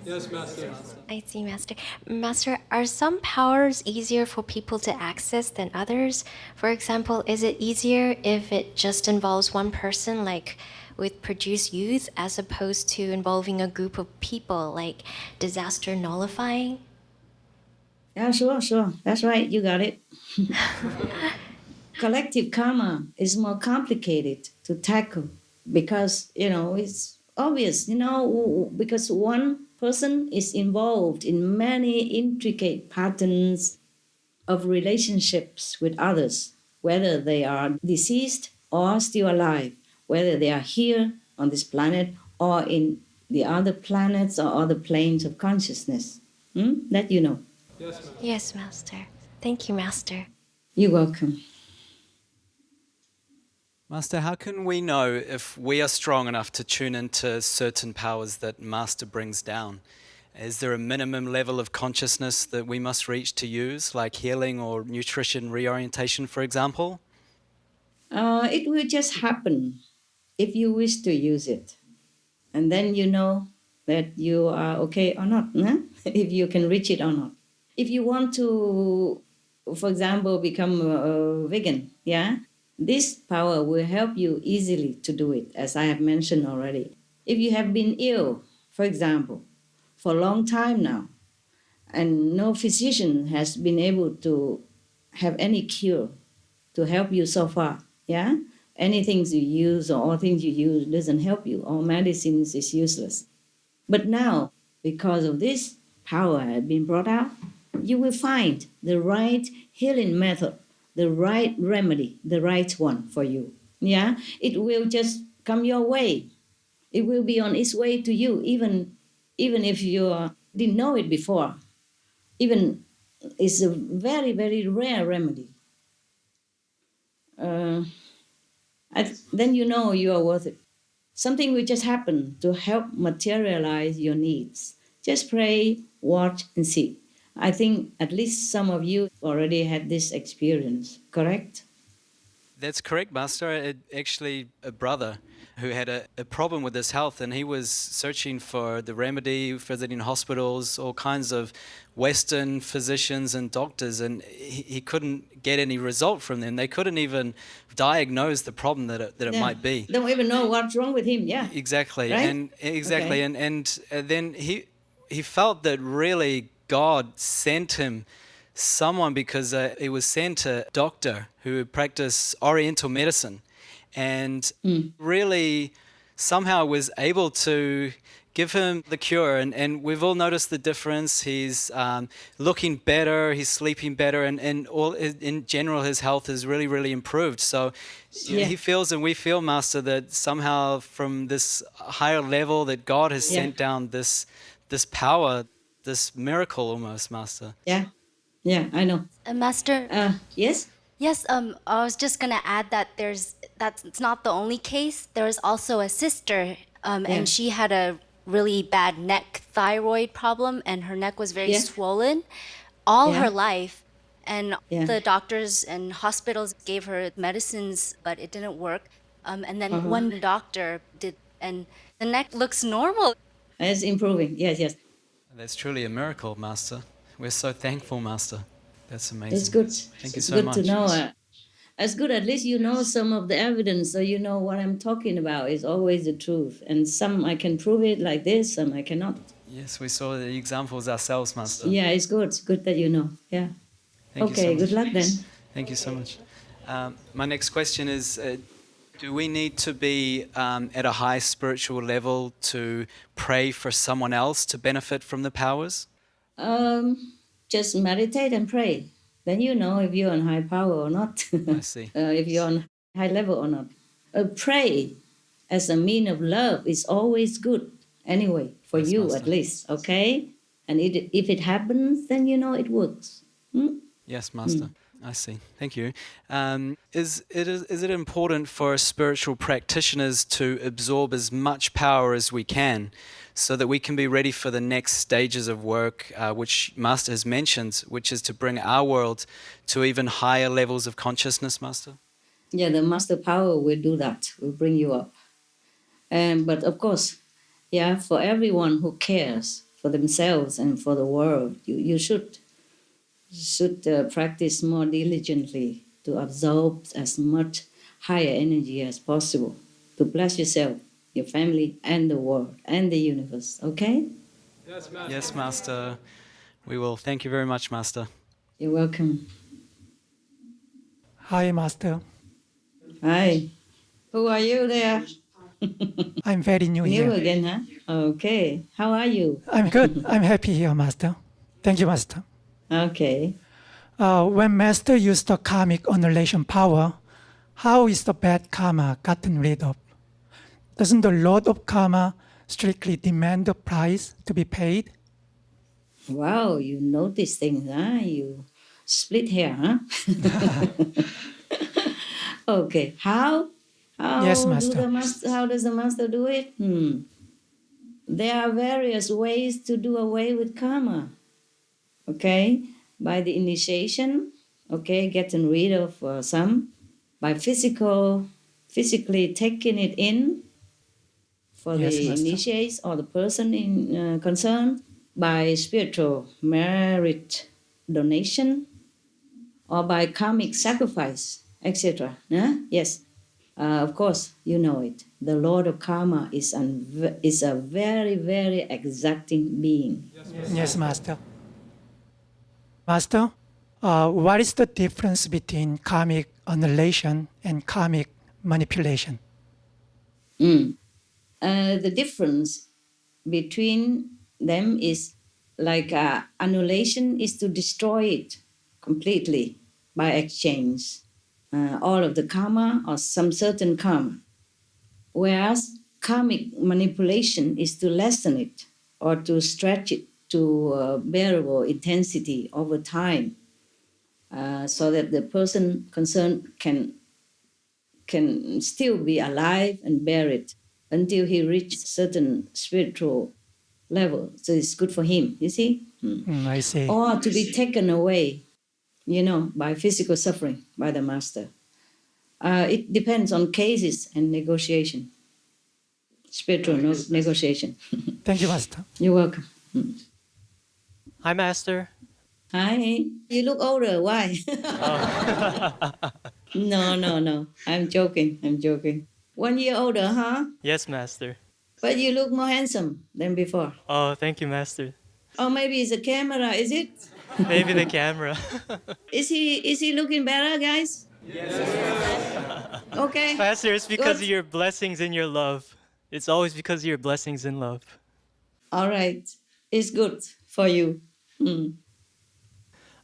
Speaker 18: Yes, Master.
Speaker 20: I see, Master. Master, are some powers easier for people to access than others? For example, is it easier if it just involves one person, like with produce youth, as opposed to involving a group of people, like disaster nullifying?
Speaker 11: Yeah, sure. That's right. You got it. Collective karma is more complicated to tackle because, it's obvious, because one person is involved in many intricate patterns of relationships with others, whether they are deceased or still alive, whether they are here on this planet or in the other planets or other planes of consciousness. That you know.
Speaker 18: Yes, Master.
Speaker 20: Yes, Master. Thank you, Master.
Speaker 11: You're welcome.
Speaker 15: Master, how can we know if we are strong enough to tune into certain powers that Master brings down? Is there a minimum level of consciousness that we must reach to use, like healing or nutrition reorientation, for example?
Speaker 11: It will just happen if you wish to use it. And then you know that you are okay or not, if you can reach it or not. If you want to, for example, become a vegan, this power will help you easily to do it, as I have mentioned already. If you have been ill, for example, for a long time now, and no physician has been able to have any cure to help you so far, any things you use or all things you use doesn't help you. All medicines is useless. But now, because of this power has been brought out, you will find the right healing method, the right remedy, the right one for you. It will just come your way. It will be on its way to you, even if you didn't know it before. Even it's a very, very rare remedy. Then you know you are worth it. Something will just happen to help materialize your needs. Just pray, watch, and see. I think at least some of you already had this experience, correct?
Speaker 15: That's correct, Master. Actually, a brother who had a problem with his health, and he was searching for the remedy, visiting hospitals, all kinds of Western physicians and doctors, and he couldn't get any result from them. They couldn't even diagnose the problem that it might be.
Speaker 11: Don't even know what's wrong with him. Yeah.
Speaker 15: Exactly,
Speaker 11: Right?
Speaker 15: and exactly,
Speaker 11: Okay.
Speaker 15: and then he felt that really God sent him someone because he was sent a doctor who practiced Oriental medicine, and really somehow was able to give him the cure. And we've all noticed the difference. He's looking better, he's sleeping better, and all in general his health has really, really improved. So he feels, and we feel, Master, that somehow from this higher level that God has sent down this power, this miracle almost, Master.
Speaker 11: Yeah, I know.
Speaker 4: Master.
Speaker 11: Yes?
Speaker 4: Yes, I was just gonna add that it's not the only case. There's also a sister, and she had a really bad neck thyroid problem, and her neck was very swollen all her life. And the doctors and hospitals gave her medicines, but it didn't work. And then one doctor did, and the neck looks normal.
Speaker 11: It's improving. Yes.
Speaker 15: That's truly a miracle, Master. We're so thankful, Master. That's amazing.
Speaker 11: It's good.
Speaker 15: Thank you
Speaker 11: It's
Speaker 15: so
Speaker 11: good
Speaker 15: much.
Speaker 11: to know. As good, at least you know some of the evidence, so you know what I'm talking about is always the truth. And some I can prove it like this, some I cannot.
Speaker 15: Yes, we saw the examples ourselves, Master.
Speaker 11: Yeah, it's good. It's good that you know. Yeah.
Speaker 15: Thank you so
Speaker 11: Okay,
Speaker 15: much.
Speaker 11: good luck then.
Speaker 15: Thank you so much. My next question is, do we need to be at a high spiritual level to pray for someone else to benefit from the powers?
Speaker 11: Just meditate and pray. Then you know if you're on high power or not.
Speaker 15: I see.
Speaker 11: If you're on high level or not. Pray as a mean of love is always good anyway, for
Speaker 15: Yes,
Speaker 11: you
Speaker 15: Master.
Speaker 11: at least, okay? And if it happens, then you know it works.
Speaker 15: Yes, Master. I see. Thank you. Is it important for spiritual practitioners to absorb as much power as we can so that we can be ready for the next stages of work, which Master has mentioned, which is to bring our world to even higher levels of consciousness, Master?
Speaker 11: Yeah, the master power will do that, will bring you up. But of course, yeah, for everyone who cares for themselves and for the world, you should practice more diligently to absorb as much higher energy as possible to bless yourself, your family, and the world, and the universe, okay?
Speaker 15: Yes, Master. We will. Thank you very much, Master.
Speaker 11: You're welcome.
Speaker 5: Hi, Master.
Speaker 11: Hi. Who are you there?
Speaker 5: I'm very new
Speaker 11: New
Speaker 5: here.
Speaker 11: again, huh? Okay. How are you?
Speaker 5: I'm good. I'm happy here, Master. Thank you, Master.
Speaker 11: Okay.
Speaker 5: When Master used the karmic annihilation power, how is the bad karma gotten rid of? Doesn't the Lord of Karma strictly demand the price to be paid?
Speaker 11: Wow, you notice things, huh? You split hair, huh? Okay. How
Speaker 5: Yes, Master.
Speaker 11: How does the master do it? There are various ways to do away with karma. Okay, by the initiation. Okay, getting rid of some. By physically taking it in for
Speaker 5: Yes,
Speaker 11: the
Speaker 5: Master.
Speaker 11: initiates or the person in concern. By spiritual merit donation, or by karmic sacrifice, etc. Yes, of course, you know it. The Lord of Karma is a very, very exacting being.
Speaker 5: Yes, Master. Master, what is the difference between karmic annihilation and karmic manipulation?
Speaker 11: The difference between them is like annihilation is to destroy it completely by exchange, all of the karma or some certain karma. Whereas karmic manipulation is to lessen it or to stretch it to bearable intensity over time, so that the person concerned can still be alive and bear it until he reaches certain spiritual level. So it's good for him, you see?
Speaker 5: I see.
Speaker 11: Or to be taken away, by physical suffering by the master. It depends on cases and negotiation, spiritual negotiation.
Speaker 5: Thank you, Master.
Speaker 11: You're welcome.
Speaker 22: Hi, Master.
Speaker 11: Hi. You look older. Why? No. I'm joking. 1 year older, huh?
Speaker 22: Yes, Master.
Speaker 11: But you look more handsome than before.
Speaker 22: Oh, thank you, Master.
Speaker 11: Or maybe it's a camera, is it?
Speaker 22: Maybe the camera.
Speaker 11: Is he looking better, guys?
Speaker 22: Yes.
Speaker 11: Okay.
Speaker 22: Master, it's because
Speaker 11: Good.
Speaker 22: of your blessings and your love. It's always because of your blessings and love.
Speaker 11: All right. It's good for you.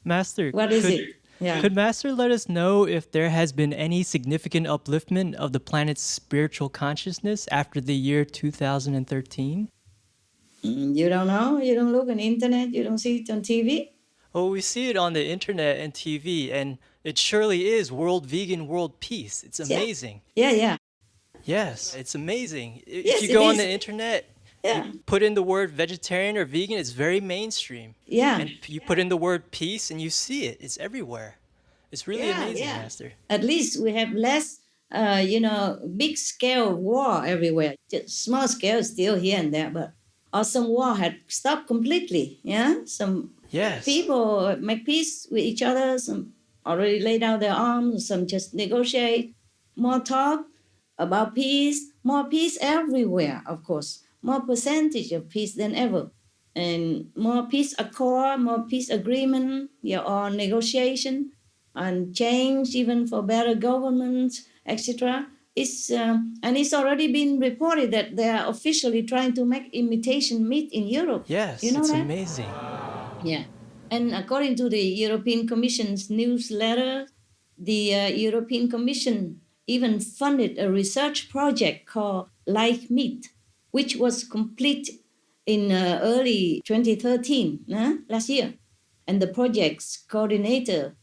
Speaker 22: Master,
Speaker 11: What is it? Yeah.
Speaker 22: Could Master let us know if there has been any significant upliftment of the planet's spiritual consciousness after the year 2013?
Speaker 11: You don't know? You don't look on the internet? You don't see it on TV?
Speaker 22: Oh, we see it on the internet and TV, and it surely is world vegan, world peace. It's amazing.
Speaker 11: Yeah.
Speaker 22: Yes, it's amazing.
Speaker 11: Yes,
Speaker 22: If you
Speaker 11: it
Speaker 22: go on
Speaker 11: is.
Speaker 22: the internet,
Speaker 11: Yeah.
Speaker 22: you put in the word vegetarian or vegan, it's very mainstream.
Speaker 11: Yeah.
Speaker 22: And you put in the word peace and you see it. It's everywhere. It's really amazing,
Speaker 11: yeah.
Speaker 22: Master.
Speaker 11: At least we have less, big scale war everywhere. Just small scale still here and there, but some war had stopped completely. Yeah, some
Speaker 22: Yes.
Speaker 11: people make peace with each other. Some already laid out their arms, some just negotiate. More talk about peace, more peace everywhere, of course, more percentage of peace than ever. And more peace accord, more peace agreement, yeah, or negotiation and change even for better government, etc. And it's already been reported that they are officially trying to make imitation meat in Europe.
Speaker 22: Yes,
Speaker 11: You know
Speaker 22: it's
Speaker 11: that?
Speaker 22: amazing.
Speaker 11: Yeah. And according to the European Commission's newsletter, the European Commission even funded a research project called Like Meat, which was complete in early 2013, last year. And the project's coordinator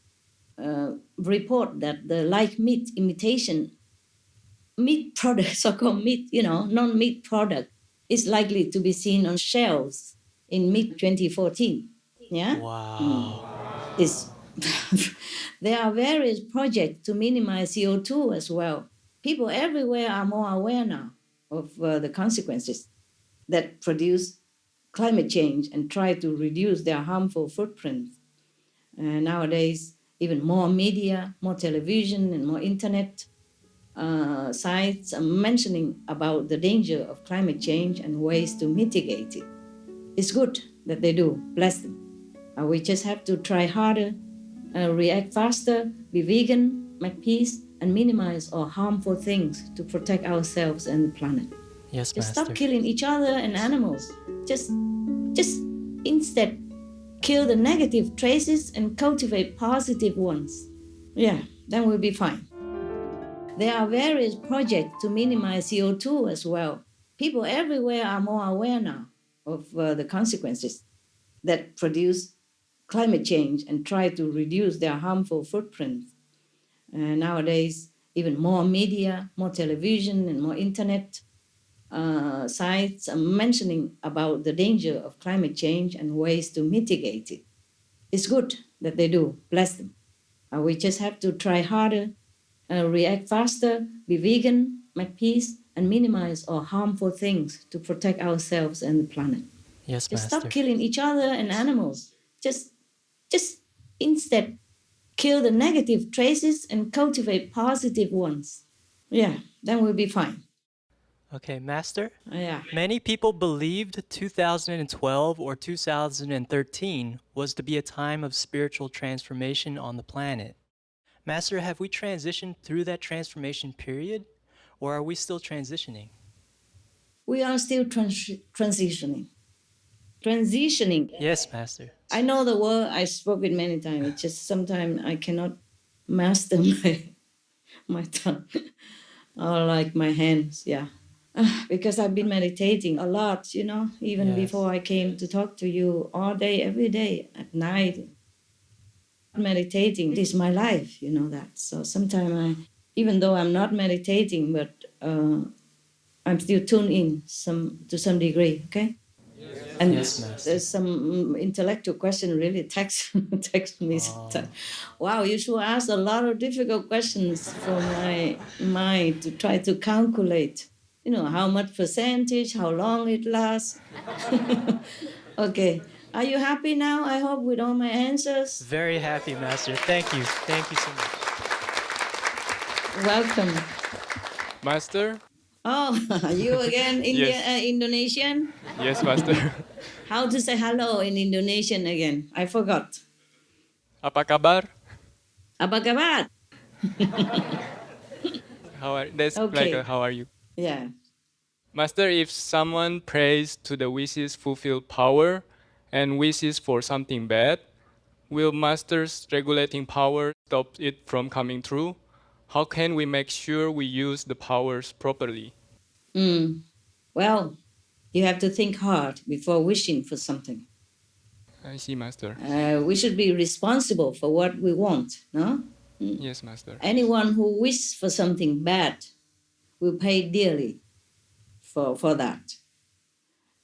Speaker 11: report that the Like Meat imitation meat product, so-called meat, non-meat product, is likely to be seen on shelves in mid 2014. Yeah.
Speaker 22: Wow.
Speaker 11: It's there are various projects to minimize CO2 as well. People everywhere are more aware now of the consequences that produce climate change and try to reduce their harmful footprint. Nowadays, even more media, more television, and more internet sites are mentioning about the danger of climate change and ways to mitigate it. It's good that they do, bless them. We just have to try harder, react faster, be vegan, make peace, and minimize all harmful things to protect ourselves and the planet.
Speaker 22: Yes,
Speaker 11: Just
Speaker 22: Master.
Speaker 11: stop killing each other and animals. Just instead kill the negative traces and cultivate positive ones. Yeah, then we'll be fine. There are various projects to minimize CO2 as well. People everywhere are more aware now of the consequences that produce climate change and try to reduce their harmful footprint. Nowadays, even more media, more television, and more internet sites are mentioning about the danger of climate change and ways to mitigate it. It's good that they do, bless them. We just have to try harder, react faster, be vegan, make peace, and minimize all harmful things to protect ourselves and the planet.
Speaker 22: Yes,
Speaker 11: Just
Speaker 22: Master.
Speaker 11: stop killing each other and animals. Just instead kill the negative traces and cultivate positive ones. Yeah, then we'll be fine.
Speaker 22: Okay, Master.
Speaker 11: Yeah.
Speaker 22: Many people believed 2012 or 2013 was to be a time of spiritual transformation on the planet. Master, have we transitioned through that transformation period, or are we still transitioning?
Speaker 11: We are still transitioning. Transitioning.
Speaker 22: Yes, Master.
Speaker 11: I know the word, I spoke it many times. It's just sometimes I cannot master my tongue or like my hands. Yeah. Because I've been meditating a lot, even
Speaker 22: Yes.
Speaker 11: before I came to talk to you all day, every day, at night. Meditating is my life, you know that. So sometimes even though I'm not meditating, but I'm still tuned in to some degree, okay? And
Speaker 22: Yes, Master.
Speaker 11: there's some intellectual question really text me sometimes. Wow, you should ask a lot of difficult questions for my mind to try to calculate, how much percentage, how long it lasts. Okay, are you happy now? I hope with all my answers.
Speaker 22: Very happy, Master. Thank you. Thank you so much.
Speaker 11: Welcome.
Speaker 21: Master?
Speaker 11: Oh, you again,
Speaker 21: Yes.
Speaker 11: Indonesian?
Speaker 21: Yes, Master.
Speaker 11: How to say hello in Indonesian again? I forgot.
Speaker 21: Apa kabar?
Speaker 11: Apa kabar?
Speaker 21: That's
Speaker 11: Okay.
Speaker 21: like how are you?
Speaker 11: Yeah.
Speaker 21: Master, if someone prays to the wishes fulfilled power and wishes for something bad, will Master's regulating power stop it from coming true? How can we make sure we use the powers properly?
Speaker 11: Well, you have to think hard before wishing for something.
Speaker 21: I see, Master.
Speaker 11: We should be responsible for what we want, no?
Speaker 21: Yes, Master.
Speaker 11: Anyone who wishes for something bad will pay dearly for that.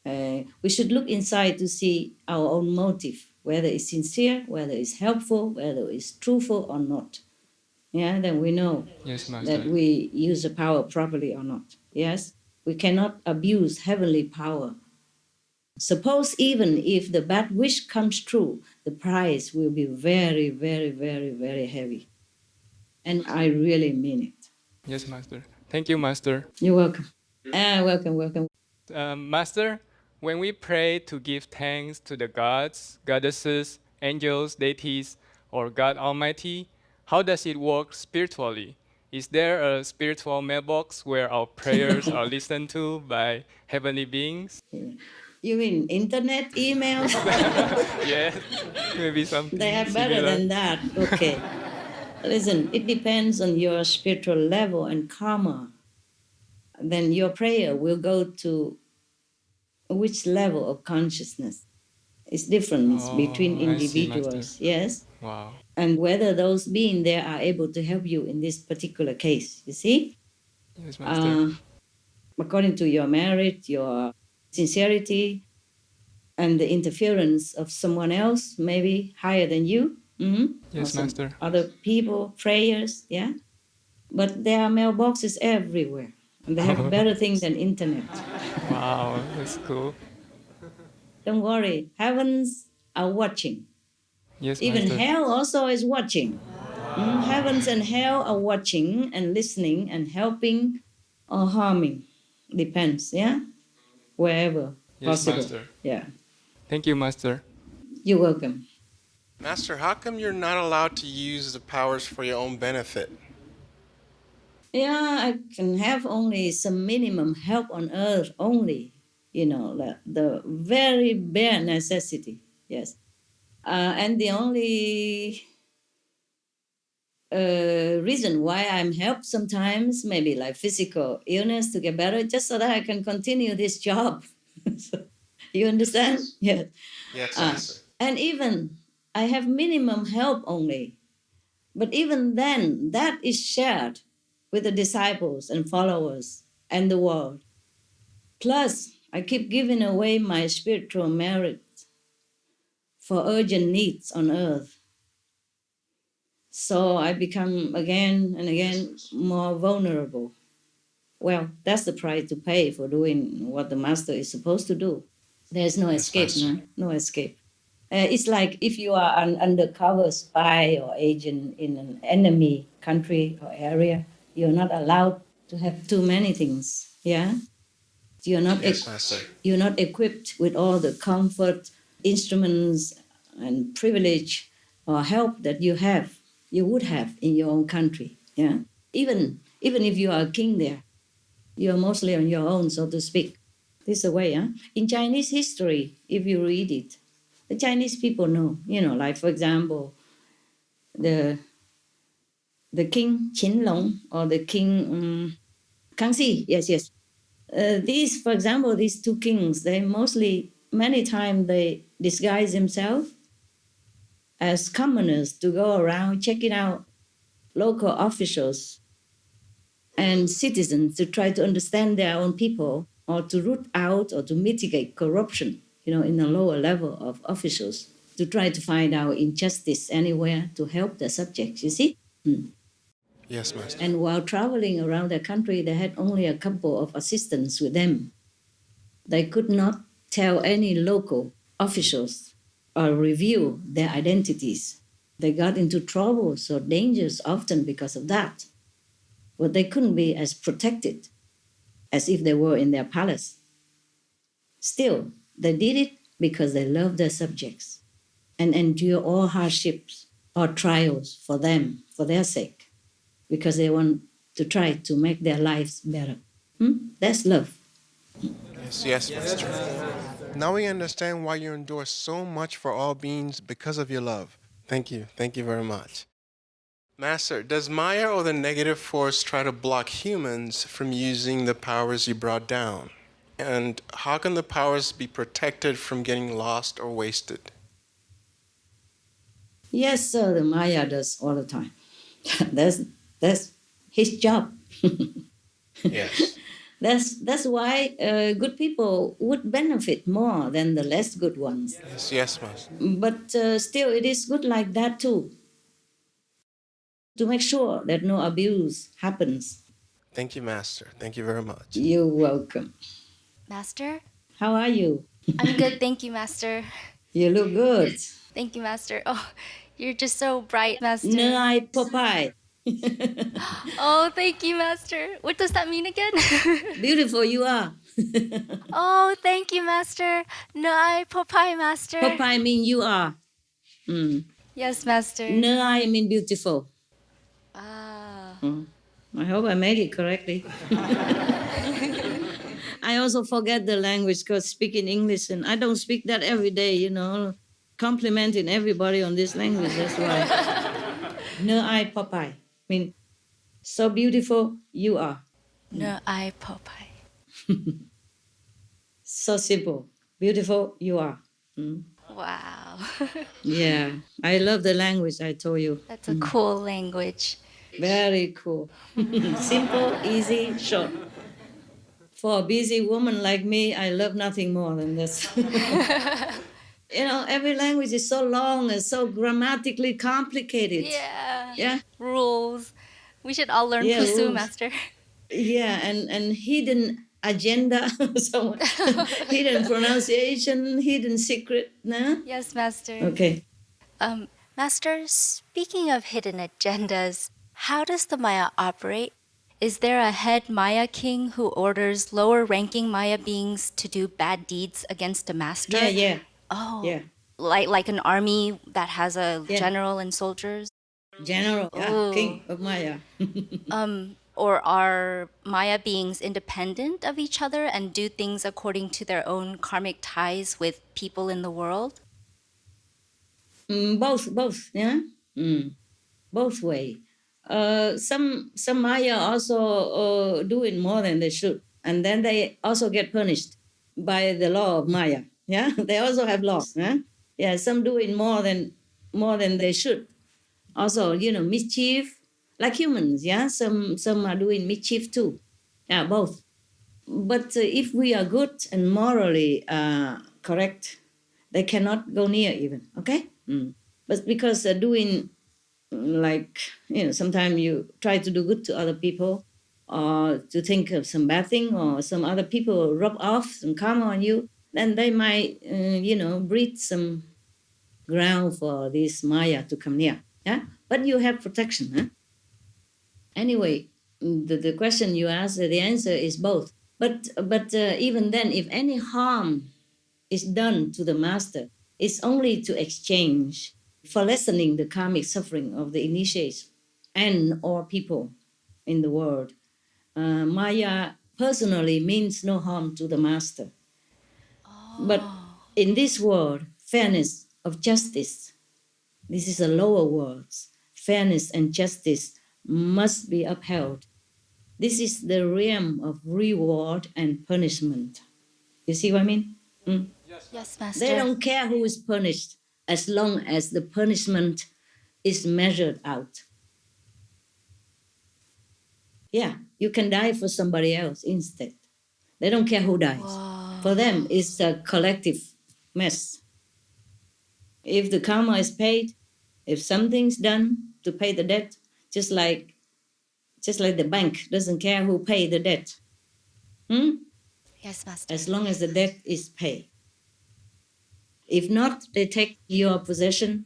Speaker 11: We should look inside to see our own motive, whether it's sincere, whether it's helpful, whether it's truthful or not. Yeah, then we know
Speaker 21: Yes,
Speaker 11: that
Speaker 21: Master.
Speaker 11: we use the power properly or not. Yes, we cannot abuse heavenly power Suppose even if the bad wish comes true, the price will be very, very, very, very heavy. And I really mean it.
Speaker 21: Yes, Master. Thank you, Master.
Speaker 11: You're welcome. Welcome, welcome.
Speaker 21: Master, when we pray to give thanks to the gods, goddesses, angels, deities, or God Almighty, how does it work spiritually? Is there a spiritual mailbox where our prayers are listened to by heavenly beings?
Speaker 11: You mean internet emails?
Speaker 21: Yes, maybe something
Speaker 11: They are better
Speaker 21: similar.
Speaker 11: than that. Okay. Listen, it depends on your spiritual level and karma. Then your prayer will go to which level of consciousness. It's difference between
Speaker 21: I see, Master.
Speaker 11: individuals, yes?
Speaker 21: Wow.
Speaker 11: And whether those beings there are able to help you in this particular case, you see?
Speaker 21: Yes, Master.
Speaker 11: According to your merit, your sincerity, and the interference of someone else, maybe higher than you, or
Speaker 21: Yes,
Speaker 11: some
Speaker 21: Master.
Speaker 11: other people, prayers, yeah? But there are mailboxes everywhere, and they have better things than internet.
Speaker 21: Wow, that's cool.
Speaker 11: Don't worry, heavens are watching.
Speaker 21: Yes,
Speaker 11: Even
Speaker 21: Master.
Speaker 11: hell also is watching. Heavens and hell are watching and listening and helping or harming. Depends, yeah? Wherever
Speaker 21: Yes,
Speaker 11: possible.
Speaker 21: Master.
Speaker 11: Yeah.
Speaker 21: Thank you, Master.
Speaker 11: You're welcome.
Speaker 19: Master, how come you're not allowed to use the powers for your own benefit?
Speaker 11: Yeah, I can have only some minimum help on earth only, the very bare necessity, yes. And the only reason why I'm helped sometimes, maybe like physical illness to get better, just so that I can continue this job. You understand? Yes.
Speaker 19: Yes, Master.
Speaker 11: And even I have minimum help only. But even then, that is shared with the disciples and followers and the world. Plus, I keep giving away my spiritual merit for urgent needs on earth. So I become again and again more vulnerable. Well, that's the price to pay for doing what the master is supposed to do. There's no escape, no escape. It's like if you are an undercover spy or agent in an enemy country or area, you're not allowed to have too many things. Yeah, you're not
Speaker 19: Yes, Master.
Speaker 11: you're not equipped with all the comfort, instruments, and privilege or help that you would have in your own country. Yeah, even if you are a king there, you're mostly on your own, so to speak. This is the way. Huh? In Chinese history, if you read it, the Chinese people know, like for example, the king Qinlong or the king Kangxi. Yes. These, for example, these two kings, they many times they disguise themselves as commoners to go around checking out local officials and citizens to try to understand their own people or to root out or to mitigate corruption, in the lower level of officials, to try to find out injustice anywhere to help the subjects, you see?
Speaker 19: Yes, Master.
Speaker 11: And while traveling around the country, they had only a couple of assistants with them. They could not tell any local officials or reveal their identities. They got into troubles or dangers often because of that. But they couldn't be as protected as if they were in their palace. Still, they did it because they loved their subjects and endure all hardships or trials for them, for their sake, because they want to try to make their lives better. That's love.
Speaker 19: Yes, Master. Now we understand why you endure so much for all beings because of your love. Thank you. Thank you very much. Master, does Maya or the negative force try to block humans from using the powers you brought down? And how can the powers be protected from getting lost or wasted?
Speaker 11: Yes, sir, the Maya does all the time. that's his job.
Speaker 19: Yes.
Speaker 11: That's why good people would benefit more than the less good ones.
Speaker 19: Yes, Master.
Speaker 11: But still, it is good like that too, to make sure that no abuse happens.
Speaker 19: Thank you, Master. Thank you very much.
Speaker 11: You're welcome.
Speaker 4: Master?
Speaker 11: How are you?
Speaker 4: I'm good, thank you, Master.
Speaker 11: You look good.
Speaker 4: Thank you, Master. Oh, you're just so bright, Master.
Speaker 11: Nai Popeye.
Speaker 4: Oh, thank you, Master. What does that mean again?
Speaker 11: Beautiful you are.
Speaker 4: Oh, thank you, Master. Nai Popeye, Master.
Speaker 11: Popeye mean you are.
Speaker 4: Yes, Master.
Speaker 11: Nai mean beautiful.
Speaker 4: Ah.
Speaker 11: I hope I made it correctly. I also forget the language because speaking English, and I don't speak that every day, you know, complimenting everybody on this language. That's why. Nai Popeye. Mean, so beautiful you are.
Speaker 4: Nai Popeye.
Speaker 11: So simple. Beautiful you are.
Speaker 4: Wow.
Speaker 11: Yeah, I love the language, I told you.
Speaker 4: That's a cool language.
Speaker 11: Very cool. Simple, easy, short. For a busy woman like me, I love nothing more than this. You know, every language is so long and so grammatically complicated.
Speaker 4: Yeah.
Speaker 11: Yeah.
Speaker 4: Rules. We should all learn
Speaker 11: Yeah,
Speaker 4: Pusu,
Speaker 11: rules.
Speaker 4: Master.
Speaker 11: Yeah, and hidden agenda, so hidden pronunciation, hidden secret. No?
Speaker 4: Yes, Master.
Speaker 11: Okay.
Speaker 4: Master, speaking of hidden agendas, how does the Maya operate? Is there a head Maya king who orders lower ranking Maya beings to do bad deeds against a master?
Speaker 11: Yeah.
Speaker 4: Oh.
Speaker 11: Yeah.
Speaker 4: Like an army that has a
Speaker 11: Yeah.
Speaker 4: general and soldiers?
Speaker 11: General, yeah,
Speaker 4: Oh.
Speaker 11: king of Maya.
Speaker 4: Or are Maya beings independent of each other and do things according to their own karmic ties with people in the world?
Speaker 11: Both, yeah. Both way. Some Maya also doing more than they should, and then they also get punished by the law of Maya. Yeah, they also have laws. Yeah, some doing more than they should. Also, you know, mischief, like humans. Yeah, some are doing mischief too. Yeah, both. But if we are good and morally correct, they cannot go near even. Okay. But because doing like, you know, sometimes you try to do good to other people or to think of some bad thing or some other people rub off some karma on you, then they might you know, breed some ground for this Maya to come near. Yeah, but you have protection. Anyway, the question you asked, the answer is both. But even then, if any harm is done to the master, it's only to exchange for lessening the karmic suffering of the initiates and or people in the world. Maya personally means no harm to the master. But in this world, fairness of justice, this is a lower world, fairness and justice must be upheld. This is the realm of reward and punishment. You see what I mean?
Speaker 4: Yes, Master.
Speaker 11: They don't care who is punished as long as the punishment is measured out. Yeah, you can die for somebody else instead. They don't care who dies.
Speaker 4: Wow.
Speaker 11: For them, it's a collective mess. If the karma is paid, if something's done to pay the debt, just like the bank doesn't care who pay the debt.
Speaker 4: Yes, Master.
Speaker 11: As long as the debt is paid. If not, they take your possession,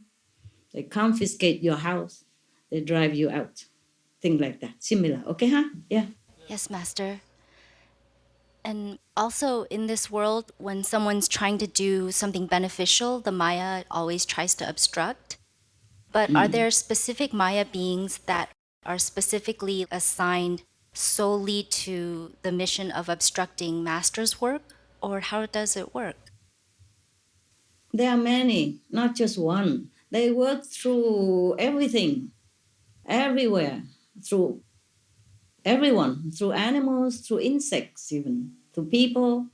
Speaker 11: they confiscate your house, they drive you out. Things like that. Similar. Okay, huh? Yeah.
Speaker 4: Yes, Master. And also in this world, when someone's trying to do something beneficial, the Maya always tries to obstruct. But are there specific Maya beings that are specifically assigned solely to the mission of obstructing Master's work? Or how does it work?
Speaker 11: There are many, not just one. They work through everything, everywhere, through everyone, through animals, through insects, even, through people.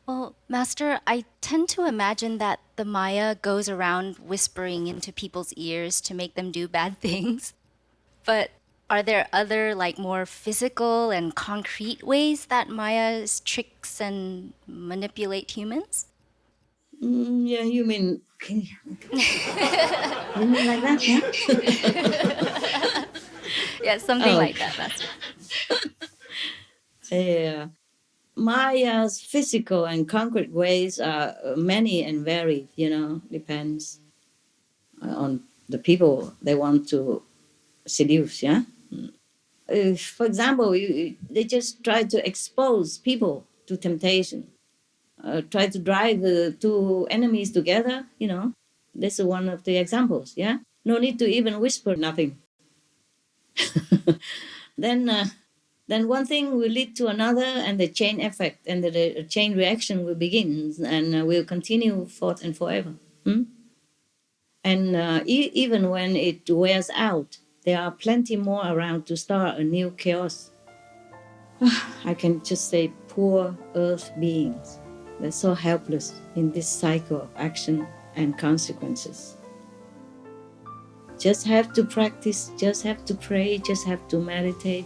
Speaker 4: Well, Master, I tend to imagine that the Maya goes around whispering into people's ears to make them do bad things. But are there other, like, more physical and concrete ways that Mayas tricks and manipulate humans?
Speaker 11: Yeah, you mean, you mean like that, yeah?
Speaker 4: Yeah, something like that, Master.
Speaker 11: Yeah. Maya's physical and concrete ways are many and varied, depends on the people they want to seduce, yeah? For example, they just try to expose people to temptation, try to drive the two enemies together, This is one of the examples, yeah? No need to even whisper nothing. Then one thing will lead to another, and the chain effect and the chain reaction will begin and will continue forth and forever. And even when it wears out, there are plenty more around to start a new chaos. I can just say, poor earth beings. They're so helpless in this cycle of action and consequences. Just have to practice, just have to pray, just have to meditate.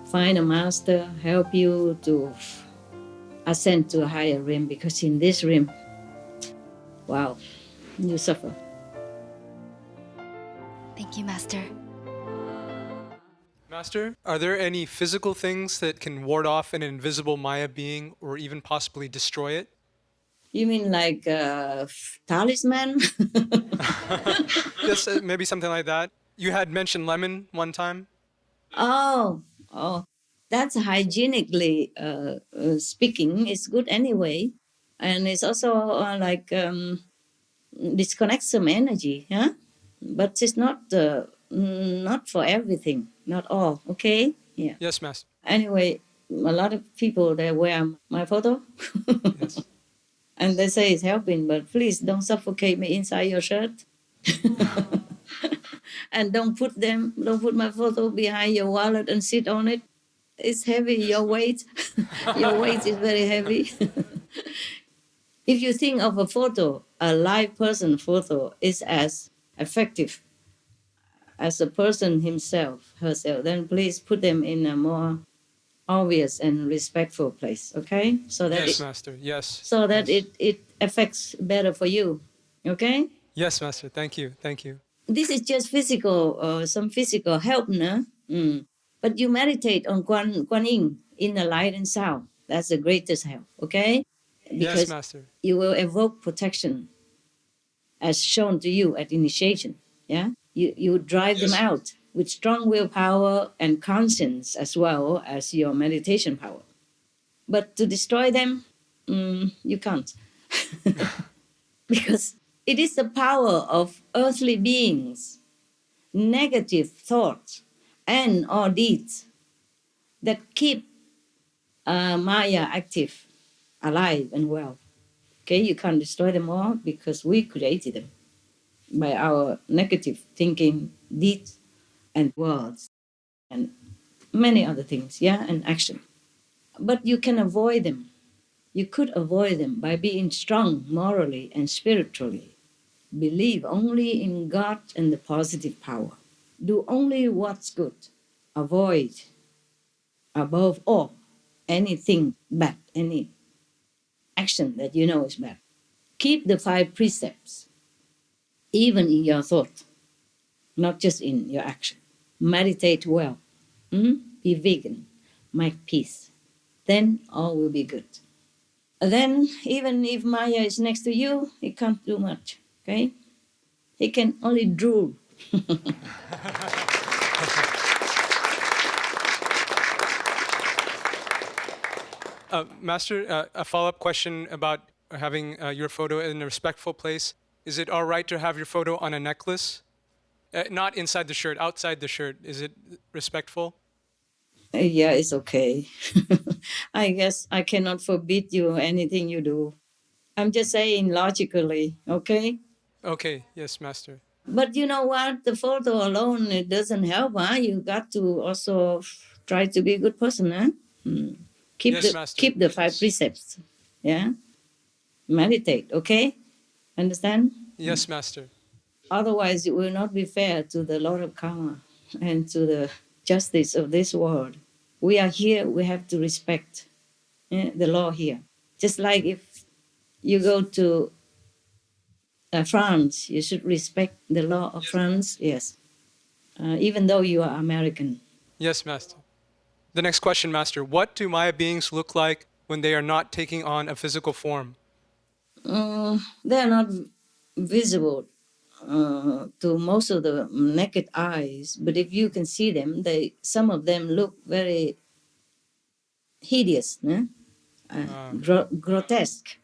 Speaker 11: Find a master, help you to ascend to a higher realm, because in this realm, wow, you suffer.
Speaker 4: Thank you, Master.
Speaker 18: Master, are there any physical things that can ward off an invisible Maya being or even possibly destroy it?
Speaker 11: You mean like talisman?
Speaker 18: Yes, maybe something like that. You had mentioned lemon one time.
Speaker 11: Oh, that's hygienically speaking. It's good anyway. And it's also disconnects some energy, yeah? But it's not for everything, not all, okay? Yeah.
Speaker 18: Yes, Master.
Speaker 11: Anyway, a lot of people, they wear my photo.
Speaker 18: Yes.
Speaker 11: And they say it's helping, but please don't suffocate me inside your shirt. And don't put my photo behind your wallet and sit on it. It's heavy, your weight. Your weight is very heavy. If you think of a photo, a live person photo is as effective as a person himself, herself, then please put them in a more obvious and respectful place, okay? So that
Speaker 18: Yes, Master. Yes.
Speaker 11: So that it affects better for you, okay?
Speaker 18: Yes, Master. Thank you. Thank you.
Speaker 11: This is just physical, some physical help, no? But you meditate on Guan Yin in the light and sound. That's the greatest help, okay? Because
Speaker 18: Yes, Master.
Speaker 11: you will evoke protection as shown to you at initiation, yeah? You drive them out with strong willpower and conscience as well as your meditation power. But to destroy them, you can't. Because it is the power of earthly beings, negative thoughts and or deeds that keep Maya active, alive and well. Okay, you can't destroy them all because we created them by our negative thinking, deeds, and words, and many other things, yeah, and action. But you can avoid them. You could avoid them by being strong morally and spiritually. Believe only in God and the positive power. Do only what's good. Avoid, above all, anything bad, any action that you know is bad. Keep the 5 precepts, even in your thought, not just in your action. Meditate well. Be vegan. Make peace. Then all will be good. Then, even if Maya is next to you, he can't do much, okay? He can only drool.
Speaker 18: Master, a follow-up question about having your photo in a respectful place. Is it all right to have your photo on a necklace? Not inside the shirt, outside the shirt. Is it respectful?
Speaker 11: Yeah, it's okay. I guess I cannot forbid you anything you do. I'm just saying logically, okay?
Speaker 18: Okay, yes, Master.
Speaker 11: But you know what? The photo alone, it doesn't help, huh? You got to also try to be a good person, huh?
Speaker 18: Yes, Master.
Speaker 11: Keep the 5 precepts, yeah? Meditate, okay? Understand?
Speaker 18: Yes, Master.
Speaker 11: Otherwise, it will not be fair to the Lord of Karma and to the justice of this world. We are here, we have to respect the law here. Just like if you go to France, you should respect the law of France, yes. Even though you are American.
Speaker 18: Yes, Master. The next question, Master. What do Maya beings look like when they are not taking on a physical form?
Speaker 11: They are not visible to most of the naked eyes, but if you can see them, some of them look very hideous, grotesque,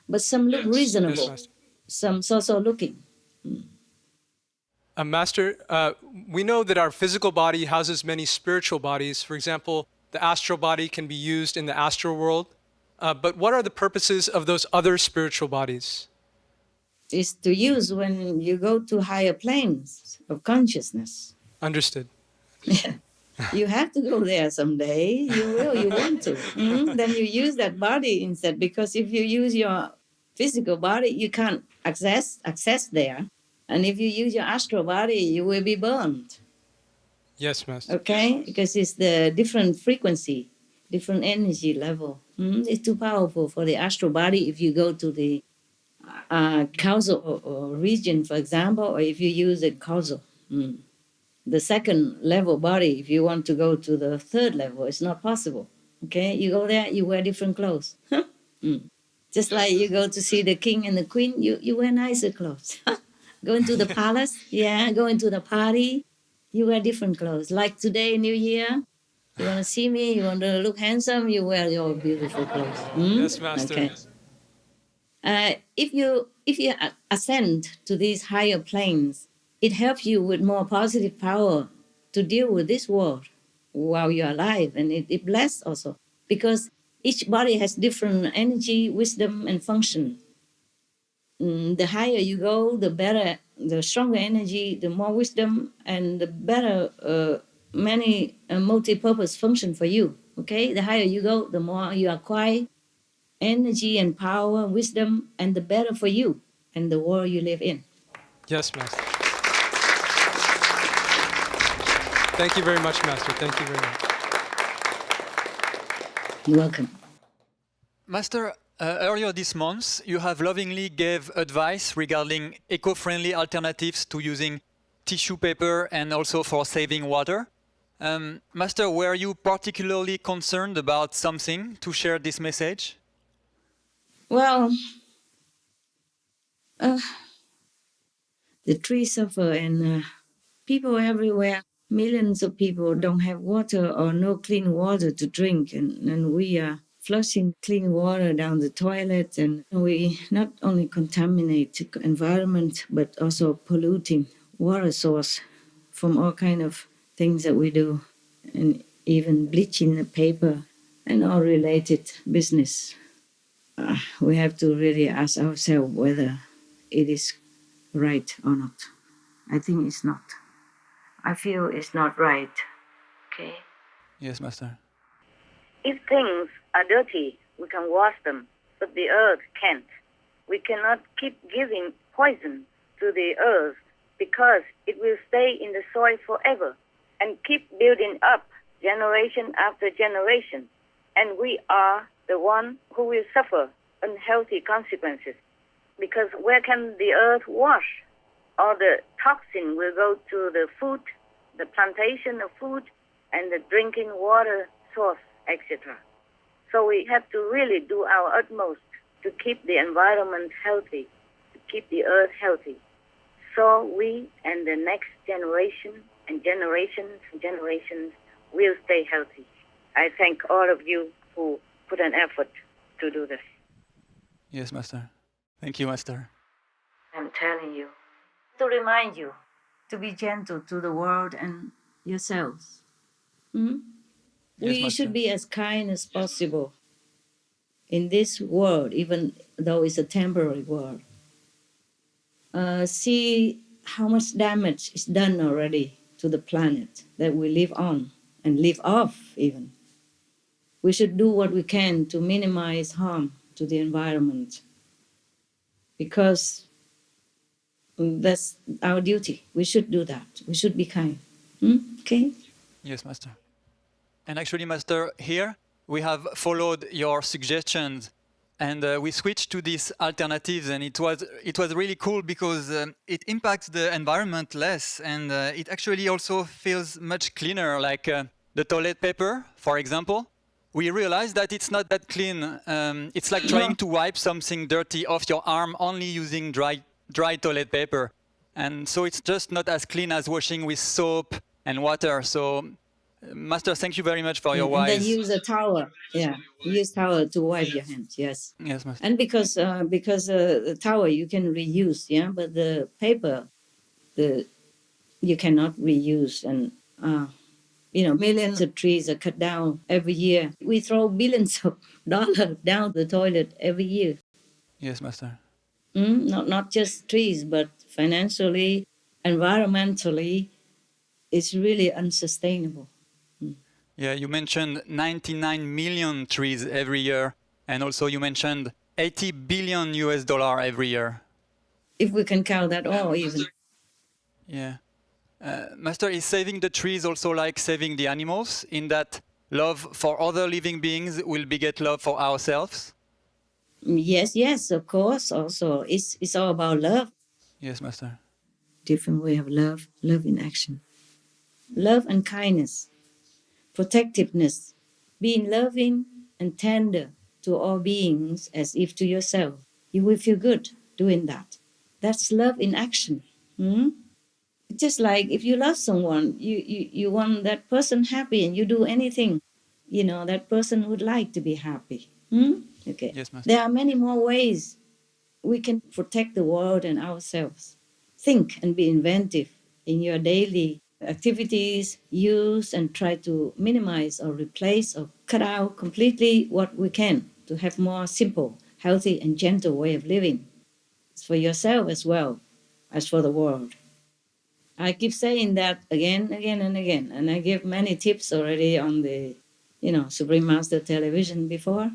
Speaker 11: but some look reasonable,
Speaker 18: Master.
Speaker 11: some so-so looking.
Speaker 18: Master, we know that our physical body houses many spiritual bodies. For example, the astral body can be used in the astral world. But what are the purposes of those other spiritual bodies?
Speaker 11: Is to use when you go to higher planes of consciousness.
Speaker 18: Understood.
Speaker 11: You have to go there someday. You will, you want to. Then you use that body instead, because if you use your physical body, you can't access there. And if you use your astral body, you will be burned.
Speaker 18: Yes, Master.
Speaker 11: Okay? Because it's the different frequency, different energy level. It's too powerful for the astral body if you go to the causal or region, for example, or if you use a causal. The second level body, if you want to go to the third level, it's not possible. Okay? You go there, you wear different clothes. Just like you go to see the king and the queen, you wear nicer clothes. Go into the palace, go into the party, you wear different clothes. Like today, New Year, you want to see me, you want to look handsome, you wear your beautiful clothes.
Speaker 18: Yes, Master.
Speaker 11: Okay. If you ascend to these higher planes, it helps you with more positive power to deal with this world while you're alive, and it bless also, because each body has different energy, wisdom, and function. The higher you go, the better, the stronger energy, the more wisdom, and the better many multi-purpose function for you. Okay, the higher you go, the more you acquire energy and power, wisdom, and the better for you and the world you live in.
Speaker 18: Yes, Master. Thank you very much, Master. Thank you very much.
Speaker 11: You're welcome.
Speaker 2: Master, earlier this month, you have lovingly gave advice regarding eco-friendly alternatives to using tissue paper and also for saving water. Master, were you particularly concerned about something to share this message?
Speaker 11: Well, the trees suffer, and people everywhere, millions of people don't have water or no clean water to drink, and we are flushing clean water down the toilet, and we not only contaminate the environment but also polluting water source from all kind of things that we do, and even bleaching the paper and all related business. We have to really ask ourselves whether it is right or not. I think it's not. I feel it's not right. Okay?
Speaker 2: Yes, Master.
Speaker 1: If things are dirty, we can wash them, but the earth can't. We cannot keep giving poison to the earth because it will stay in the soil forever and keep building up generation after generation. And we are the one who will suffer unhealthy consequences, because where can the earth wash? All the toxin will go to the food, the plantation of food, and the drinking water source, etc. So we have to really do our utmost to keep the environment healthy, to keep the earth healthy. So we and the next generation and generations and generations will stay healthy. I thank all of you who put an effort to do this.
Speaker 2: Yes, Master. Thank you, Master.
Speaker 11: I'm telling you, to remind you to be gentle to the world and yourselves.
Speaker 2: Yes,
Speaker 11: We
Speaker 2: Master.
Speaker 11: should be as kind as possible in this world, even though it's a temporary world. See how much damage is done already to the planet that we live on and live off even. We should do what we can to minimize harm to the environment, because that's our duty. We should do that. We should be kind. Okay?
Speaker 2: Yes, Master. And actually, Master, here we have followed your suggestions, and we switched to these alternatives, and it was really cool because it impacts the environment less, and it actually also feels much cleaner, like the toilet paper, for example. we realized that it's not that clean. It's like trying to wipe something dirty off your arm only using dry toilet paper. And so it's just not as clean as washing with soap and water. So, Master, thank you very much for your
Speaker 11: And then
Speaker 2: wise.
Speaker 11: use a towel. Yeah, use towel to wipe your hands. Yes.
Speaker 2: Yes, Master.
Speaker 11: And because the towel you can reuse, yeah, but the paper, you cannot reuse. And millions of trees are cut down every year. We throw billions of dollars down the toilet every year.
Speaker 2: Yes, Master.
Speaker 11: Not just trees, but financially, environmentally, it's really unsustainable.
Speaker 2: Yeah, you mentioned 99 million trees every year, and also you mentioned 80 billion US dollar every year.
Speaker 11: If we can count that all, even.
Speaker 2: Yeah. Master, is saving the trees also like saving the animals, in that love for other living beings will beget love for ourselves?
Speaker 11: Yes, of course. Also, it's all about love.
Speaker 2: Yes, Master.
Speaker 11: Different way of love in action. Love and kindness, protectiveness, being loving and tender to all beings as if to yourself. You will feel good doing that. That's love in action. Just like if you love someone, you want that person happy and you do anything, that person would like to be happy. Okay.
Speaker 2: Yes, Master.
Speaker 11: There are many more ways we can protect the world and ourselves. Think and be inventive in your daily activities. Use and try to minimize or replace or cut out completely what we can to have more simple, healthy, and gentle way of living. It's for yourself as well as for the world. I keep saying that again, and again, and I give many tips already on the, Supreme Master television before.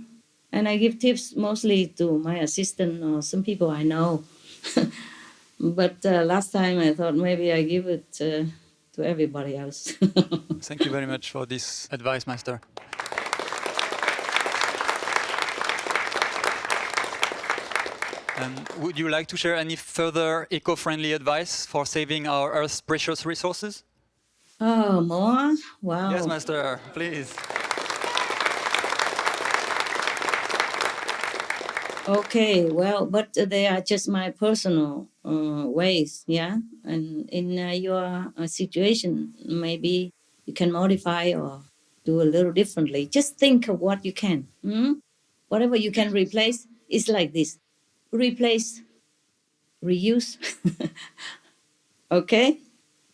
Speaker 11: And I give tips mostly to my assistant or some people I know. But last time I thought maybe I give it to everybody else.
Speaker 2: Thank you very much for this advice, Master. Would you like to share any further eco-friendly advice for saving our Earth's precious resources?
Speaker 11: Oh, more? Wow.
Speaker 2: Yes, Master, please.
Speaker 11: Okay, well, but they are just my personal ways, yeah? And in your situation, maybe you can modify or do a little differently. Just think of what you can. Whatever you can replace is like this. Replace, reuse, okay?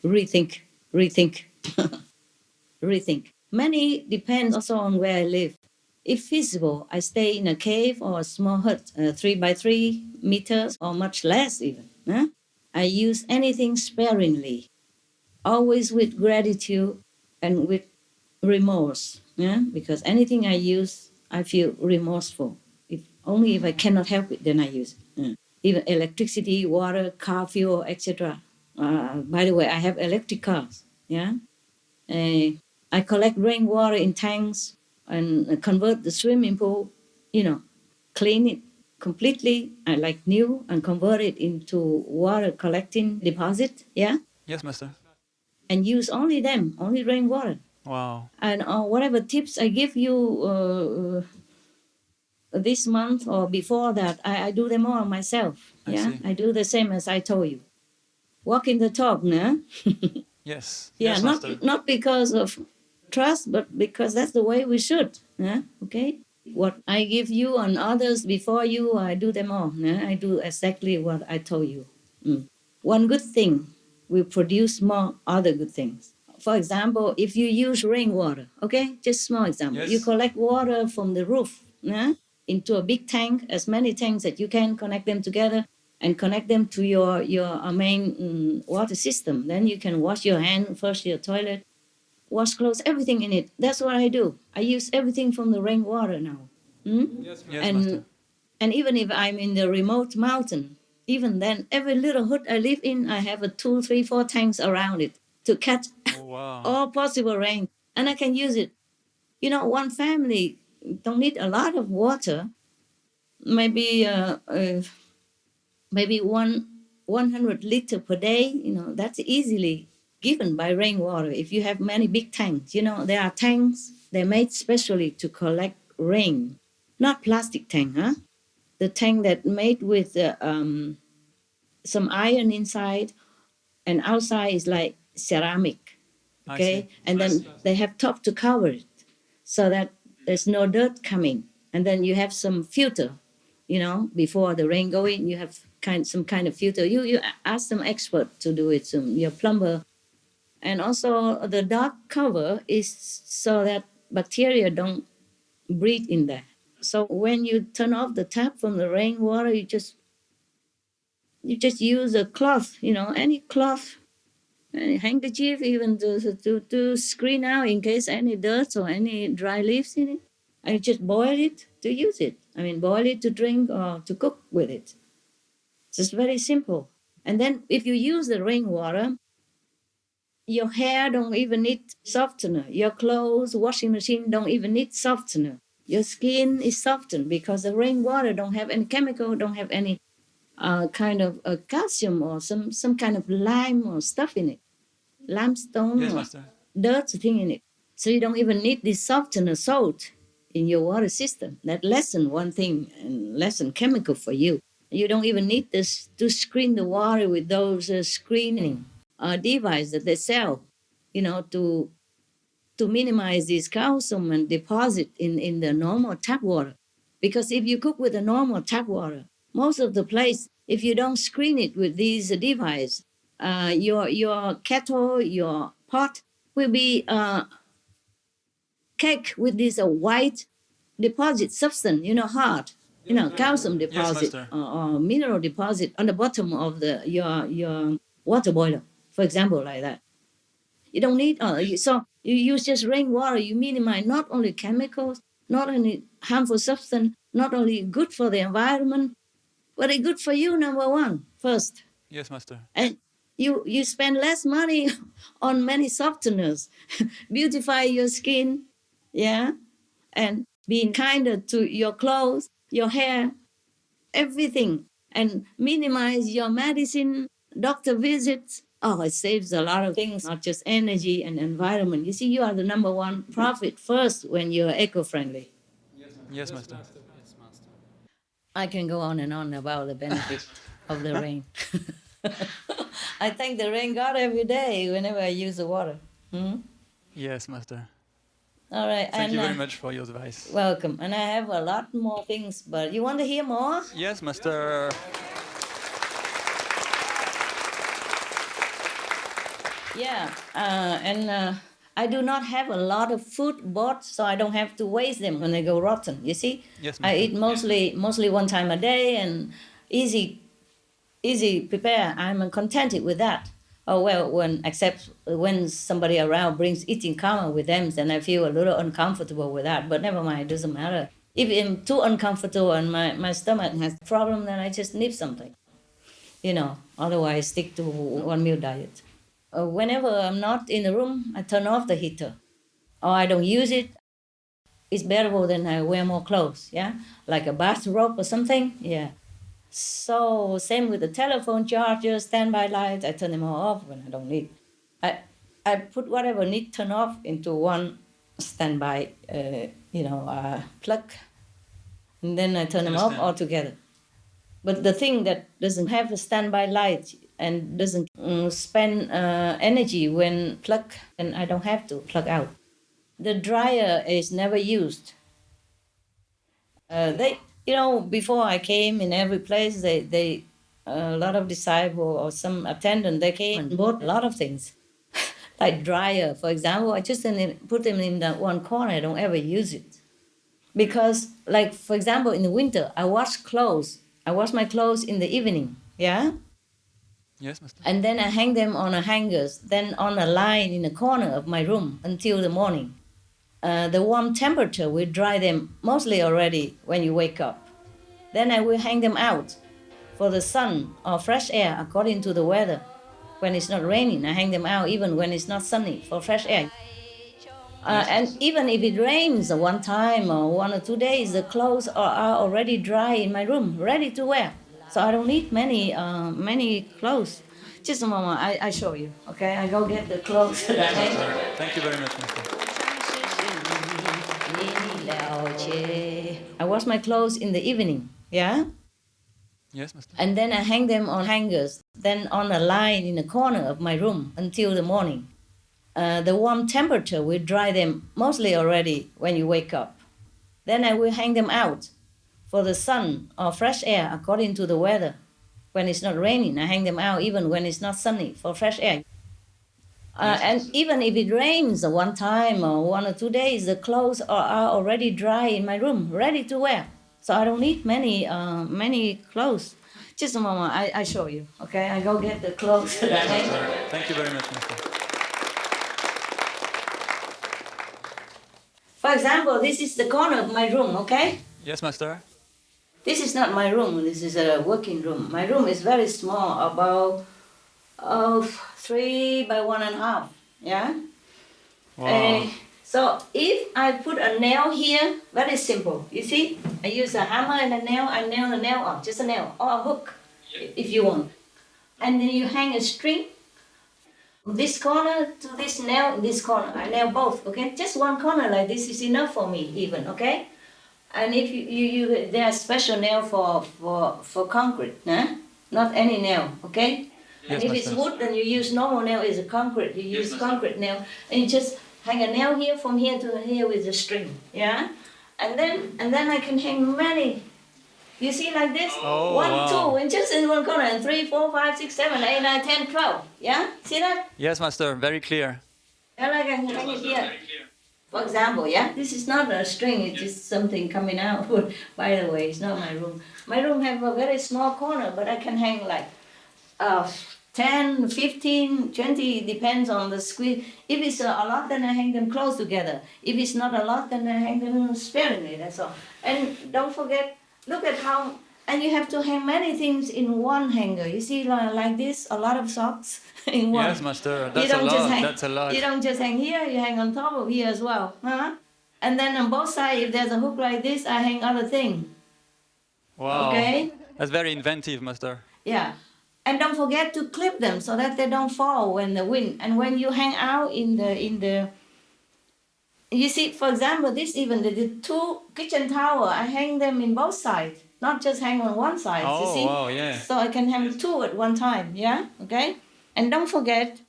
Speaker 11: Rethink, rethink. Many depends also on where I live. If feasible, I stay in a cave or a small hut, 3 by 3 meters or much less even. I use anything sparingly, always with gratitude and with remorse. Because anything I use, I feel remorseful. Only if I cannot help it, then I use it. Even electricity, water, car fuel, etc. By the way, I have electric cars. Yeah, I collect rainwater in tanks and convert the swimming pool. Clean it completely, like new, and convert it into water collecting deposit. Yeah,
Speaker 2: Yes, Master.
Speaker 11: and use only them, only rainwater.
Speaker 2: Wow.
Speaker 11: And whatever tips I give you this month or before that, I do them all myself. Yeah, I do the same as I told you. Walking the talk, no?
Speaker 2: Yes.
Speaker 11: Yeah,
Speaker 2: Yes, Master.
Speaker 11: not because of trust, but because that's the way we should. Okay? What I give you and others before you, I do them all. I do exactly what I told you. One good thing will produce more other good things. For example, if you use rainwater, okay? Just small example.
Speaker 2: Yes.
Speaker 11: You collect water from the roof into a big tank, as many tanks that you can, connect them together and connect them to your main water system. Then you can wash your hand, flush your toilet, wash clothes, everything in it. That's what I do. I use everything from the rainwater now.
Speaker 2: Yes, Master.
Speaker 11: And even if I'm in the remote mountain, even then, every little hut I live in, I have 2, 3, 4 tanks around it to catch all possible rain, and I can use it. One family don't need a lot of water. Maybe 100 liter per day. That's easily given by rainwater if you have many big tanks. There are tanks
Speaker 1: They're made specially to collect rain, not plastic tank, huh? The tank that made with some iron inside and outside is like ceramic, okay? And then they have top to cover it so that there's no dirt coming. And then you have some filter, before the rain go in, you have some kind of filter. You ask some expert to do it, your plumber. And also the dark cover is so that bacteria don't breathe in there. So when you turn off the tap from the rainwater, you just use a cloth, any cloth, any handkerchief, even to screen out in case any dirt or any dry leaves in it. And you just boil it to use it. I mean, boil it to drink or to cook with it. It's just very simple. And then if you use the rainwater, your hair don't even need softener. Your clothes, washing machine don't even need softener. Your skin is softened because the rainwater don't have any chemical, don't have any kind of calcium or some kind of lime or stuff in it, limestone or dirt thing in it. So you don't even need this softener salt in your water system. That lessen one thing and lessen chemical for you. You don't even need this to screen the water with those screening devices that they sell, to minimize this calcium and deposit in the normal tap water. Because if you cook with the normal tap water, most of the place, if you don't screen it with these devices, your kettle, your pot will be caked with this white deposit substance, hard, calcium deposit or mineral deposit on the bottom of your water boiler, for example, like that. You don't need, so you use just rainwater, you minimize not only chemicals, not only harmful substance, not only good for the environment, but it's good for you, number one, first.
Speaker 2: Yes, Master.
Speaker 1: And you spend less money on many softeners, beautify your skin, yeah, and being kinder to your clothes, your hair, everything, and minimize your medicine, doctor visits. Oh, it saves a lot of things, not just energy and environment. You see, you are the number one profit first when you're eco-friendly.
Speaker 2: Yes, Master.
Speaker 1: I can go on and on about the benefit of the rain. I thank the rain God every day whenever I use the water.
Speaker 2: Yes, Master.
Speaker 1: All right.
Speaker 2: Thank you very much for your advice.
Speaker 1: Welcome. And I have a lot more things, but you want to hear more?
Speaker 2: Yes, Master.
Speaker 1: Yeah. I do not have a lot of food bought, so I don't have to waste them when they go rotten. You see?
Speaker 2: Yes,
Speaker 1: I eat mostly one time a day and easy prepare. I'm contented with that. Oh well, when somebody around brings eating karma with them, then I feel a little uncomfortable with that. But never mind, it doesn't matter. If I'm too uncomfortable and my stomach has a problem, then I just nip something. Otherwise stick to one meal diet. Whenever I'm not in the room, I turn off the heater. Or I don't use it. It's bearable than I wear more clothes, yeah? Like a bathrobe or something, yeah. So same with the telephone charger, standby lights, I turn them all off when I don't need. I put whatever need turn off into one standby, plug, and then I turn them off altogether. But the thing that doesn't have a standby light and doesn't spend energy when plug, and I don't have to plug out. The dryer is never used. Before I came in every place, they a lot of disciples or some attendant, they came and bought a lot of things. Like dryer, for example, I just put them in that one corner, I don't ever use it. Because, like, for example, in the winter, I wash my clothes in the evening, yeah?
Speaker 2: Yes, Master.
Speaker 1: And then I hang them on a hangers, then on a line in the corner of my room until the morning. The warm temperature will dry them mostly already when you wake up. Then I will hang them out for the sun or fresh air according to the weather. When it's not raining, I hang them out even when it's not sunny for fresh air. And even if it rains one time or 1 or 2 days, the clothes are already dry in my room, ready to wear. So I don't need many clothes. Just a moment, I show you. Okay, I go get the clothes.
Speaker 2: Yes, Master. Thank you very much, Master.
Speaker 11: I wash my clothes in the evening, yeah?
Speaker 2: Yes, Master.
Speaker 11: And then I hang them on hangers, then on a line in the corner of my room until the morning. The warm temperature will dry them mostly already when you wake up. Then I will hang them out for the sun or fresh air according to the weather. When it's not raining, I hang them out even when it's not sunny for fresh air. And even if it rains one time or 1 or 2 days, the clothes are already dry in my room, ready to wear. So I don't need many clothes. Just a moment, I show you. Okay, I go get the clothes.
Speaker 2: Thank you very much, Master.
Speaker 11: For example, this is the corner of my room. Okay.
Speaker 2: Yes, Master.
Speaker 11: This is not my room. This is a working room. My room is very small, about 3 by 1.5. Yeah.
Speaker 2: Wow.
Speaker 11: So if I put a nail here, very simple. You see, I use a hammer and a nail. I nail the nail on, just a nail or a hook, if you want. And then you hang a string. This corner to this nail, this corner. I nail both. Okay, just one corner like this is enough for me, even. Okay. And if you there are special nail for concrete, huh? Not any nail, okay?
Speaker 2: Yes,
Speaker 11: and if it's
Speaker 2: Master.
Speaker 11: wood, then you use normal nail. Is a concrete. You use concrete nail, and you just hang a nail here from here to here with a string, yeah. And then I can hang many. You see like this?
Speaker 2: Oh,
Speaker 11: 1,
Speaker 2: wow.
Speaker 11: 2, and just in one corner, and 3, 4, 5, 6, 7, 8, 9, 10, 12. Yeah. See that?
Speaker 2: Yes, Master. Very clear.
Speaker 11: And I can hang it here. For example, yeah, this is not a string, it's just something coming out. By the way, it's not my room. My room have a very small corner, but I can hang like 10, 15, 20, depends on the squeeze. If it's a lot, then I hang them close together. If it's not a lot, then I hang them sparingly, that's all. And don't forget, look at how, and you have to hang many things in one hanger. You see, like this, a lot of socks in one.
Speaker 2: Yes, Master.
Speaker 11: You
Speaker 2: That's a
Speaker 11: don't
Speaker 2: lot.
Speaker 11: just hang,
Speaker 2: That's a lot.
Speaker 11: You don't just hang here, you hang on top of here as well. Huh? And then on both sides, if there's a hook like this, I hang other thing.
Speaker 2: Wow.
Speaker 11: Okay?
Speaker 2: That's very inventive, Master.
Speaker 11: Yeah. And don't forget to clip them so that they don't fall when the wind. And when you hang out in the you see, for example, this even the 2 kitchen towel, I hang them in both sides, not just hang on one side. You
Speaker 2: Oh,
Speaker 11: see?
Speaker 2: wow, yeah.
Speaker 11: So I can hang 2 at one time, yeah? Okay? And don't forget,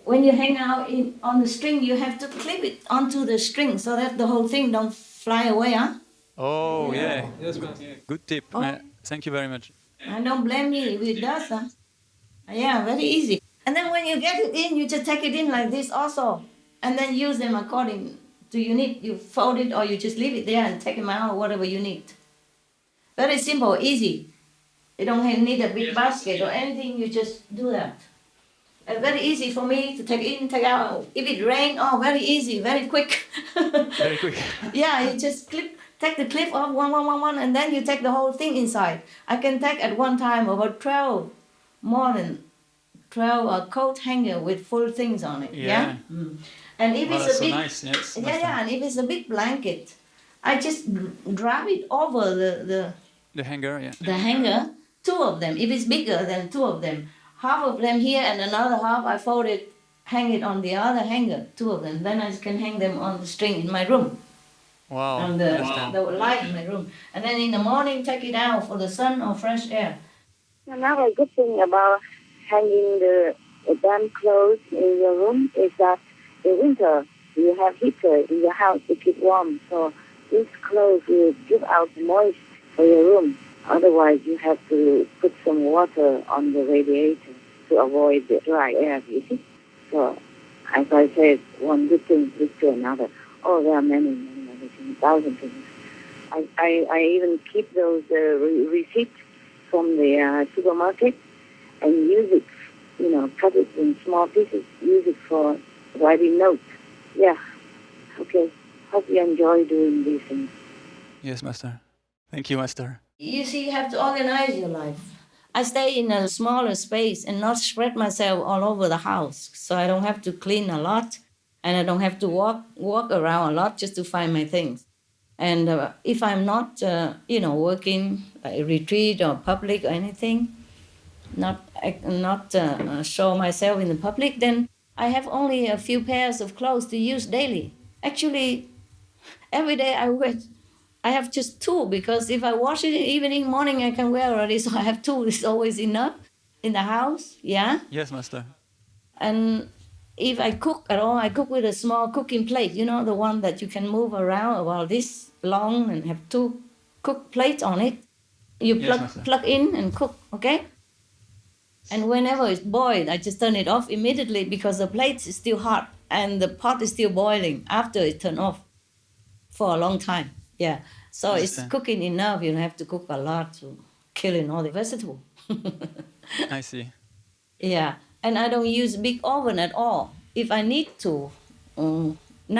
Speaker 11: when you hang out on the string, you have to clip it onto the string so that the whole thing don't fly away, huh?
Speaker 2: Oh, yeah.
Speaker 18: Yes, Master.
Speaker 2: Good tip.
Speaker 11: Oh.
Speaker 2: Thank you very much.
Speaker 11: I don't blame me if it does, huh? Yeah, very easy. And then when you get it in, you just take it in like this also. And then use them according to your need. You fold it or you just leave it there and take them out, whatever you need. Very simple, easy. You don't need a big basket or anything, you just do that. And very easy for me to take in, take out. If it rains, oh, very easy, very quick.
Speaker 2: Very quick.
Speaker 11: Yeah, you just take the clip off one, and then you take the whole thing inside. I can take at one time about 12, more than 12 coat hanger with full things on it. Yeah. And if
Speaker 2: Wow,
Speaker 11: it's
Speaker 2: that's
Speaker 11: a
Speaker 2: so
Speaker 11: big,
Speaker 2: nice. Yes,
Speaker 11: yeah,
Speaker 2: Master.
Speaker 11: and if it's a big blanket, I just drop it over
Speaker 2: The hanger, yeah.
Speaker 11: the hanger, 2 of them. If it's bigger than 2 of them, half of them here and another half I fold it, hang it on the other hanger, 2 of them. Then I can hang them on the string in my room.
Speaker 2: Wow.
Speaker 11: On the light in my room. And then in the morning, take it out for the sun or fresh air.
Speaker 6: Another good thing about hanging the damp clothes in your room is that in winter you have heater in your house to keep warm. So these clothes will give out moist for your room. Otherwise, you have to put some water on the radiator to avoid the dry air, you see. So, as I said, one good thing leads to another. Oh, there are many other things, 1,000 things. I even keep those receipts from the supermarket and use it, cut it in small pieces, use it for writing notes. Yeah, okay. Hope you enjoy doing these things.
Speaker 2: Yes, Master. Thank you, Master.
Speaker 11: You see, you have to organize your life. I stay in a smaller space and not spread myself all over the house. So I don't have to clean a lot and I don't have to walk around a lot just to find my things. And if I'm not, working, like retreat or public or anything, not show myself in the public, then I have only a few pairs of clothes to use daily. Actually, every day I wear
Speaker 7: I have just two because if I wash it in evening, morning, I can wear already. So I have two. It's always enough in the house. Yeah.
Speaker 2: Yes, master.
Speaker 7: And if I cook at all, I cook with a small cooking plate. You know, the one that you can move around about this long and have two cook plates on it. You
Speaker 2: Yes, master.
Speaker 7: plug in and cook. Okay. And whenever it's boiled, I just turn it off immediately because the plate is still hot and the pot is still boiling after it turned off for a long time. Yeah. So it's
Speaker 2: Understand.
Speaker 7: cooking enough. You don't have to cook a lot to killing all the vegetable.
Speaker 2: I see.
Speaker 7: Yeah. And I don't use big oven at all. If I need to,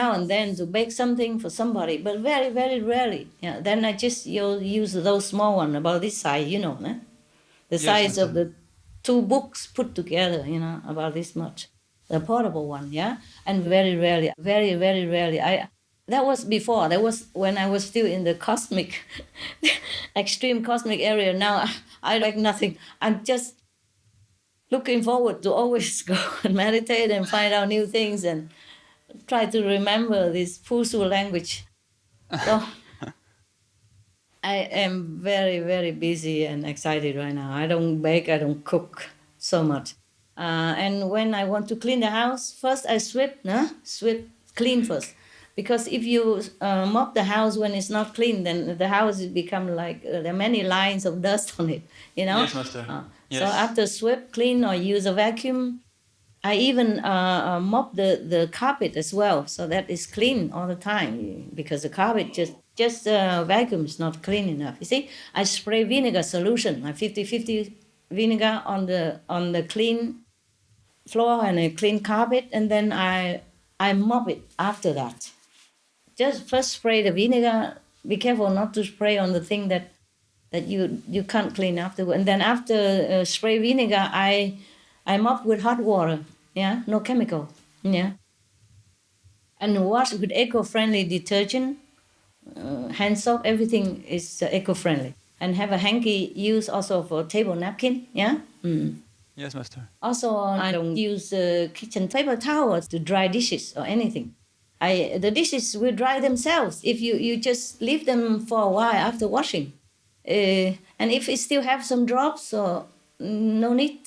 Speaker 7: now and then to bake something for somebody, but very, very rarely. Yeah. Then I just use those small one about this size, you know, the
Speaker 2: Yes,
Speaker 7: size of
Speaker 2: master.
Speaker 7: the two books put together, you know, about this much. The portable one, yeah. And very rarely, very, very rarely. That was before. That was when I was still in the cosmic, extreme cosmic area. Now I like nothing. I'm just looking forward to always go and meditate and find out new things and try to remember this Fusu language. So I am very, very busy and excited right now. I don't bake, I don't cook so much. And when I want to clean the house, first I sweep, clean first. Because if you mop the house when it's not clean, then the house will become like there are many lines of dust on it, you know?
Speaker 2: Yes, master.
Speaker 7: So
Speaker 2: Yes.
Speaker 7: after sweep, clean, or use a vacuum, I even mop the carpet as well, so that it's clean all the time. Because the carpet just vacuum is not clean enough. You see, I spray vinegar solution, 50-50 vinegar on the clean floor and a clean carpet, and then I mop it after that. Just first spray the vinegar. Be careful not to spray on the thing that you can't clean afterward. And then after spray vinegar, I mop with hot water. Yeah, no chemical. Yeah, and wash with eco-friendly detergent, hand soap. Everything is eco-friendly. And have a hanky used also for table napkin. Yeah.
Speaker 2: Yes, master.
Speaker 7: Also, I don't use kitchen paper towels to dry dishes or anything. The dishes will dry themselves if you just leave them for a while after washing. And if it still have some drops, so no need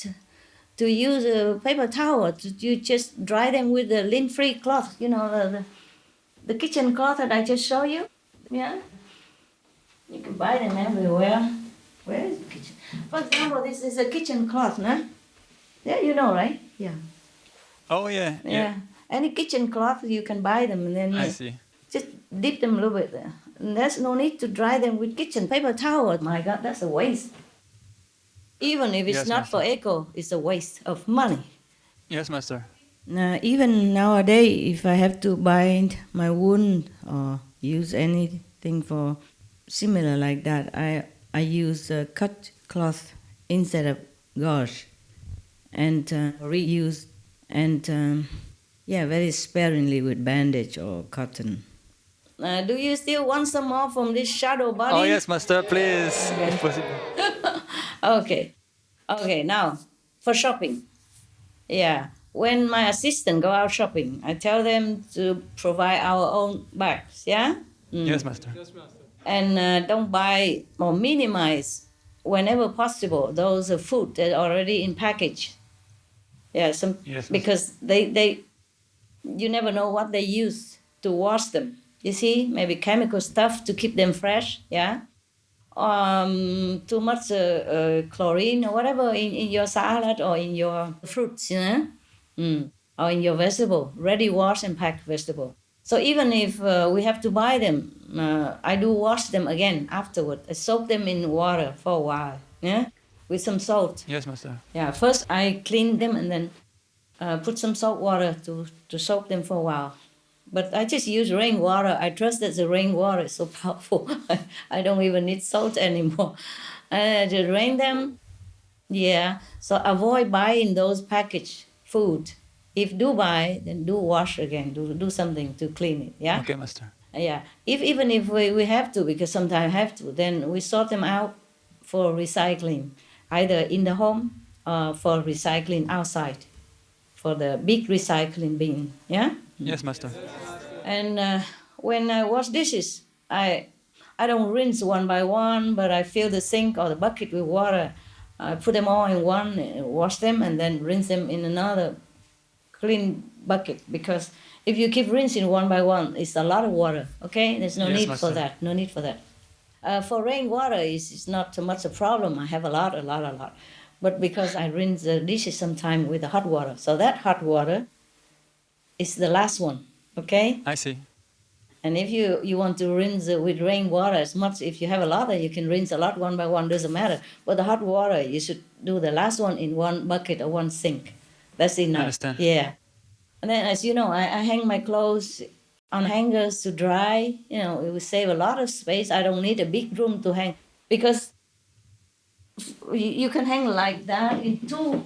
Speaker 7: to use a paper towel. You just dry them with a lint-free cloth. You know, the kitchen cloth that I just showed you. Yeah, you can buy them everywhere. Where is the kitchen? For example, this is a kitchen cloth, no? Yeah, you know, right? Yeah.
Speaker 2: Oh yeah.
Speaker 7: Yeah. Any kitchen cloth, you can buy them and then
Speaker 2: I see.
Speaker 7: just dip them a little bit there. And there's no need to dry them with kitchen paper towel. My God, that's a waste. Even if it's
Speaker 2: Yes,
Speaker 7: not
Speaker 2: master.
Speaker 7: for eco, it's a waste of money.
Speaker 2: Yes, master.
Speaker 7: Even nowadays, if I have to bind my wound or use anything for similar like that, I use cut cloth instead of gauze and reuse and very sparingly with bandage or cotton. Do you still want some more from this shadow body?
Speaker 2: Oh yes, master. Please,
Speaker 7: Okay.
Speaker 2: if possible.
Speaker 7: Okay, now for shopping. Yeah, when my assistant go out shopping, I tell them to provide our own bags, yeah?
Speaker 2: Yes, master.
Speaker 7: And don't buy or minimize whenever possible those food that are already in package. Yeah,
Speaker 2: Yes,
Speaker 7: because they you never know what they use to wash them. You see, maybe chemical stuff to keep them fresh, yeah? Too much chlorine or whatever in your salad or in your fruits, you know? Or in your vegetable, ready wash and packed vegetable. So even if we have to buy them, I do wash them again afterward. I soak them in water for a while, yeah, with some salt.
Speaker 2: Yes, master.
Speaker 7: Yeah, first I clean them and then put some salt water to soak them for a while. But I just use rainwater. I trust that the rainwater is so powerful. I don't even need salt anymore. I just rain them. Yeah, so avoid buying those packaged food. If do buy, then do wash again. Do something to clean it. Yeah.
Speaker 2: Okay, master.
Speaker 7: Yeah. Even if we have to, because sometimes have to, then we sort them out for recycling, either in the home or for recycling outside, for the big recycling bin. Yeah.
Speaker 2: Yes, master.
Speaker 7: And when I wash dishes, I I don't rinse one by one, but I fill the sink or the bucket with water. I put them all in one, wash them, and then rinse them in another clean bucket. Because if you keep rinsing one by one, it's a lot of water. Okay, there's no
Speaker 2: Yes,
Speaker 7: need
Speaker 2: master.
Speaker 7: for that. No need for that. For rainwater, it's not so much a problem. I have a lot. But because I rinse the dishes sometimes with the hot water, so that hot water is the last one. Okay.
Speaker 2: I see.
Speaker 7: And if you want to rinse with rainwater as much, if you have a lot, you can rinse a lot one by one, doesn't matter. But the hot water, you should do the last one in one bucket or one sink. That's enough.
Speaker 2: understand.
Speaker 7: Yeah. And then, as you know, I hang my clothes on hangers to dry. You know, it will save a lot of space. I don't need a big room to hang because you can hang like that in two.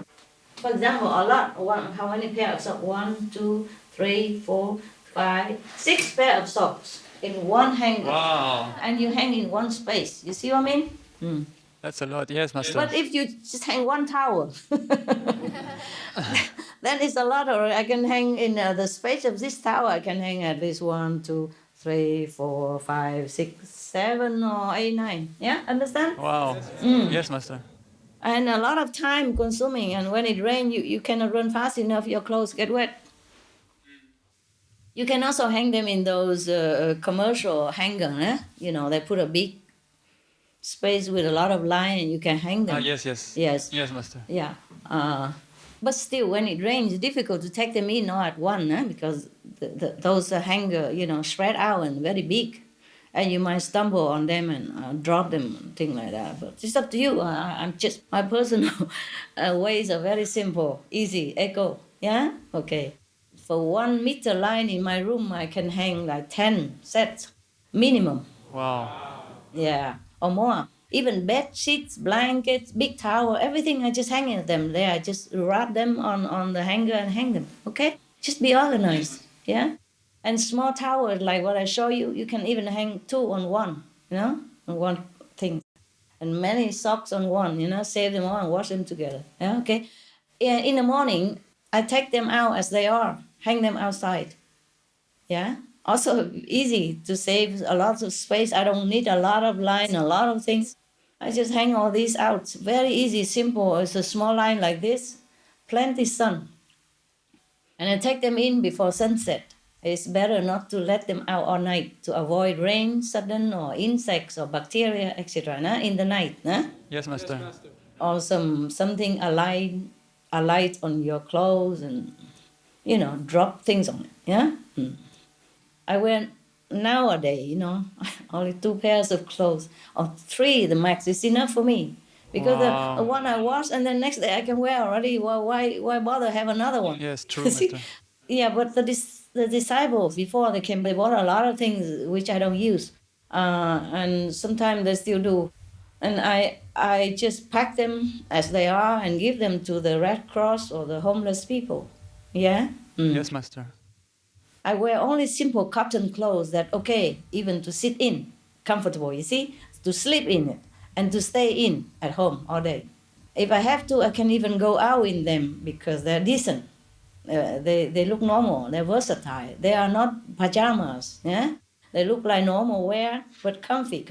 Speaker 7: For example, a lot. How many pairs of socks? 1, 2, 3, 4, 5, 6 pairs of socks in one hanger.
Speaker 2: Wow.
Speaker 7: And you hang in one space. You see what I mean?
Speaker 2: That's a lot. Yes, master.
Speaker 7: But if you just hang one towel, then it's a lot. Or I can hang in the space of this towel. I can hang at least 1, 2, 3, 4, 5, 6, 7, or 8, 9. Yeah, understand?
Speaker 2: Wow.
Speaker 7: Mm.
Speaker 2: Yes, master.
Speaker 7: And a lot of time consuming. And when it rains, you cannot run fast enough. Your clothes get wet. You can also hang them in those commercial hanger. Eh? You know, they put a big space with a lot of line and you can hang them.
Speaker 2: Yes.
Speaker 7: Yes.
Speaker 2: Yes, master.
Speaker 7: Yeah. But still, when it rains, it's difficult to take them in all at one, because those hanger, spread out and very big. And you might stumble on them and drop them and things like that. But it's up to you. I'm just, my personal ways are very simple, easy, eco. Yeah? Okay. For 1 meter line in my room, I can hang like 10 sets, minimum.
Speaker 2: Wow.
Speaker 7: Yeah, or more. Even bed sheets, blankets, big towel, everything, I just hang them there. I just wrap them on the hanger and hang them, okay? Just be organized, yeah? And small towels, like what I show you, you can even hang 2 on one, on one thing. And many socks on one, save them all and wash them together, yeah, okay? In the morning, I take them out as they are, hang them outside, yeah? Also easy to save a lot of space. I don't need a lot of line, a lot of things. I just hang all these out. Very easy, simple. It's a small line like this, plenty sun. And I take them in before sunset. It's better not to let them out all night to avoid rain, sudden, or insects or bacteria, etc. In the night.
Speaker 2: Yes, master.
Speaker 7: Or something alight on your clothes and, drop things on it. Yeah. I wear nowadays, only 2 pairs of clothes, or 3 the max is enough for me. Because
Speaker 2: Wow.
Speaker 7: the one I wash and the next day I can wear already. Well, why bother have another one?
Speaker 2: Yes, true,
Speaker 7: See?
Speaker 2: master.
Speaker 7: Yeah, but the disciples before they came, they bought a lot of things which I don't use, and sometimes they still do, and I just pack them as they are and give them to the Red Cross or the homeless people. Yeah.
Speaker 2: Yes, master.
Speaker 7: I wear only simple cotton clothes that, okay, even to sit in, comfortable, you see, to sleep in it, and to stay in at home all day. If I have to, I can even go out in them because they're decent. They look normal, they're versatile. They are not pajamas, yeah? They look like normal wear, but comfy.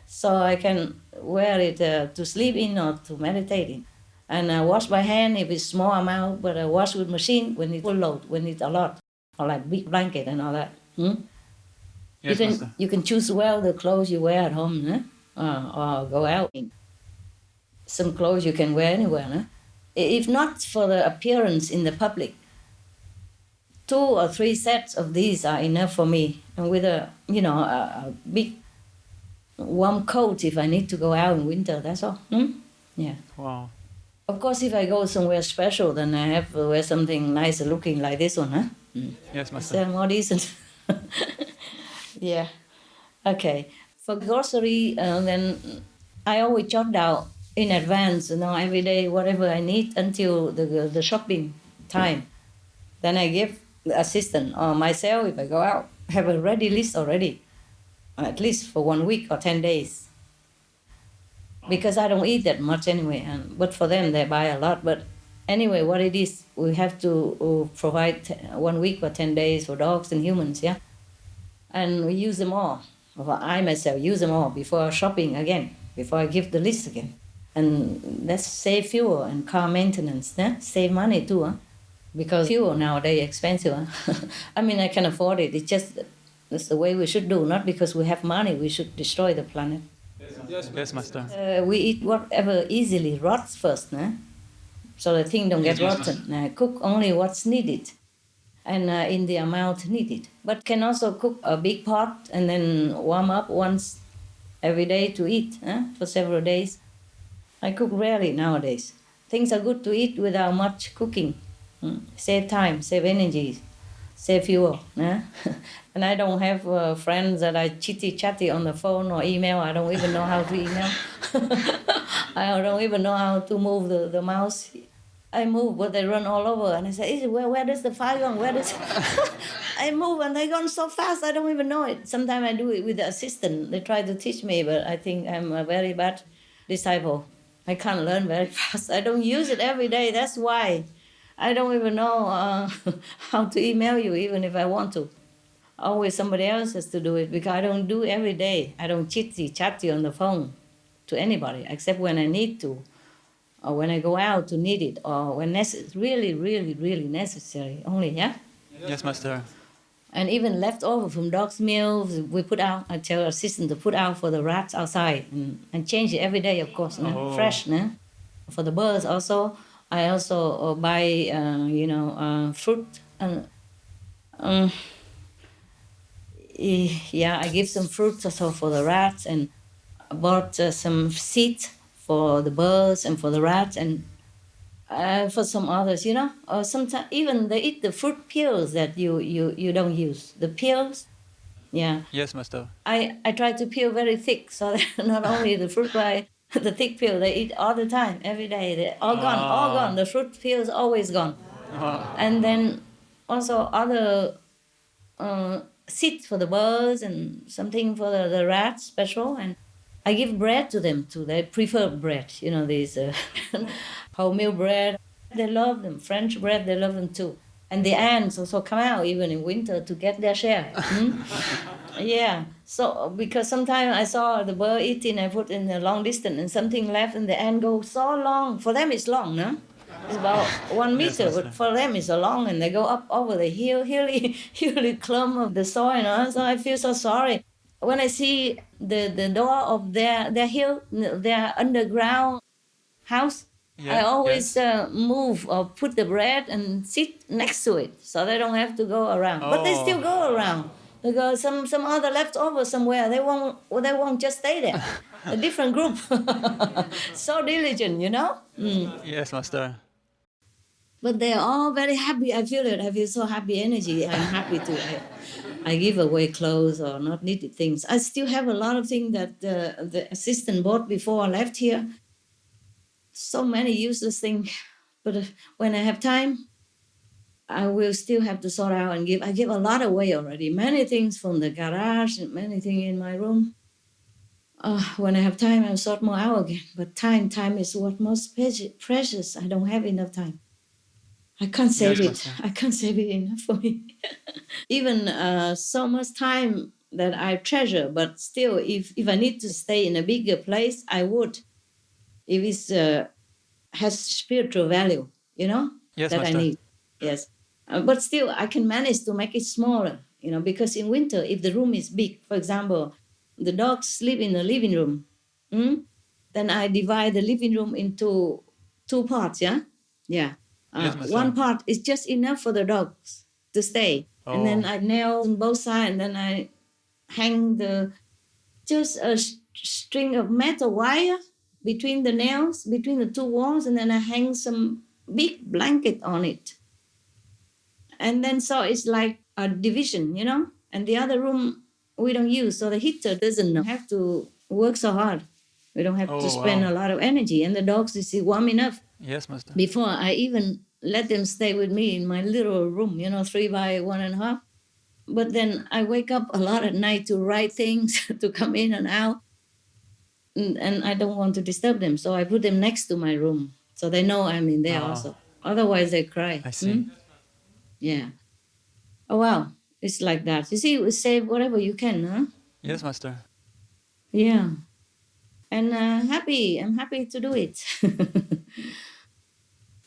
Speaker 7: So I can wear it to sleep in or to meditate in. And I wash by hand if it's small amount, but I wash with machine when it's full load, when it's a lot. Or like big blanket and all that.
Speaker 2: Yes, master.
Speaker 7: You can choose well the clothes you wear at home, or go out in. Some clothes you can wear anywhere. If not for the appearance in the public, 2 or 3 sets of these are enough for me. And with a big warm coat if I need to go out in winter, that's all. Yeah.
Speaker 2: Wow.
Speaker 7: Of course, if I go somewhere special, then I have to wear something nicer looking like this one,
Speaker 2: Yes, master.
Speaker 7: They're more decent. Yeah. Okay. For grocery, then I always jot down in advance, every day, whatever I need until the shopping time. Then I give the assistant or myself, if I go out, have a ready list already, at least for 1 week or 10 days. Because I don't eat that much anyway, but for them, they buy a lot. But anyway, what it is, we have to provide 1 week or 10 days for dogs and humans, yeah? And we use them all. Well, I myself use them all before shopping again, before I give the list again. And that's save fuel and car maintenance, save money too, because fuel nowadays expensive. I mean, I can afford it. It's just that's the way we should do, not because we have money, we should destroy the planet.
Speaker 2: Yes, Master.
Speaker 7: We eat whatever easily rots first, so the thing don't get
Speaker 2: Yes,
Speaker 7: rotten. Cook only what's needed and in the amount needed. But can also cook a big pot and then warm up once every day to eat for several days. I cook rarely nowadays. Things are good to eat without much cooking. Save time, save energy, save fuel. And I don't have friends that I chitty-chatty on the phone or email. I don't even know how to email. I don't even know how to move the mouse. I move, but they run all over. And I say, where does the file go? Where does... I move, and they gone so fast, I don't even know it. Sometimes I do it with the assistant. They try to teach me, but I think I'm a very bad disciple. I can't learn very fast. I don't use it every day. That's why I don't even know how to email you, even if I want to. Always somebody else has to do it because I don't do it every day. I don't chitty-chatty on the phone to anybody except when I need to, or when I go out to need it, or when really, really, really necessary only,
Speaker 2: Yes, Master.
Speaker 7: And even leftover from dog's meals, we put out, I tell assistant to put out for the rats outside and change it every day, of course, fresh. For the birds also, I also buy, fruit. I give some fruits also for the rats, and I bought some seeds for the birds and for the rats, and for some others, sometimes even they eat the fruit peels that you don't use. The peels,
Speaker 2: Yes, Master.
Speaker 7: I try to peel very thick, so that not only the fruit, but the thick peel they eat all the time, every day. They're all gone. The fruit peel is always gone. And then also other seeds for the birds and something for the rats special. And I give bread to them too. They prefer bread, these wholemeal bread. They love them. French bread, they love them too. And the ants also come out even in winter to get their share. Yeah. So because sometimes I saw the bird eating, I put in a long distance and something left and the ant goes so long. For them it's long, no? It's about 1 meter,
Speaker 2: Yes,
Speaker 7: but for them it's a long, and they go up over the hilly clump of the soil, so I feel so sorry. When I see the door of their hill, their underground house, I always move or put the bread and sit next to it so they don't have to go around. But they still go around because some other leftover somewhere. They won't just stay there. A different group. So diligent,
Speaker 2: Yes, Master.
Speaker 7: But they're all very happy. I feel it. I feel so happy energy. I'm happy to. I give away clothes or not needed things. I still have a lot of things that the assistant bought before I left here. So many useless things. But when I have time, I will still have to sort out and give. I give a lot away already. Many things from the garage and many things in my room. When I have time, I'll sort more out again. But time is what most precious. I don't have enough time. I can't save it. I can't save it enough for me. Even so much time that I treasure, but still, if I need to stay in a bigger place, I would. If it has spiritual value,
Speaker 2: Yes,
Speaker 7: that
Speaker 2: Master.
Speaker 7: I need. Yes. But still, I can manage to make it smaller, because in winter, if the room is big, for example, the dogs sleep in the living room, then I divide the living room into 2 parts, yeah? Yeah.
Speaker 2: Yes, Master.
Speaker 7: One part is just enough for the dogs to stay. And then I nail on both sides, and then I hang just a string of metal wire between the nails, between the 2 walls, and then I hang some big blanket on it. And then so it's like a division, and the other room we don't use, so the heater doesn't have to work so hard. We don't have to spend a lot of energy, and the dogs is warm enough.
Speaker 2: Yes, Master.
Speaker 7: Before I even let them stay with me in my little room, 3 by 1.5. But then I wake up a lot at night to write things, to come in and out. And I don't want to disturb them. So I put them next to my room. So they know I'm in there also. Otherwise they cry.
Speaker 2: I see.
Speaker 7: Yeah. Oh, wow. It's like that. You see, you save whatever you can, huh?
Speaker 2: Yes, Master.
Speaker 11: Yeah. And I'm happy to do it.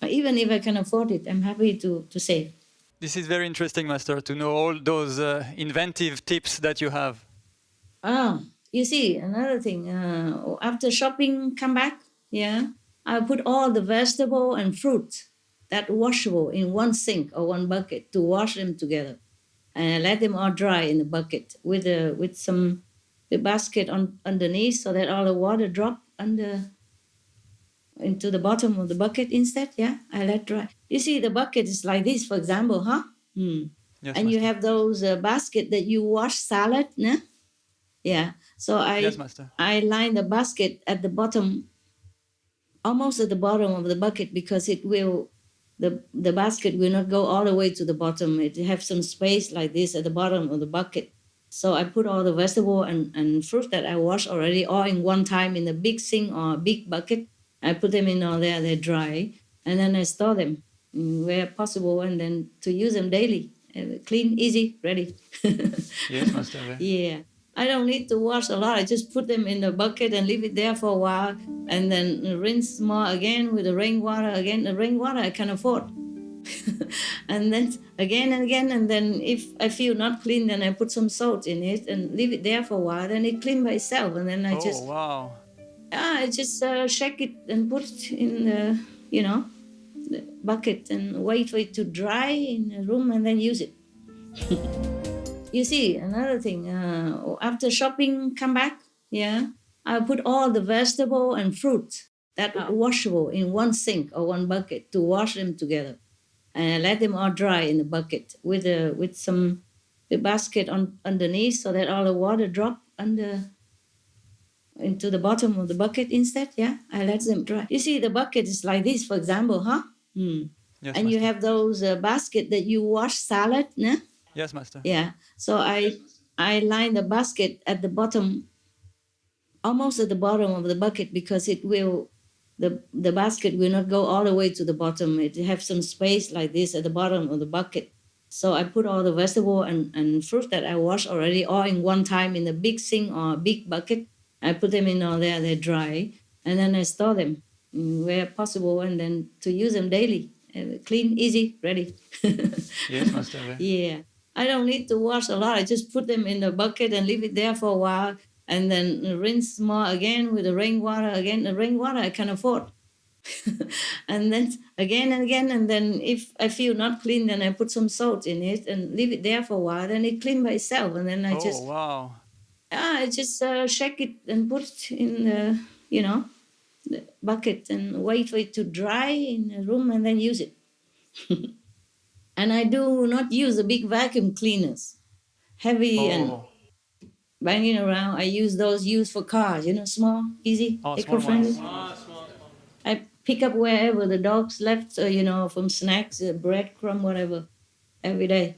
Speaker 11: Even if I can afford it, I'm happy to save.
Speaker 2: This is very interesting, Master, to know all those inventive tips that you have.
Speaker 11: Ah, you see, another thing, after shopping, come back, yeah, I put all the vegetable and fruit that washable in one sink or one bucket to wash them together. And I let them all dry in the bucket with some the basket on underneath so that all the water drop into the bottom of the bucket instead. Yeah, I let dry. You see, the bucket is like this, for example, huh?
Speaker 2: Yes,
Speaker 11: And you
Speaker 2: Master.
Speaker 11: have those basket that you wash salad, no? Yeah. So
Speaker 2: Yes, Master.
Speaker 11: I line the basket at the bottom, almost at the bottom of the bucket, because it will the basket will not go all the way to the bottom. It have some space like this at the bottom of the bucket. So I put all the vegetable and fruit that I wash already all in one time in a big sink or a big bucket. I put them in all there, they dry, and then I store them where possible, and then to use them daily. Clean, easy, ready.
Speaker 2: Yes, Master.
Speaker 11: Yeah. I don't need to wash a lot. I just put them in the bucket and leave it there for a while and then rinse more again with the rainwater again. The rainwater I can afford. And then again and again. And then if I feel not clean, then I put some salt in it and leave it there for a while. Then it clean by itself. And then I
Speaker 2: wow.
Speaker 11: I just shake it and put it in the bucket and wait for it to dry in a room and then use it. You see, another thing, after shopping, come back, yeah, I put all the vegetable and fruit that are washable in one sink or one bucket to wash them together. And I let them all dry in the bucket with some the basket on underneath so that all the water drop into the bottom of the bucket instead. Yeah, I let them dry. You see, the bucket is like this, for example, huh?
Speaker 2: Yes,
Speaker 11: And you have those basket that you wash salad, no?
Speaker 2: Yes, Master.
Speaker 11: Yeah. So I line the basket at the bottom, almost at the bottom of the bucket, because it will the basket will not go all the way to the bottom. It have some space like this at the bottom of the bucket. So I put all the vegetable and fruit that I wash already all in one time in a big sink or a big bucket. I put them in all there, they dry, and then I store them where possible, and then to use them daily. Clean, easy, ready.
Speaker 2: Yes, Master.
Speaker 11: Yeah. I don't need to wash a lot. I just put them in the bucket and leave it there for a while and then rinse more again with the rainwater again. The rainwater I can afford. And then again and again. And then if I feel not clean, then I put some salt in it and leave it there for a while. Then it clean by itself. And then I
Speaker 2: wow.
Speaker 11: I just shake it and put it in the bucket and wait for it to dry in a room and then use it. And I do not use the big vacuum cleaners, heavy and banging around. I use those used for cars, small, easy, eco-friendly. I pick up wherever the dogs left, from snacks, breadcrumb, whatever, every day.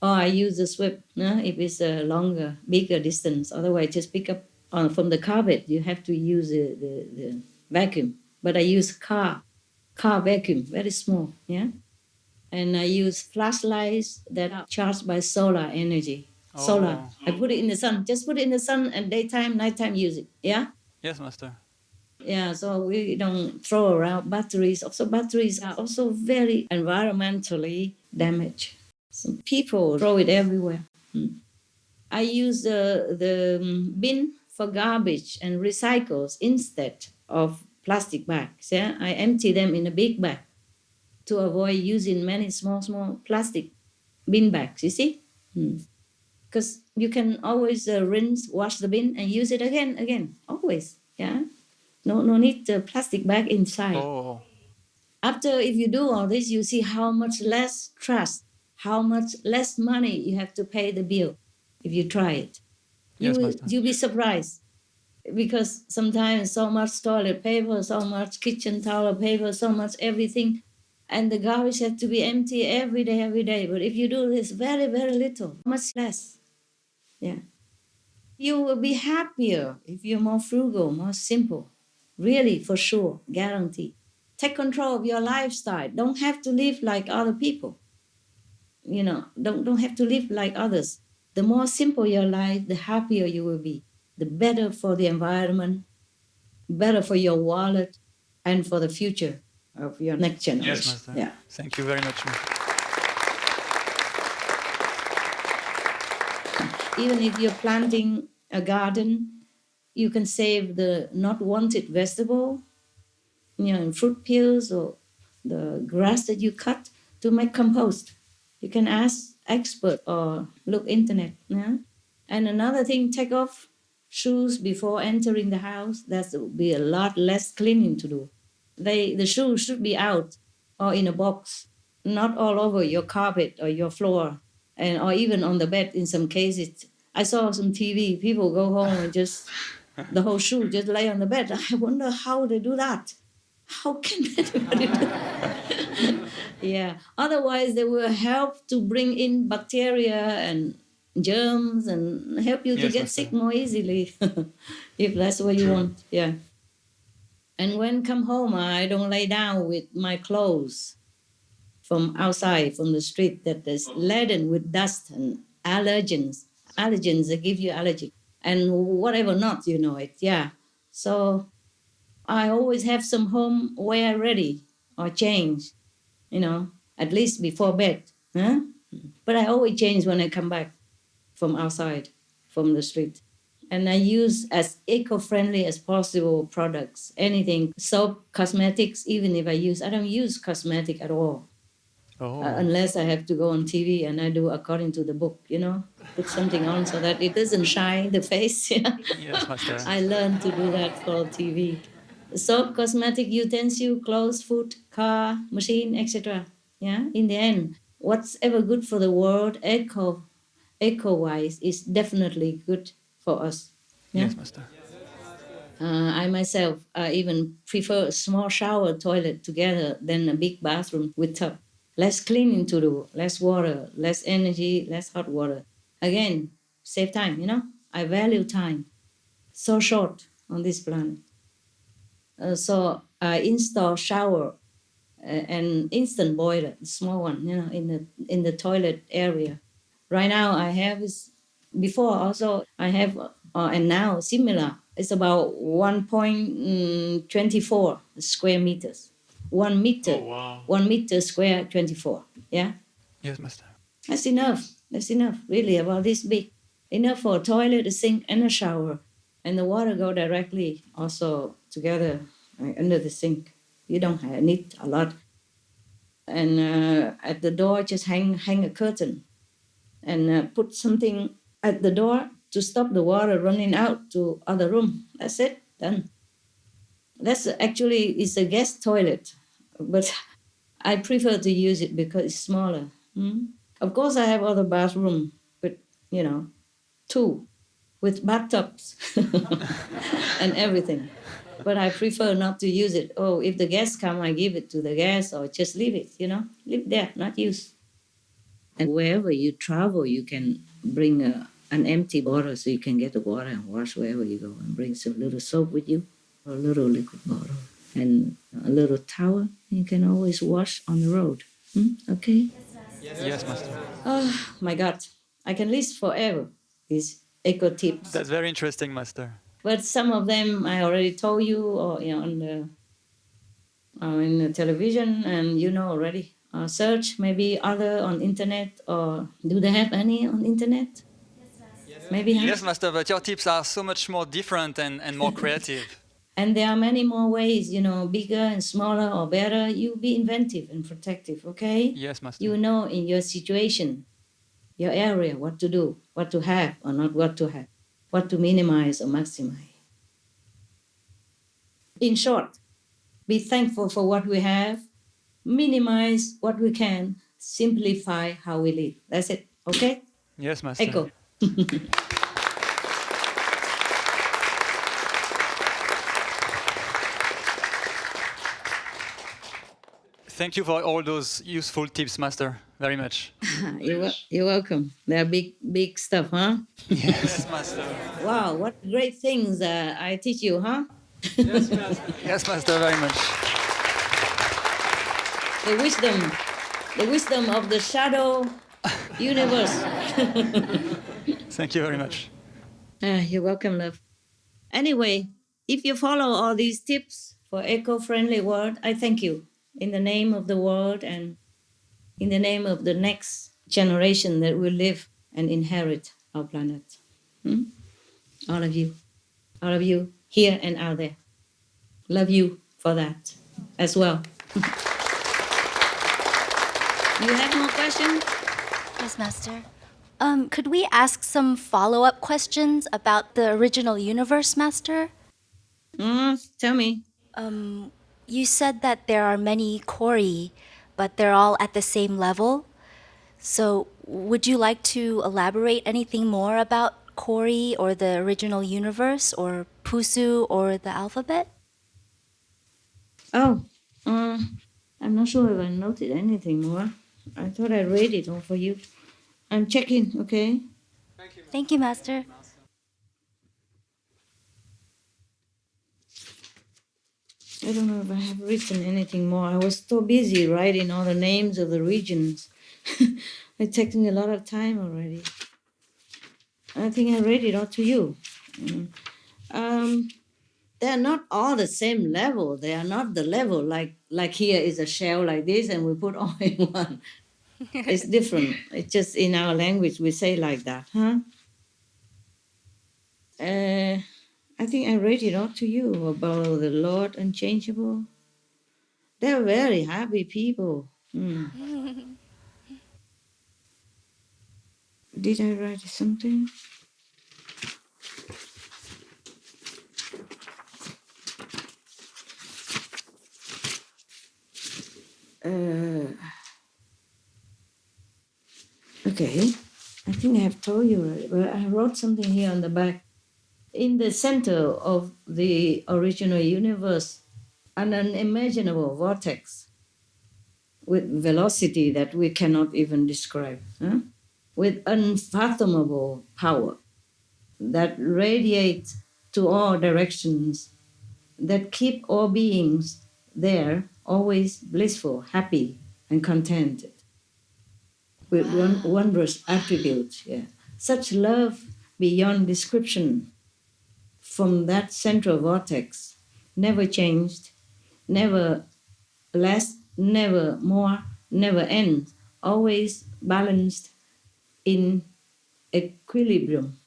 Speaker 11: Or I use the sweep, if it's a longer, bigger distance. Otherwise, just pick up from the carpet. You have to use the vacuum. But I use car vacuum, very small, yeah. And I use flashlights that are charged by solar energy. Solar. I put it in the sun. Just put it in the sun and daytime, nighttime use it. Yeah?
Speaker 2: Yes, Master.
Speaker 11: Yeah, so we don't throw around batteries. Also, batteries are also very environmentally damaged. Some people throw it everywhere. I use the bin for garbage and recycles instead of plastic bags. Yeah? I empty them in a big bag to avoid using many small plastic bin bags, you see? Because you can always rinse, wash the bin and use it again, always, yeah? No need the plastic bag inside. After, if you do all this, you see how much less trust, how much less money you have to pay the bill if you try it. You'll be surprised. Because sometimes so much toilet paper, so much kitchen towel paper, so much everything, and the garbage has to be empty every day. But if you do this very, very little, much less, yeah, you will be happier if you're more frugal, more simple. Really, for sure, guarantee. Take control of your lifestyle. Don't have to live like other people. Don't have to live like others. The more simple your life, the happier you will be. The better for the environment, better for your wallet, and for the future of your next generation.
Speaker 2: Yes, Master.
Speaker 11: Yeah.
Speaker 2: Thank you very much.
Speaker 11: Even if you're planting a garden, you can save the not wanted vegetable, and fruit peels or the grass that you cut to make compost. You can ask expert or look internet. Yeah? And another thing, take off shoes before entering the house. That will be a lot less cleaning to do. The shoes should be out or in a box, not all over your carpet or your floor, and or even on the bed in some cases. I saw some TV, people go home and just the whole shoe just lay on the bed. I wonder how they do that. How can anybody do that? Yeah. Otherwise, they will help to bring in bacteria and germs and help you to
Speaker 2: Yes,
Speaker 11: get
Speaker 2: Master.
Speaker 11: sick more easily, if that's what you want. Yeah. And when come home, I don't lay down with my clothes from outside, from the street that is laden with dust and allergens. Allergens, they give you allergy. And whatever not, it. Yeah. So I always have some home wear ready or change, at least before bed. Huh? But I always change when I come back from outside, from the street. And I use as eco-friendly as possible products. Anything, soap, cosmetics, even if I don't use cosmetic at all. Unless I have to go on TV and I do according to the book, put something on so that it doesn't shine the face.
Speaker 2: Yes, Master.
Speaker 11: I learned to do that for TV. Soap, cosmetic, utensil, clothes, food, car, machine, etc. Yeah, in the end, what's ever good for the world, eco-wise, is definitely good for us. Yeah?
Speaker 2: Yes, Master.
Speaker 11: I myself even prefer a small shower toilet together than a big bathroom with tub. Less cleaning to do, less water, less energy, less hot water. Again, save time, I value time. So short on this planet. So I install shower and instant boiler, small one, in the toilet area. Right now I have is before also I have and now similar. It's about 1.24 square meters. 1 meter.
Speaker 2: Oh, wow.
Speaker 11: 1 meter square 24. Yeah.
Speaker 2: Yes, Master.
Speaker 11: That's enough. That's enough. Really, about this big. Enough for a toilet, a sink, and a shower. And the water go directly also together under the sink. You don't need a lot. And at the door, just hang a curtain and put something at the door to stop the water running out to other room. That's it. Done. That's actually it's a guest toilet, but I prefer to use it because it's smaller. Of course, I have other bathroom, but 2 with bathtubs and everything. But I prefer not to use it. Oh, if the guests come, I give it to the guests or just leave it, leave there, not use. And wherever you travel, you can bring an empty bottle so you can get the water and wash wherever you go and bring some little soap with you or a little liquid bottle and a little towel. You can always wash on the road. Okay?
Speaker 2: Yes, Master.
Speaker 11: Oh, my God. I can list forever these eco tips.
Speaker 2: That's very interesting, Master.
Speaker 11: But some of them I already told you or on in the television and already. Search maybe other on internet or do they have any on internet? Maybe.
Speaker 2: Yes, Master, but your tips are so much more different and more creative.
Speaker 11: And there are many more ways, bigger and smaller or better. You be inventive and protective, okay?
Speaker 2: Yes, Master.
Speaker 11: You know in your situation, your area, what to do, what to have or not what to have, what to minimize or maximize. In short, be thankful for what we have, minimize what we can, simplify how we live. That's it, okay?
Speaker 2: Yes, Master.
Speaker 11: Echo.
Speaker 2: Thank you for all those useful tips, Master. Very much.
Speaker 11: You're welcome. They're big stuff, huh?
Speaker 2: Yes, Master.
Speaker 11: Wow, what great things I teach you, huh?
Speaker 2: Yes, Master. Yes, Master, very much.
Speaker 11: The wisdom of the shadow universe.
Speaker 2: Thank you very much.
Speaker 11: You're welcome, love. Anyway, if you follow all these tips for eco-friendly world, I thank you in the name of the world and in the name of the next generation that will live and inherit our planet. Hmm? All of you here and out there. Love you for that as well. You have more questions?
Speaker 4: Yes, Master. Could we ask some follow-up questions about the original universe, Master?
Speaker 11: Tell me.
Speaker 4: You said that there are many Kori, but they're all at the same level. So, would you like to elaborate anything more about Kori or the original universe or Pusu or the alphabet?
Speaker 11: Oh, I'm not sure if I noted anything more. I thought I read it all for you. I'm checking, okay?
Speaker 4: Thank you, Master.
Speaker 11: I don't know if I have written anything more. I was so busy writing all the names of the regions. It's taking a lot of time already. I think I read it all to you. They're not all the same level. They are not the level like here is a shell like this and we put all in one. It's different. It's just in our language we say like that, huh? I think I read it all to you about the Lord unchangeable. They're very happy people. Did I write something? Okay, I think I have told you already, but I wrote something here on the back. In the center of the original universe, an unimaginable vortex with velocity that we cannot even describe, huh? With unfathomable power that radiates to all directions, that keep all beings there always blissful, happy, and contented, with wondrous attributes. Yeah. Such love beyond description from that central vortex, never changed, never less, never more, never ends, always balanced in equilibrium.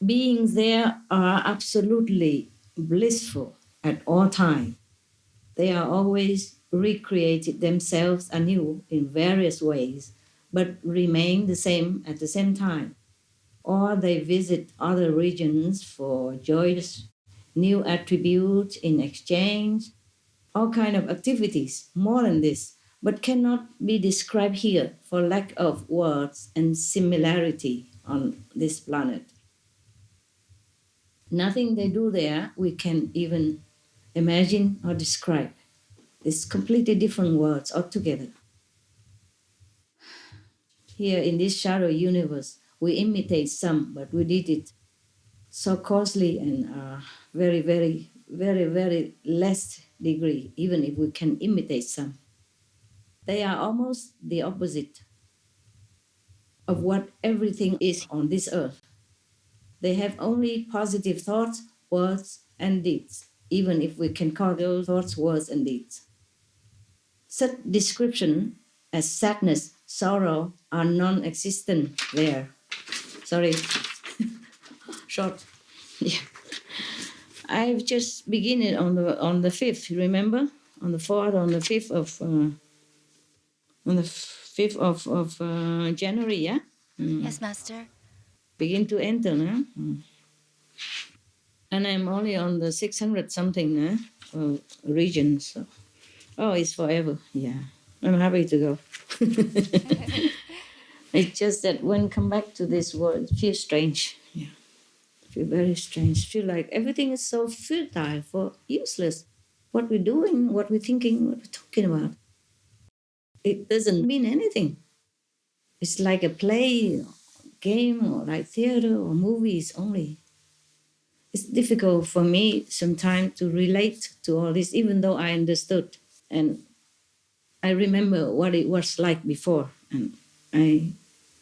Speaker 11: Beings there are absolutely blissful at all times. They are always recreated themselves anew in various ways, but remain the same at the same time. Or they visit other regions for joyous new attributes in exchange, all kind of activities, more than this, but cannot be described here for lack of words and similarity on this planet. Nothing they do there we can even imagine or describe. It's completely different words altogether. Here in this shadow universe, we imitate some, but we did it so costly and very, very, very, very less degree, even if we can imitate some. They are almost the opposite of what everything is on this earth. They have only positive thoughts, words, and deeds, even if we can call those thoughts, words, and deeds. Such description as sadness, sorrow are non-existent there. Sorry, short. Yeah. I've just begun it on the 5th, remember? On the 4th, on the 5th of January, yeah?
Speaker 4: Yes, Master.
Speaker 11: Begin to enter, no? And I'm only on the 600 something, no? Region, so. Oh, it's forever, yeah. I'm happy to go. It's just that when come back to this world, it feels strange. Yeah. Feel very strange. Feel like everything is so futile, for useless. What we're doing, what we're thinking, what we're talking about. It doesn't mean anything. It's like a play, game, or like theater or movies only. It's difficult for me sometimes to relate to all this, even though I understood. And I remember what it was like before. And I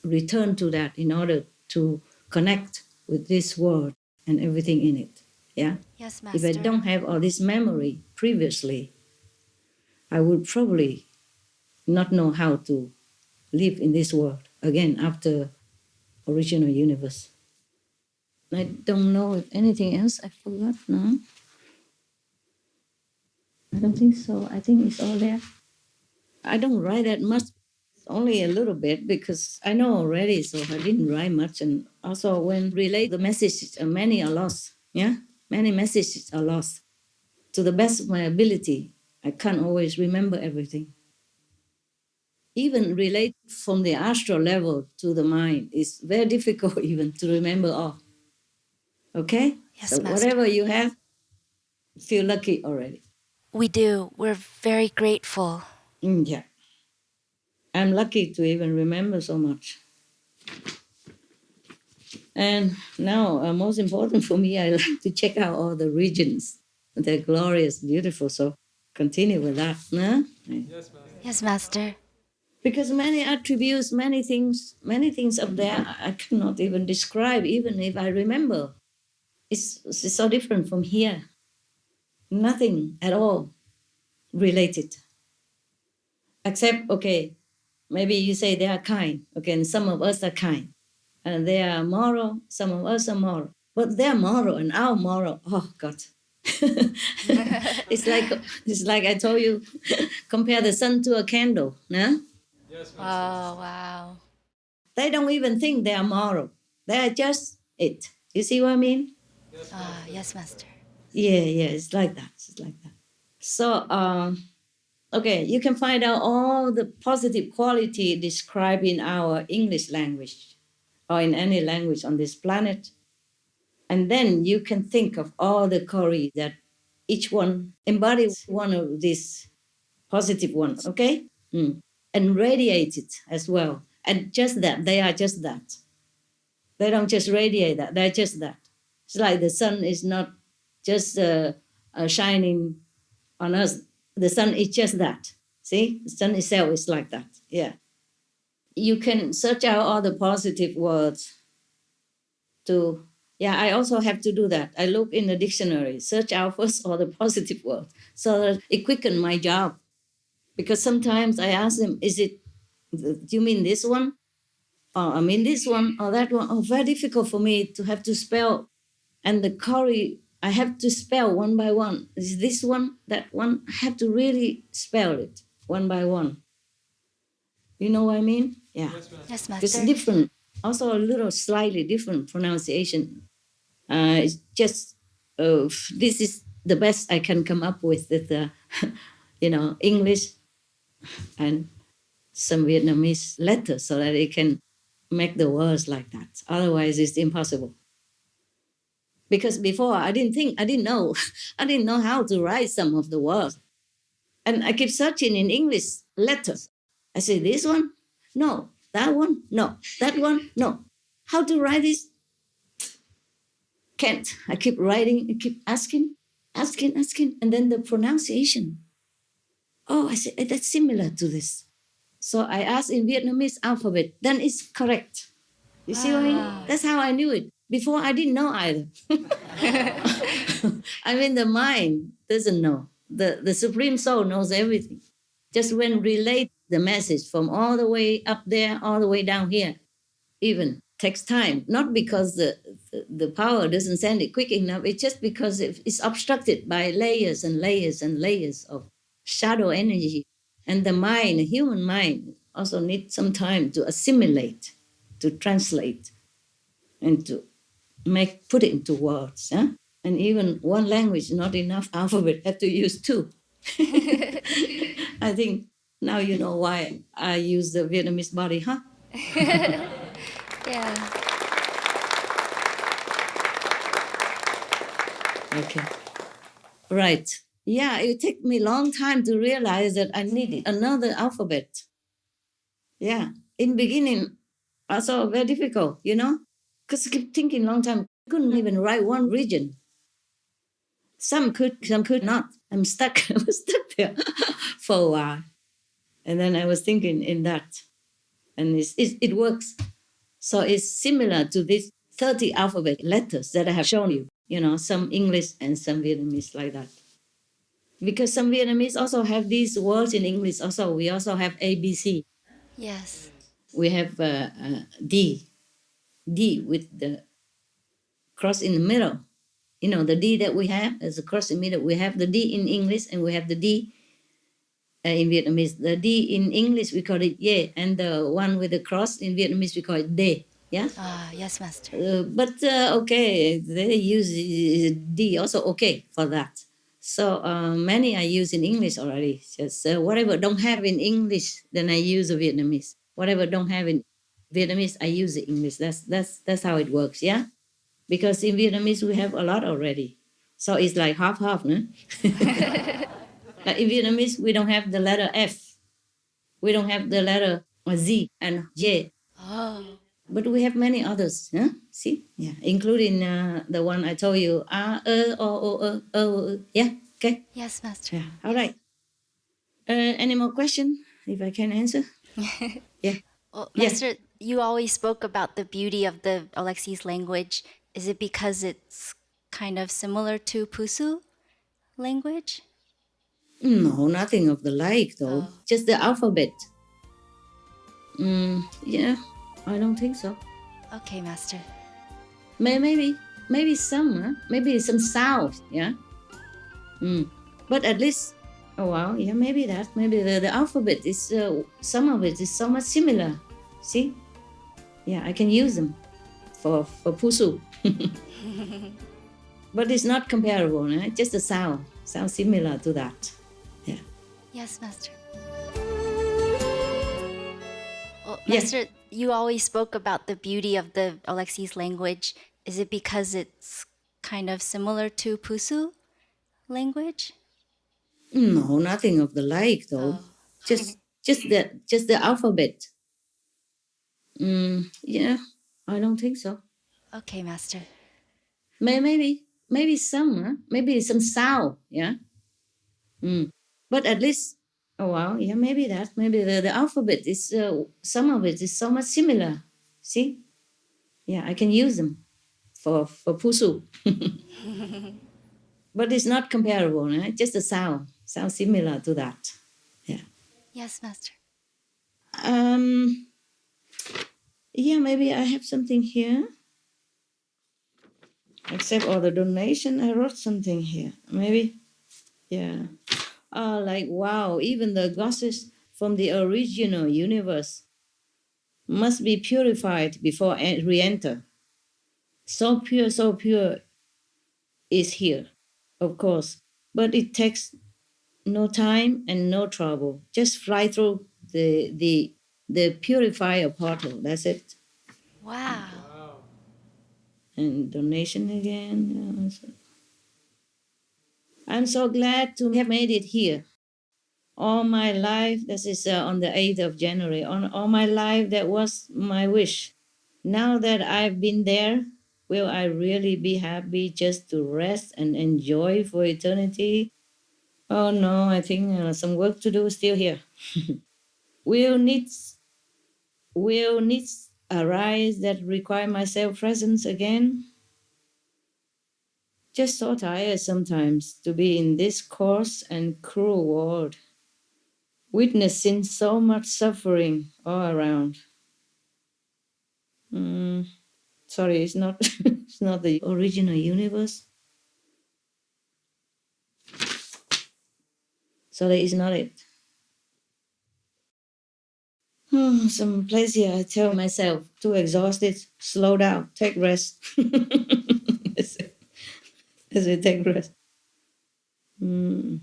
Speaker 11: return to that in order to connect with this world and everything in it. Yeah?
Speaker 4: Yes,
Speaker 11: If I
Speaker 4: Master.
Speaker 11: don't have all this memory previously, I would probably not know how to live in this world again after original universe. I don't know if anything else I forgot now. I don't think so. I think it's all there. I don't write that much, only a little bit because I know already, so I didn't write much. And also when relate the messages, many are lost. Yeah, many messages are lost. To the best of my ability, I can't always remember everything. Even relate from the astral level to the mind is very difficult even to remember all. Okay?
Speaker 4: Yes,
Speaker 11: So
Speaker 4: Master.
Speaker 11: whatever you have, feel lucky already.
Speaker 4: We do. We're very grateful.
Speaker 11: Yeah. I'm lucky to even remember so much. And now, most important for me, I like to check out all the regions. They're glorious, beautiful. So continue with that. No?
Speaker 4: Yes, Master.
Speaker 11: Because many attributes, many things up there I cannot even describe, even if I remember. It's so different from here. Nothing at all related. Except, okay, maybe you say they are kind. Okay, and some of us are kind. And they are moral, some of us are moral. But their moral and our moral, oh God. it's like I told you, compare the sun to a candle. No?
Speaker 4: Oh, wow.
Speaker 11: They don't even think they are moral. They are just it. You see what I mean?
Speaker 4: Yes, Master.
Speaker 11: Yeah, it's like that. It's like that. So, okay, you can find out all the positive quality described in our English language or in any language on this planet. And then you can think of all the qualities that each one embodies one of these positive ones, okay? And radiate it as well. And just that, they are just that. They don't just radiate that, they're just that. It's like the sun is not just shining on us. The sun is just that. See, the sun itself is like that. Yeah. You can search out all the positive words to, yeah, I also have to do that. I look in the dictionary, search out first all the positive words so that it quicken my job. Because sometimes I ask them, do you mean this one? Or I mean this one or that one? Oh, very difficult for me to have to spell. And the Kori, I have to spell one by one. Is this one, that one? I have to really spell it one by one. You know what I mean? Yeah.
Speaker 4: Yes,
Speaker 11: It's
Speaker 4: Master.
Speaker 11: different. Also a little slightly different pronunciation. It's just, this is the best I can come up with English and some Vietnamese letters so that it can make the words like that. Otherwise, it's impossible. Because before I didn't know, I didn't know how to write some of the words. And I keep searching in English letters. I say, this one? No. That one? No. That one? No. How to write this? Can't. I keep writing, I keep asking. And then the pronunciation. Oh, I say, that's similar to this. So I asked in Vietnamese alphabet, then it's correct. You see what I mean? That's how I knew it. Before I didn't know either. I mean, the mind doesn't know. The Supreme Soul knows everything. Just when relate the message from all the way up there, all the way down here, even takes time. Not because the power doesn't send it quick enough. It's just because it's obstructed by layers and layers and layers of shadow energy. And the mind, the human mind, also needs some time to assimilate, to translate, and to put it into words. Huh? And even one language, not enough alphabet, have to use two. I think now you know why I use the Vietnamese body, huh?
Speaker 4: Yeah.
Speaker 11: Okay. Right. Yeah, it took me a long time to realize that I needed another alphabet. Yeah. In beginning, also very difficult, because I keep thinking long time. I couldn't even write one region. Some could not. I'm stuck. I was stuck there for a while. And then I was thinking in that. And it works. So it's similar to this 30 alphabet letters that I have shown you, some English and some Vietnamese like that. Because some Vietnamese also have these words in English also. We also have ABC.
Speaker 4: Yes.
Speaker 11: We have D with the cross in the middle. The D that we have is a cross in the middle. We have the D in English and we have the D in Vietnamese. The D in English we call it ye, and the one with the cross in Vietnamese we call it de. Yeah.
Speaker 4: Yes, Master.
Speaker 11: But okay, they use D also okay for that. So many I use in English already. Just whatever don't have in English, then I use a Vietnamese. Whatever don't have in Vietnamese, I use the English. That's how it works. Yeah, because in Vietnamese we have a lot already, so it's like half, no? Like in Vietnamese we don't have the letter F, we don't have the letter Z and J.
Speaker 4: Oh.
Speaker 11: But we have many others, huh? See? Yeah, including the one I told you, yeah, okay?
Speaker 4: Yes, Master.
Speaker 11: Yeah, all right. Any more question, if I can answer? Yeah.
Speaker 4: Well,
Speaker 11: Yeah.
Speaker 4: Master, you always spoke about the beauty of the Alexis language. Is it because it's kind of similar to Pusu language?
Speaker 11: No, nothing of the like, though. Just the alphabet. Yeah, I don't think so.
Speaker 4: Okay, Master.
Speaker 11: Maybe some, huh? Maybe some sound, yeah? But at least, oh wow, yeah, maybe that. Maybe the alphabet is, some of it is so much similar. See? Yeah, I can use them for Pusu. But it's not comparable, right? Just the sound. Sounds similar to that. Yeah.
Speaker 4: Yes, Master. Well,
Speaker 11: Yes.
Speaker 4: Master, you always spoke about the beauty of the Alexis language. Is it because it's kind of similar to Pusu language?
Speaker 11: No, nothing of the like, though. Just the alphabet. Yeah, I don't think so.
Speaker 4: Okay, Master.
Speaker 11: Maybe some, huh? Maybe some sound, yeah. But at least, oh wow, yeah, maybe that. Maybe the alphabet is, some of it is so much similar. See? Yeah, I can use them for Pusu. But it's not comparable, right? Just the sound. Sounds similar to that. Yeah.
Speaker 4: Yes, Master.
Speaker 11: Yeah, maybe I have something here. Except all the donation, I wrote something here. Maybe, yeah. Like, wow, even the gases from the original universe must be purified before re-enter. So pure is here, of course. But it takes no time and no trouble. Just fly through the purifier portal. That's it.
Speaker 4: Wow.
Speaker 11: And donation again. I'm so glad to have made it here. All my life, this is on the 8th of January, all my life, that was my wish. Now that I've been there, will I really be happy just to rest and enjoy for eternity? Oh no, I think some work to do still here. Will needs arise that require my self-presence again? Just so tired sometimes to be in this coarse and cruel world, witnessing so much suffering all around. Sorry, it's not it's not the original universe. Sorry, it's not it. Some place here I tell myself, too exhausted, slow down, take rest. As I take rest. Whew.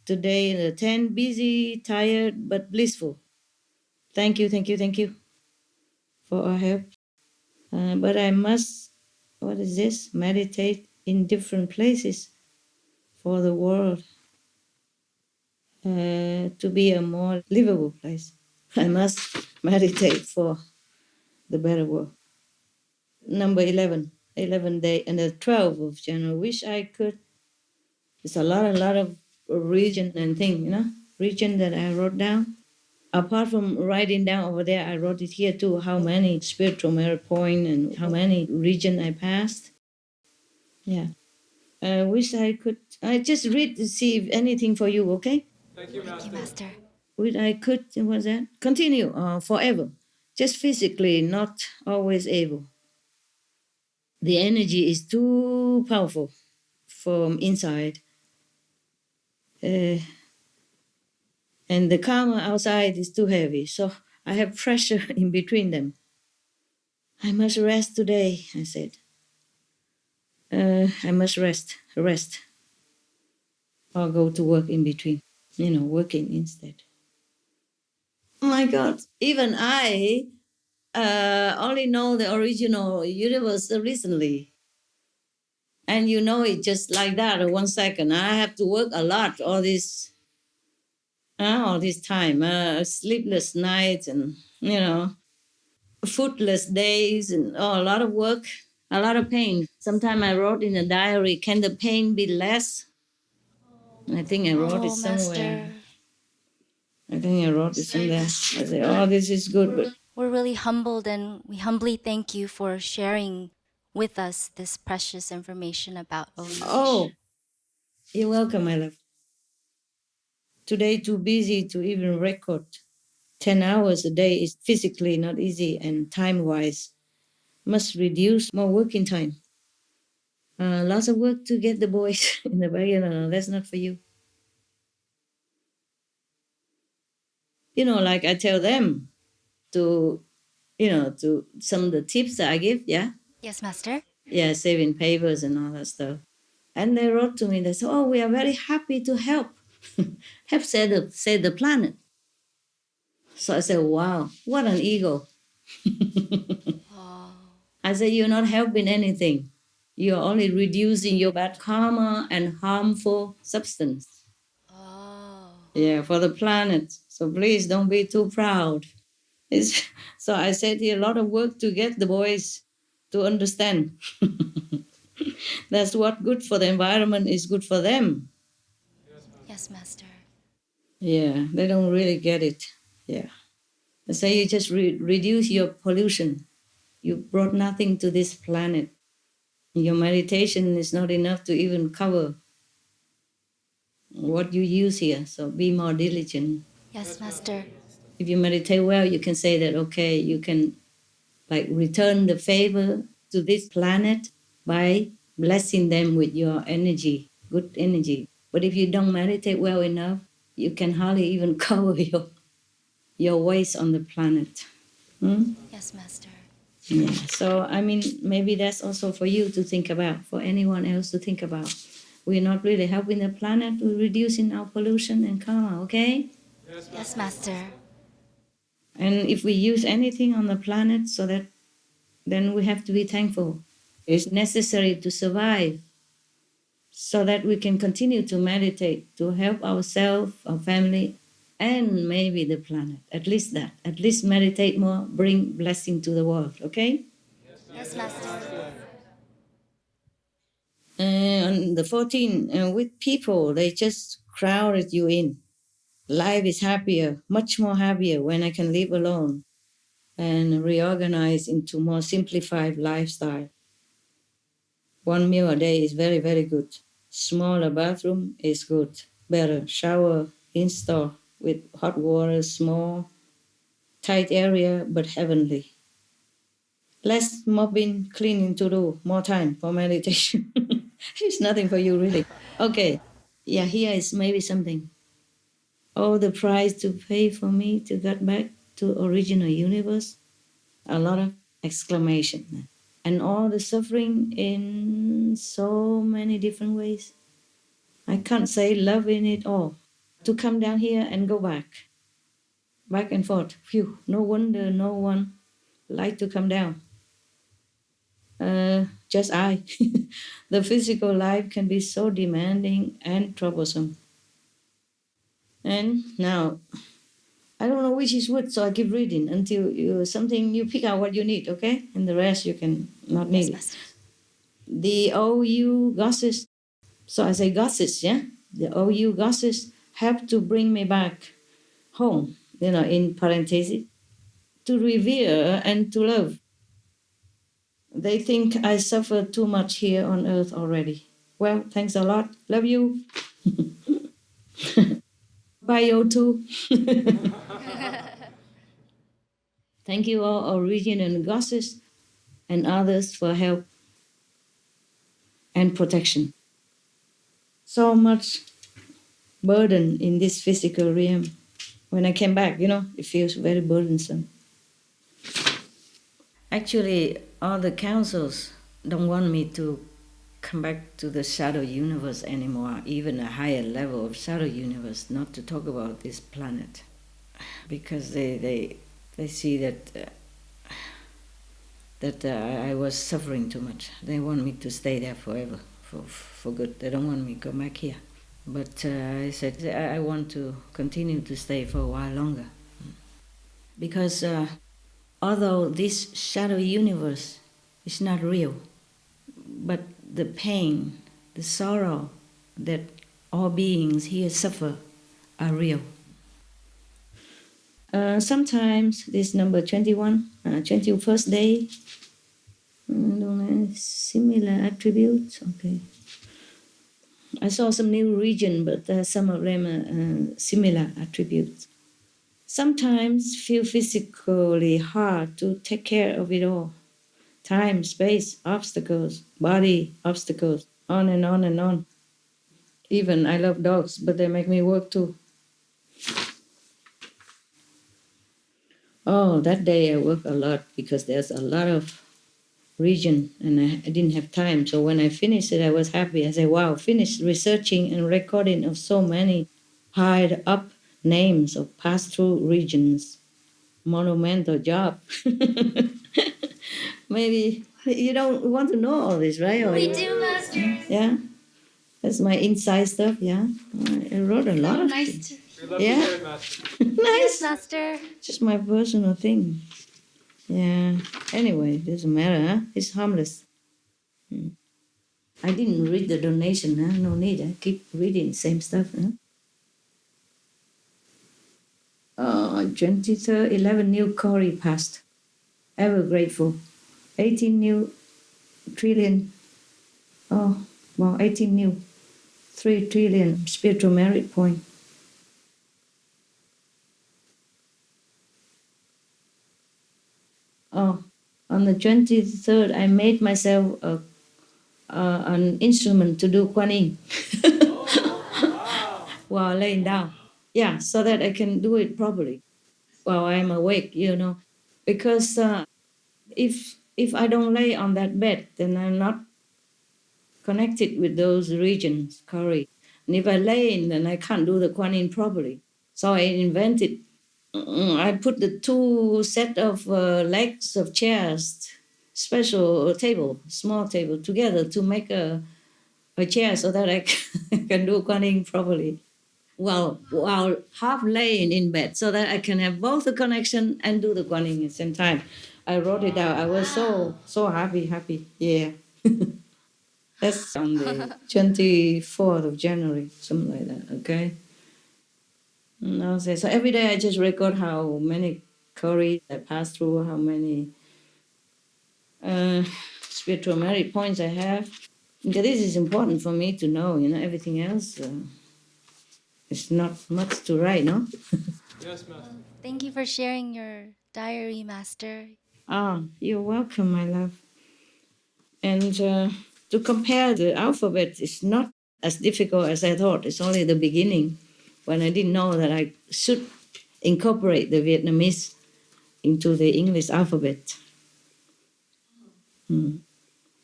Speaker 11: Today, the 10, busy, tired, but blissful. Thank you for our help. But I must, what is this? Meditate in different places for the world to be a more livable place. I must meditate for the better world. Number 11 day, and the 12th of January. Wish I could. It's a lot of region and thing, region that I wrote down. Apart from writing down over there, I wrote it here too, how many spiritual merit point and how many region I passed. Yeah. I wish I could. I just read to see if anything for you, okay?
Speaker 17: Thank you, Master.
Speaker 11: Wish I could, what's that? Continue forever. Just physically, not always able. The energy is too powerful from inside. And the karma outside is too heavy. So I have pressure in between them. I must rest today, I said. I must rest, or go to work in between, working instead. Oh my God, even I only know the original universe recently. And you know it just like that in 1 second. I have to work a lot all this time, sleepless nights and, foodless days and a lot of work, a lot of pain. Sometimes I wrote in a diary, can the pain be less? I think I wrote it somewhere. I said, oh, this is good. But
Speaker 4: We're really humbled, and we humbly thank you for sharing with us this precious information about OH.
Speaker 11: oh, you're welcome, my love. Today, too busy to even record. 10 hours a day is physically not easy, and time-wise, must reduce more working time. Lots of work to get the boys in the bag. No, that's not for you. Like I tell them to, to some of the tips that I give, yeah?
Speaker 4: Yes, Master.
Speaker 11: Yeah, saving papers and all that stuff. And they wrote to me, they said, oh, we are very happy to help. Help save the planet. So I said, wow, what an ego. I said, you're not helping anything. You're only reducing your bad karma and harmful substance. Yeah, for the planet. So please don't be too proud. So I said here a lot of work to get the boys to understand. That's what good for the environment is good for them.
Speaker 4: Yes, Master.
Speaker 11: Yeah, they don't really get it. Yeah. I say you just reduce your pollution. You brought nothing to this planet. Your meditation is not enough to even cover what you use here. So be more diligent.
Speaker 4: Yes, Master.
Speaker 11: If you meditate well, you can say that, okay, you can return the favor to this planet by blessing them with your energy, good energy. But if you don't meditate well enough, you can hardly even cover your waste on the planet.
Speaker 4: Yes, Master.
Speaker 11: Yeah. So, maybe that's also for you to think about, for anyone else to think about. We're not really helping the planet, we're reducing our pollution and karma, okay?
Speaker 4: Yes, Master.
Speaker 11: And if we use anything on the planet, so that then we have to be thankful. It's necessary to survive so that we can continue to meditate, to help ourselves, our family, and maybe the planet. At least that. At least meditate more, bring blessing to the world, okay?
Speaker 4: Yes, Master.
Speaker 11: On the 14th, with people, they just crowded you in. Life is happier, much more happier when I can live alone and reorganize into more simplified lifestyle. 1 meal a day is very, very good. Smaller bathroom is good. Better shower install with hot water, small, tight area, but heavenly. Less mopping, cleaning to do, more time for meditation. It's nothing for you, really. Okay, yeah, here is maybe something. Oh, the price to pay for me to get back to original universe. A lot of exclamation. And all the suffering in so many different ways. I can't say love in it all. To come down here and go back and forth. Phew, no wonder no one like to come down. Just I. The physical life can be so demanding and troublesome. And now, I don't know which is what, so I keep reading until you pick out what you need, okay? And the rest you can not need it. The OU goddess. So I say goddess, yeah? The OU goddess helped to bring me back home in parentheses, to revere and to love. They think I suffer too much here on earth already. Well, thanks a lot. Love you. Bye, you too. Thank you all, Origin and Goddess, and others for help and protection. So much burden in this physical realm. When I came back, it feels very burdensome. Actually, all the councils don't want me to come back to the shadow universe anymore, even a higher level of shadow universe, not to talk about this planet. Because they see that I was suffering too much. They want me to stay there forever, for good. They don't want me to come back here. But I said I want to continue to stay for a while longer. Because although this shadow universe is not real, but the pain, the sorrow that all beings here suffer are real. Sometimes this number 21, 21st day, similar attributes. Okay. I saw some new region, but some of them are similar attributes. Sometimes feel physically hard to take care of it all. Time, space, obstacles, body, obstacles, on and on and on. Even I love dogs, but they make me work too. Oh, that day I worked a lot because there's a lot of region and I didn't have time. So when I finished it, I was happy. I said, wow, finished researching and recording of so many hide up names of pass-through regions. Monumental job. Maybe you don't want to know all this, right?
Speaker 4: We do, Master.
Speaker 11: Yeah? That's my inside stuff, yeah? I wrote a lot of
Speaker 4: Nice
Speaker 11: things.
Speaker 4: to hear.
Speaker 11: Yeah?
Speaker 4: Yes, Master.
Speaker 11: Just my personal thing. Yeah. Anyway, doesn't matter, huh? It's harmless. I didn't read the donation, huh? No need. I keep reading same stuff, huh? 23rd, 11 new Cory passed. Ever grateful. 18 new trillion. Oh, well, 18 new 3 trillion spiritual merit point. Oh, on the 23rd, I made myself an instrument to do Kuan Yin while laying down. Yeah, so that I can do it properly while I'm awake, Because if I don't lay on that bed, then I'm not connected with those regions, Cory. And if I lay in, then I can't do the Kuan Yin properly. So I invented, I put the 2 set of legs of chairs, special table, small table, together to make a chair so that I can do Kuan Yin properly. Well, while half laying in bed so that I can have both the connection and do the Kuan Yin at the same time. I wrote it out. I was so happy. Yeah. That's on the 24th of January, something like that, okay? And I'll say, so every day I just record how many Cory I passed through, how many spiritual merit points I have. Because this is important for me to know, everything else is not much to write, no?
Speaker 18: Yes, Master.
Speaker 4: Thank you for sharing your diary, Master.
Speaker 11: You're welcome, my love. And to compare the alphabet is not as difficult as I thought. It's only the beginning when I didn't know that I should incorporate the Vietnamese into the English alphabet. The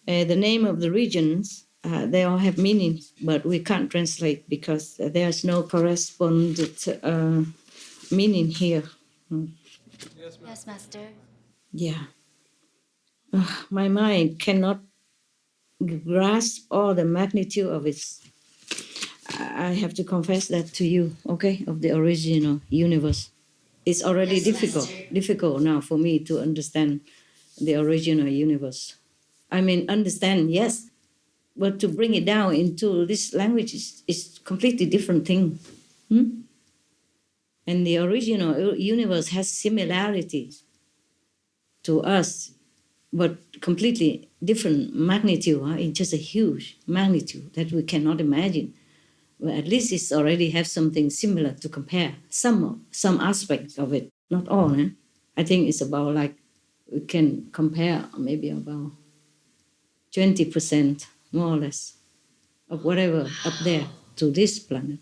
Speaker 11: name of the regions, they all have meanings, but we can't translate because there's no correspondent meaning here.
Speaker 4: Yes, Master.
Speaker 11: Yeah. My mind cannot grasp all the magnitude of it. I have to confess that to you, okay, of the original universe. It's already difficult now for me to understand the original universe. I mean, understand, yes, but to bring it down into this language is completely different thing. And the original universe has similarities to us, but completely different magnitude. It's just a huge magnitude that we cannot imagine. Well, at least it's already have something similar to compare. Some aspects of it, not all. I think it's about like we can compare maybe about 20% more or less of whatever up there to this planet.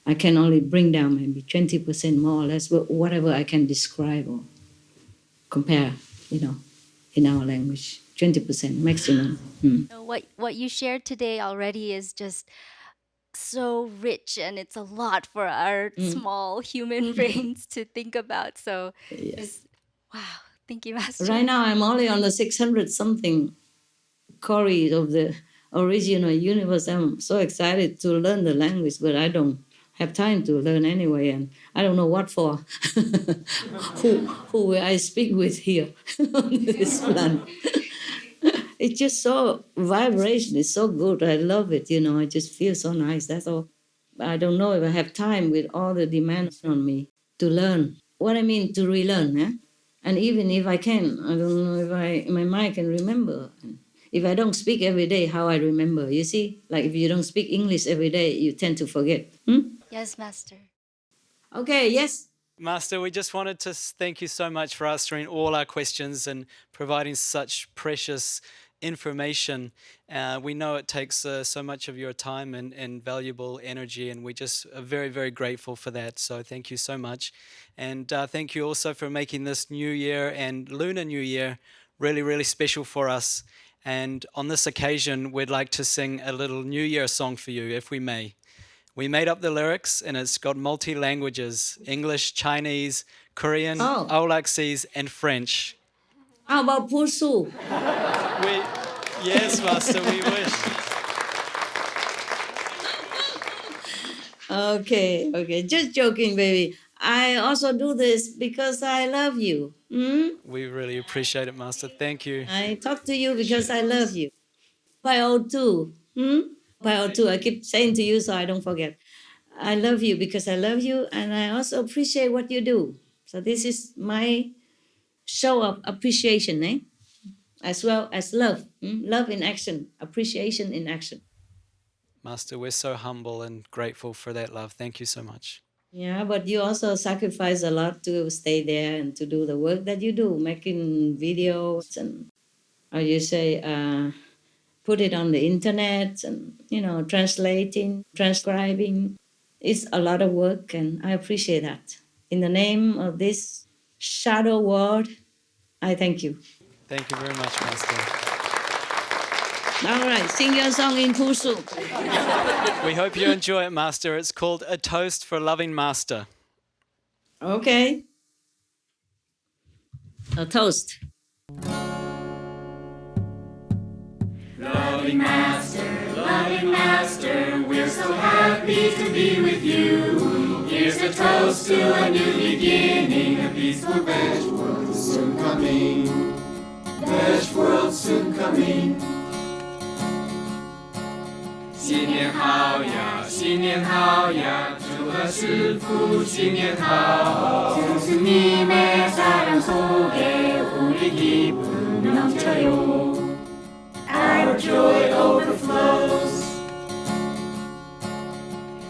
Speaker 11: I can only bring down maybe 20% more or less, but whatever I can describe or compare, in our language, 20% maximum.
Speaker 4: What you shared today already is just so rich, and it's a lot for our small human brains to think about. So, wow, thank you, Master.
Speaker 11: Right now, I'm only on the 600 something Corey of the original universe. I'm so excited to learn the language, but I don't have time to learn anyway, and I don't know what for. who will I speak with here on this planet? It's just so vibration. It's so good. I love it. I just feel so nice. That's all. I don't know if I have time with all the demands on me to learn. What I mean to relearn, And even if I can, I don't know if my mind can remember. If I don't speak every day, how I remember, you see? Like if you don't speak English every day, you tend to forget.
Speaker 4: Yes, Master.
Speaker 11: Okay, yes.
Speaker 15: Master, we just wanted to thank you so much for answering all our questions and providing such precious information. We know it takes so much of your time and valuable energy, and we just are very, very grateful for that. So thank you so much. And thank you also for making this New Year and Lunar New Year really, really special for us. And on this occasion, we'd like to sing a little New Year song for you, if we may. We made up the lyrics, and it's got multi-languages: English, Chinese, Korean, Aulacese, and French.
Speaker 11: How about Pursu?
Speaker 15: Yes, Master, we wish.
Speaker 11: Okay. Just joking, baby. I also do this because I love you.
Speaker 15: We really appreciate it, Master. Thank you.
Speaker 11: I talk to you because I love you. Pai Pai 2. I keep saying to you so I don't forget. I love you because I love you, and I also appreciate what you do. So this is my show of appreciation, as well as love. Love in action, appreciation in action.
Speaker 15: Master, we're so humble and grateful for that love. Thank you so much.
Speaker 11: Yeah, but you also sacrifice a lot to stay there and to do the work that you do, making videos and, how you say, put it on the internet and, translating, transcribing. It's a lot of work, and I appreciate that. In the name of this shadow world, I thank you.
Speaker 15: Thank you very much, Master.
Speaker 11: All right, sing your song in Pursu.
Speaker 15: We hope you enjoy it, Master. It's called A Toast for Loving Master.
Speaker 11: Okay. A toast.
Speaker 8: Loving Master, we're so happy to be with you. Here's a toast to a new beginning, a peaceful veg world soon coming. Veg world soon coming. 新年好呀，新年好呀，祝贺师父新年好. 스승님의 사랑 속에 우리 기쁨 넘쳐요. Our joy overflows.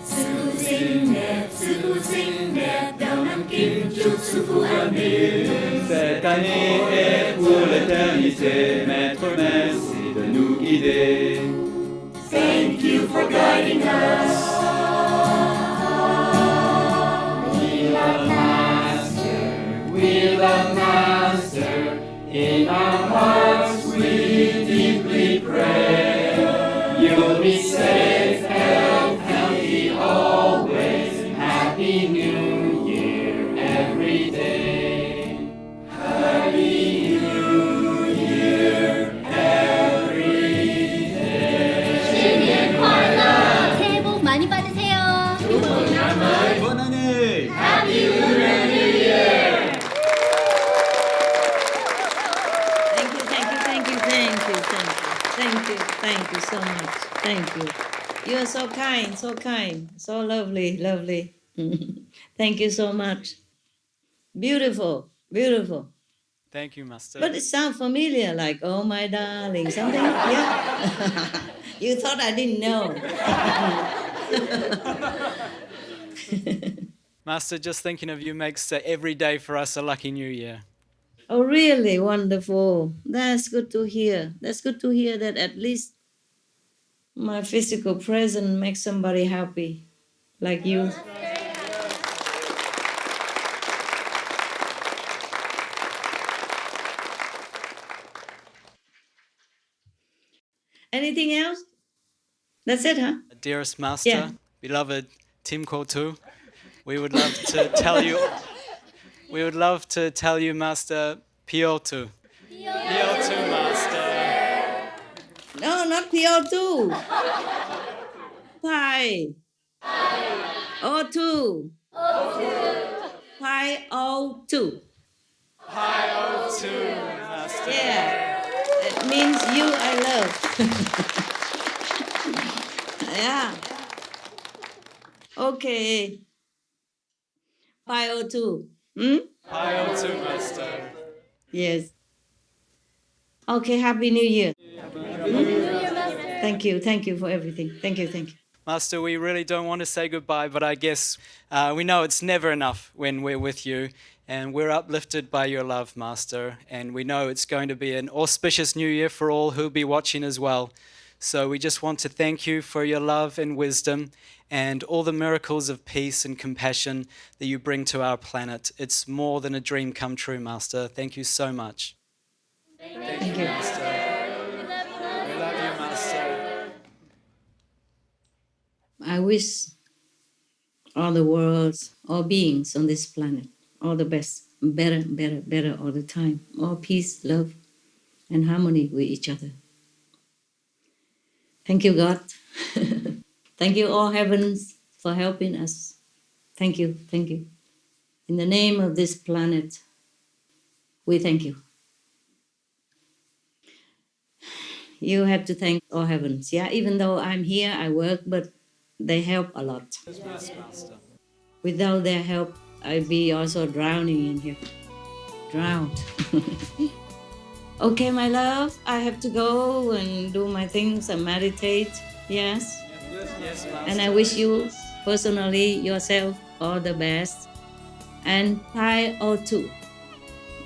Speaker 8: 师父新年，师父新年，让我们庆祝师父安宁。Cette année est pour l'éternité, Maître, merci de nous guider. Thank you for guiding us. We love Master. In our hearts we deeply pray. You'll be safe and healthy always. Happy New Year every day. Happy New Year every day.
Speaker 4: 新年快乐! 새해 복 많이 받으세요.
Speaker 8: Bonne année. Happy Lunar New Year.
Speaker 11: Thank you so much. Thank you. You are so kind, so lovely. Thank you so much. Beautiful, beautiful.
Speaker 15: Thank you, Master.
Speaker 11: But it sounds familiar, like, oh, my darling, something. Yeah. You thought I didn't know.
Speaker 15: Master, just thinking of you makes every day for us a lucky new year.
Speaker 11: Oh, really? Wonderful. That's good to hear. That's good to hear that at least my physical presence makes somebody happy, like you. Anything else? That's it, huh?
Speaker 15: Dearest Master,
Speaker 11: Yeah.
Speaker 15: beloved Tim Kotu, we would love to tell you, Master, Piotu. Piotu, Master.
Speaker 11: No, not PO2. Pi. O2. Pi O2.
Speaker 15: Piotu, Master.
Speaker 11: Yeah. It means you I love. Yeah. Okay. Pi O2.
Speaker 15: Piotu, Master.
Speaker 11: Yes. Okay, Happy New Year. Thank you. Thank you for everything. Thank you. Thank you.
Speaker 15: Master, we really don't want to say goodbye, but I guess we know it's never enough when we're with you, and we're uplifted by your love, Master, and we know it's going to be an auspicious new year for all who'll be watching as well. So we just want to thank you for your love and wisdom and all the miracles of peace and compassion that you bring to our planet. It's more than a dream come true, Master. Thank you so much. Thank you, Master. We love you, Master.
Speaker 11: I wish all the worlds, all beings on this planet, all the best, better, better, better all the time. All peace, love, and harmony with each other. Thank you, God. Thank you, all heavens, for helping us. Thank you, thank you. In the name of this planet, we thank you. You have to thank all heavens. Yeah, even though I'm here, I work, but they help a lot.
Speaker 15: Yes, Master.
Speaker 11: Without their help, I'd be also drowning in here. Drowned. Okay, my love, I have to go and do my things and meditate. Yes?
Speaker 15: Yes, Master.
Speaker 11: And I wish you personally, yourself, all the best. And Pi O2.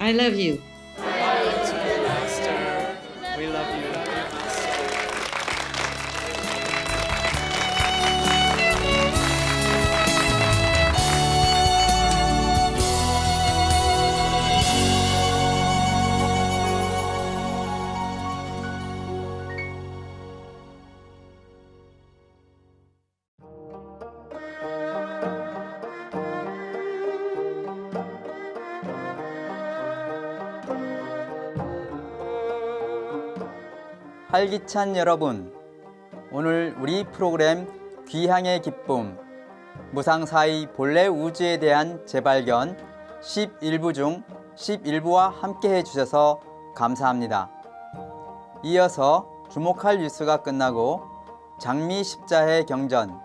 Speaker 11: I love you.
Speaker 15: Master. We love you.
Speaker 9: 활기찬 여러분, 오늘 우리 프로그램 귀향의 기쁨, 무상사의 본래 우주에 대한 재발견 11부 중 11부와 함께 해주셔서 감사합니다. 이어서 주목할 뉴스가 끝나고 장미 십자해 경전,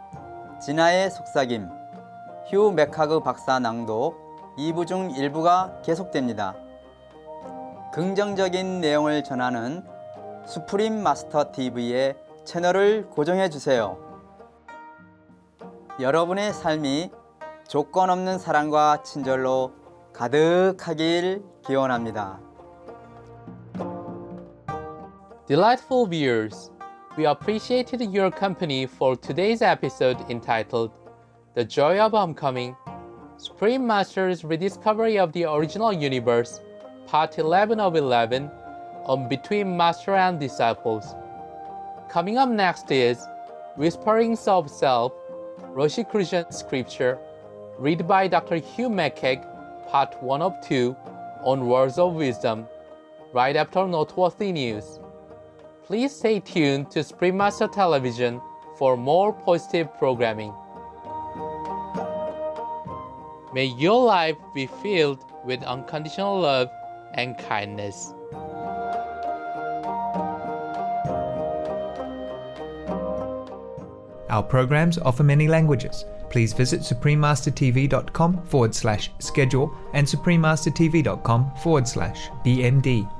Speaker 9: 진화의 속삭임, 휴 맥하그 박사 낭독 2부 중 1부가 계속됩니다. 긍정적인 내용을 전하는 수프림 마스터 TV의 채널을 고정해 주세요. 여러분의 삶이 조건 없는 사랑과 친절로 가득하길 기원합니다.
Speaker 10: Delightful viewers, we appreciated your company for today's episode entitled The Joy of Homecoming, Supreme Master's Rediscovery of the Original Universe, Part 11 of 11, on Between Master and Disciples. Coming up next is Whisperings of Self, Rosicrucian Scripture, read by Dr. Hugh McKeag, Part 1 of 2, on Words of Wisdom, right after noteworthy news. Please stay tuned to Supreme Master Television for more positive programming. May your life be filled with unconditional love and kindness.
Speaker 23: Our programs offer many languages.
Speaker 12: please visit suprememastertv.com/schedule and suprememastertv.com/BMD.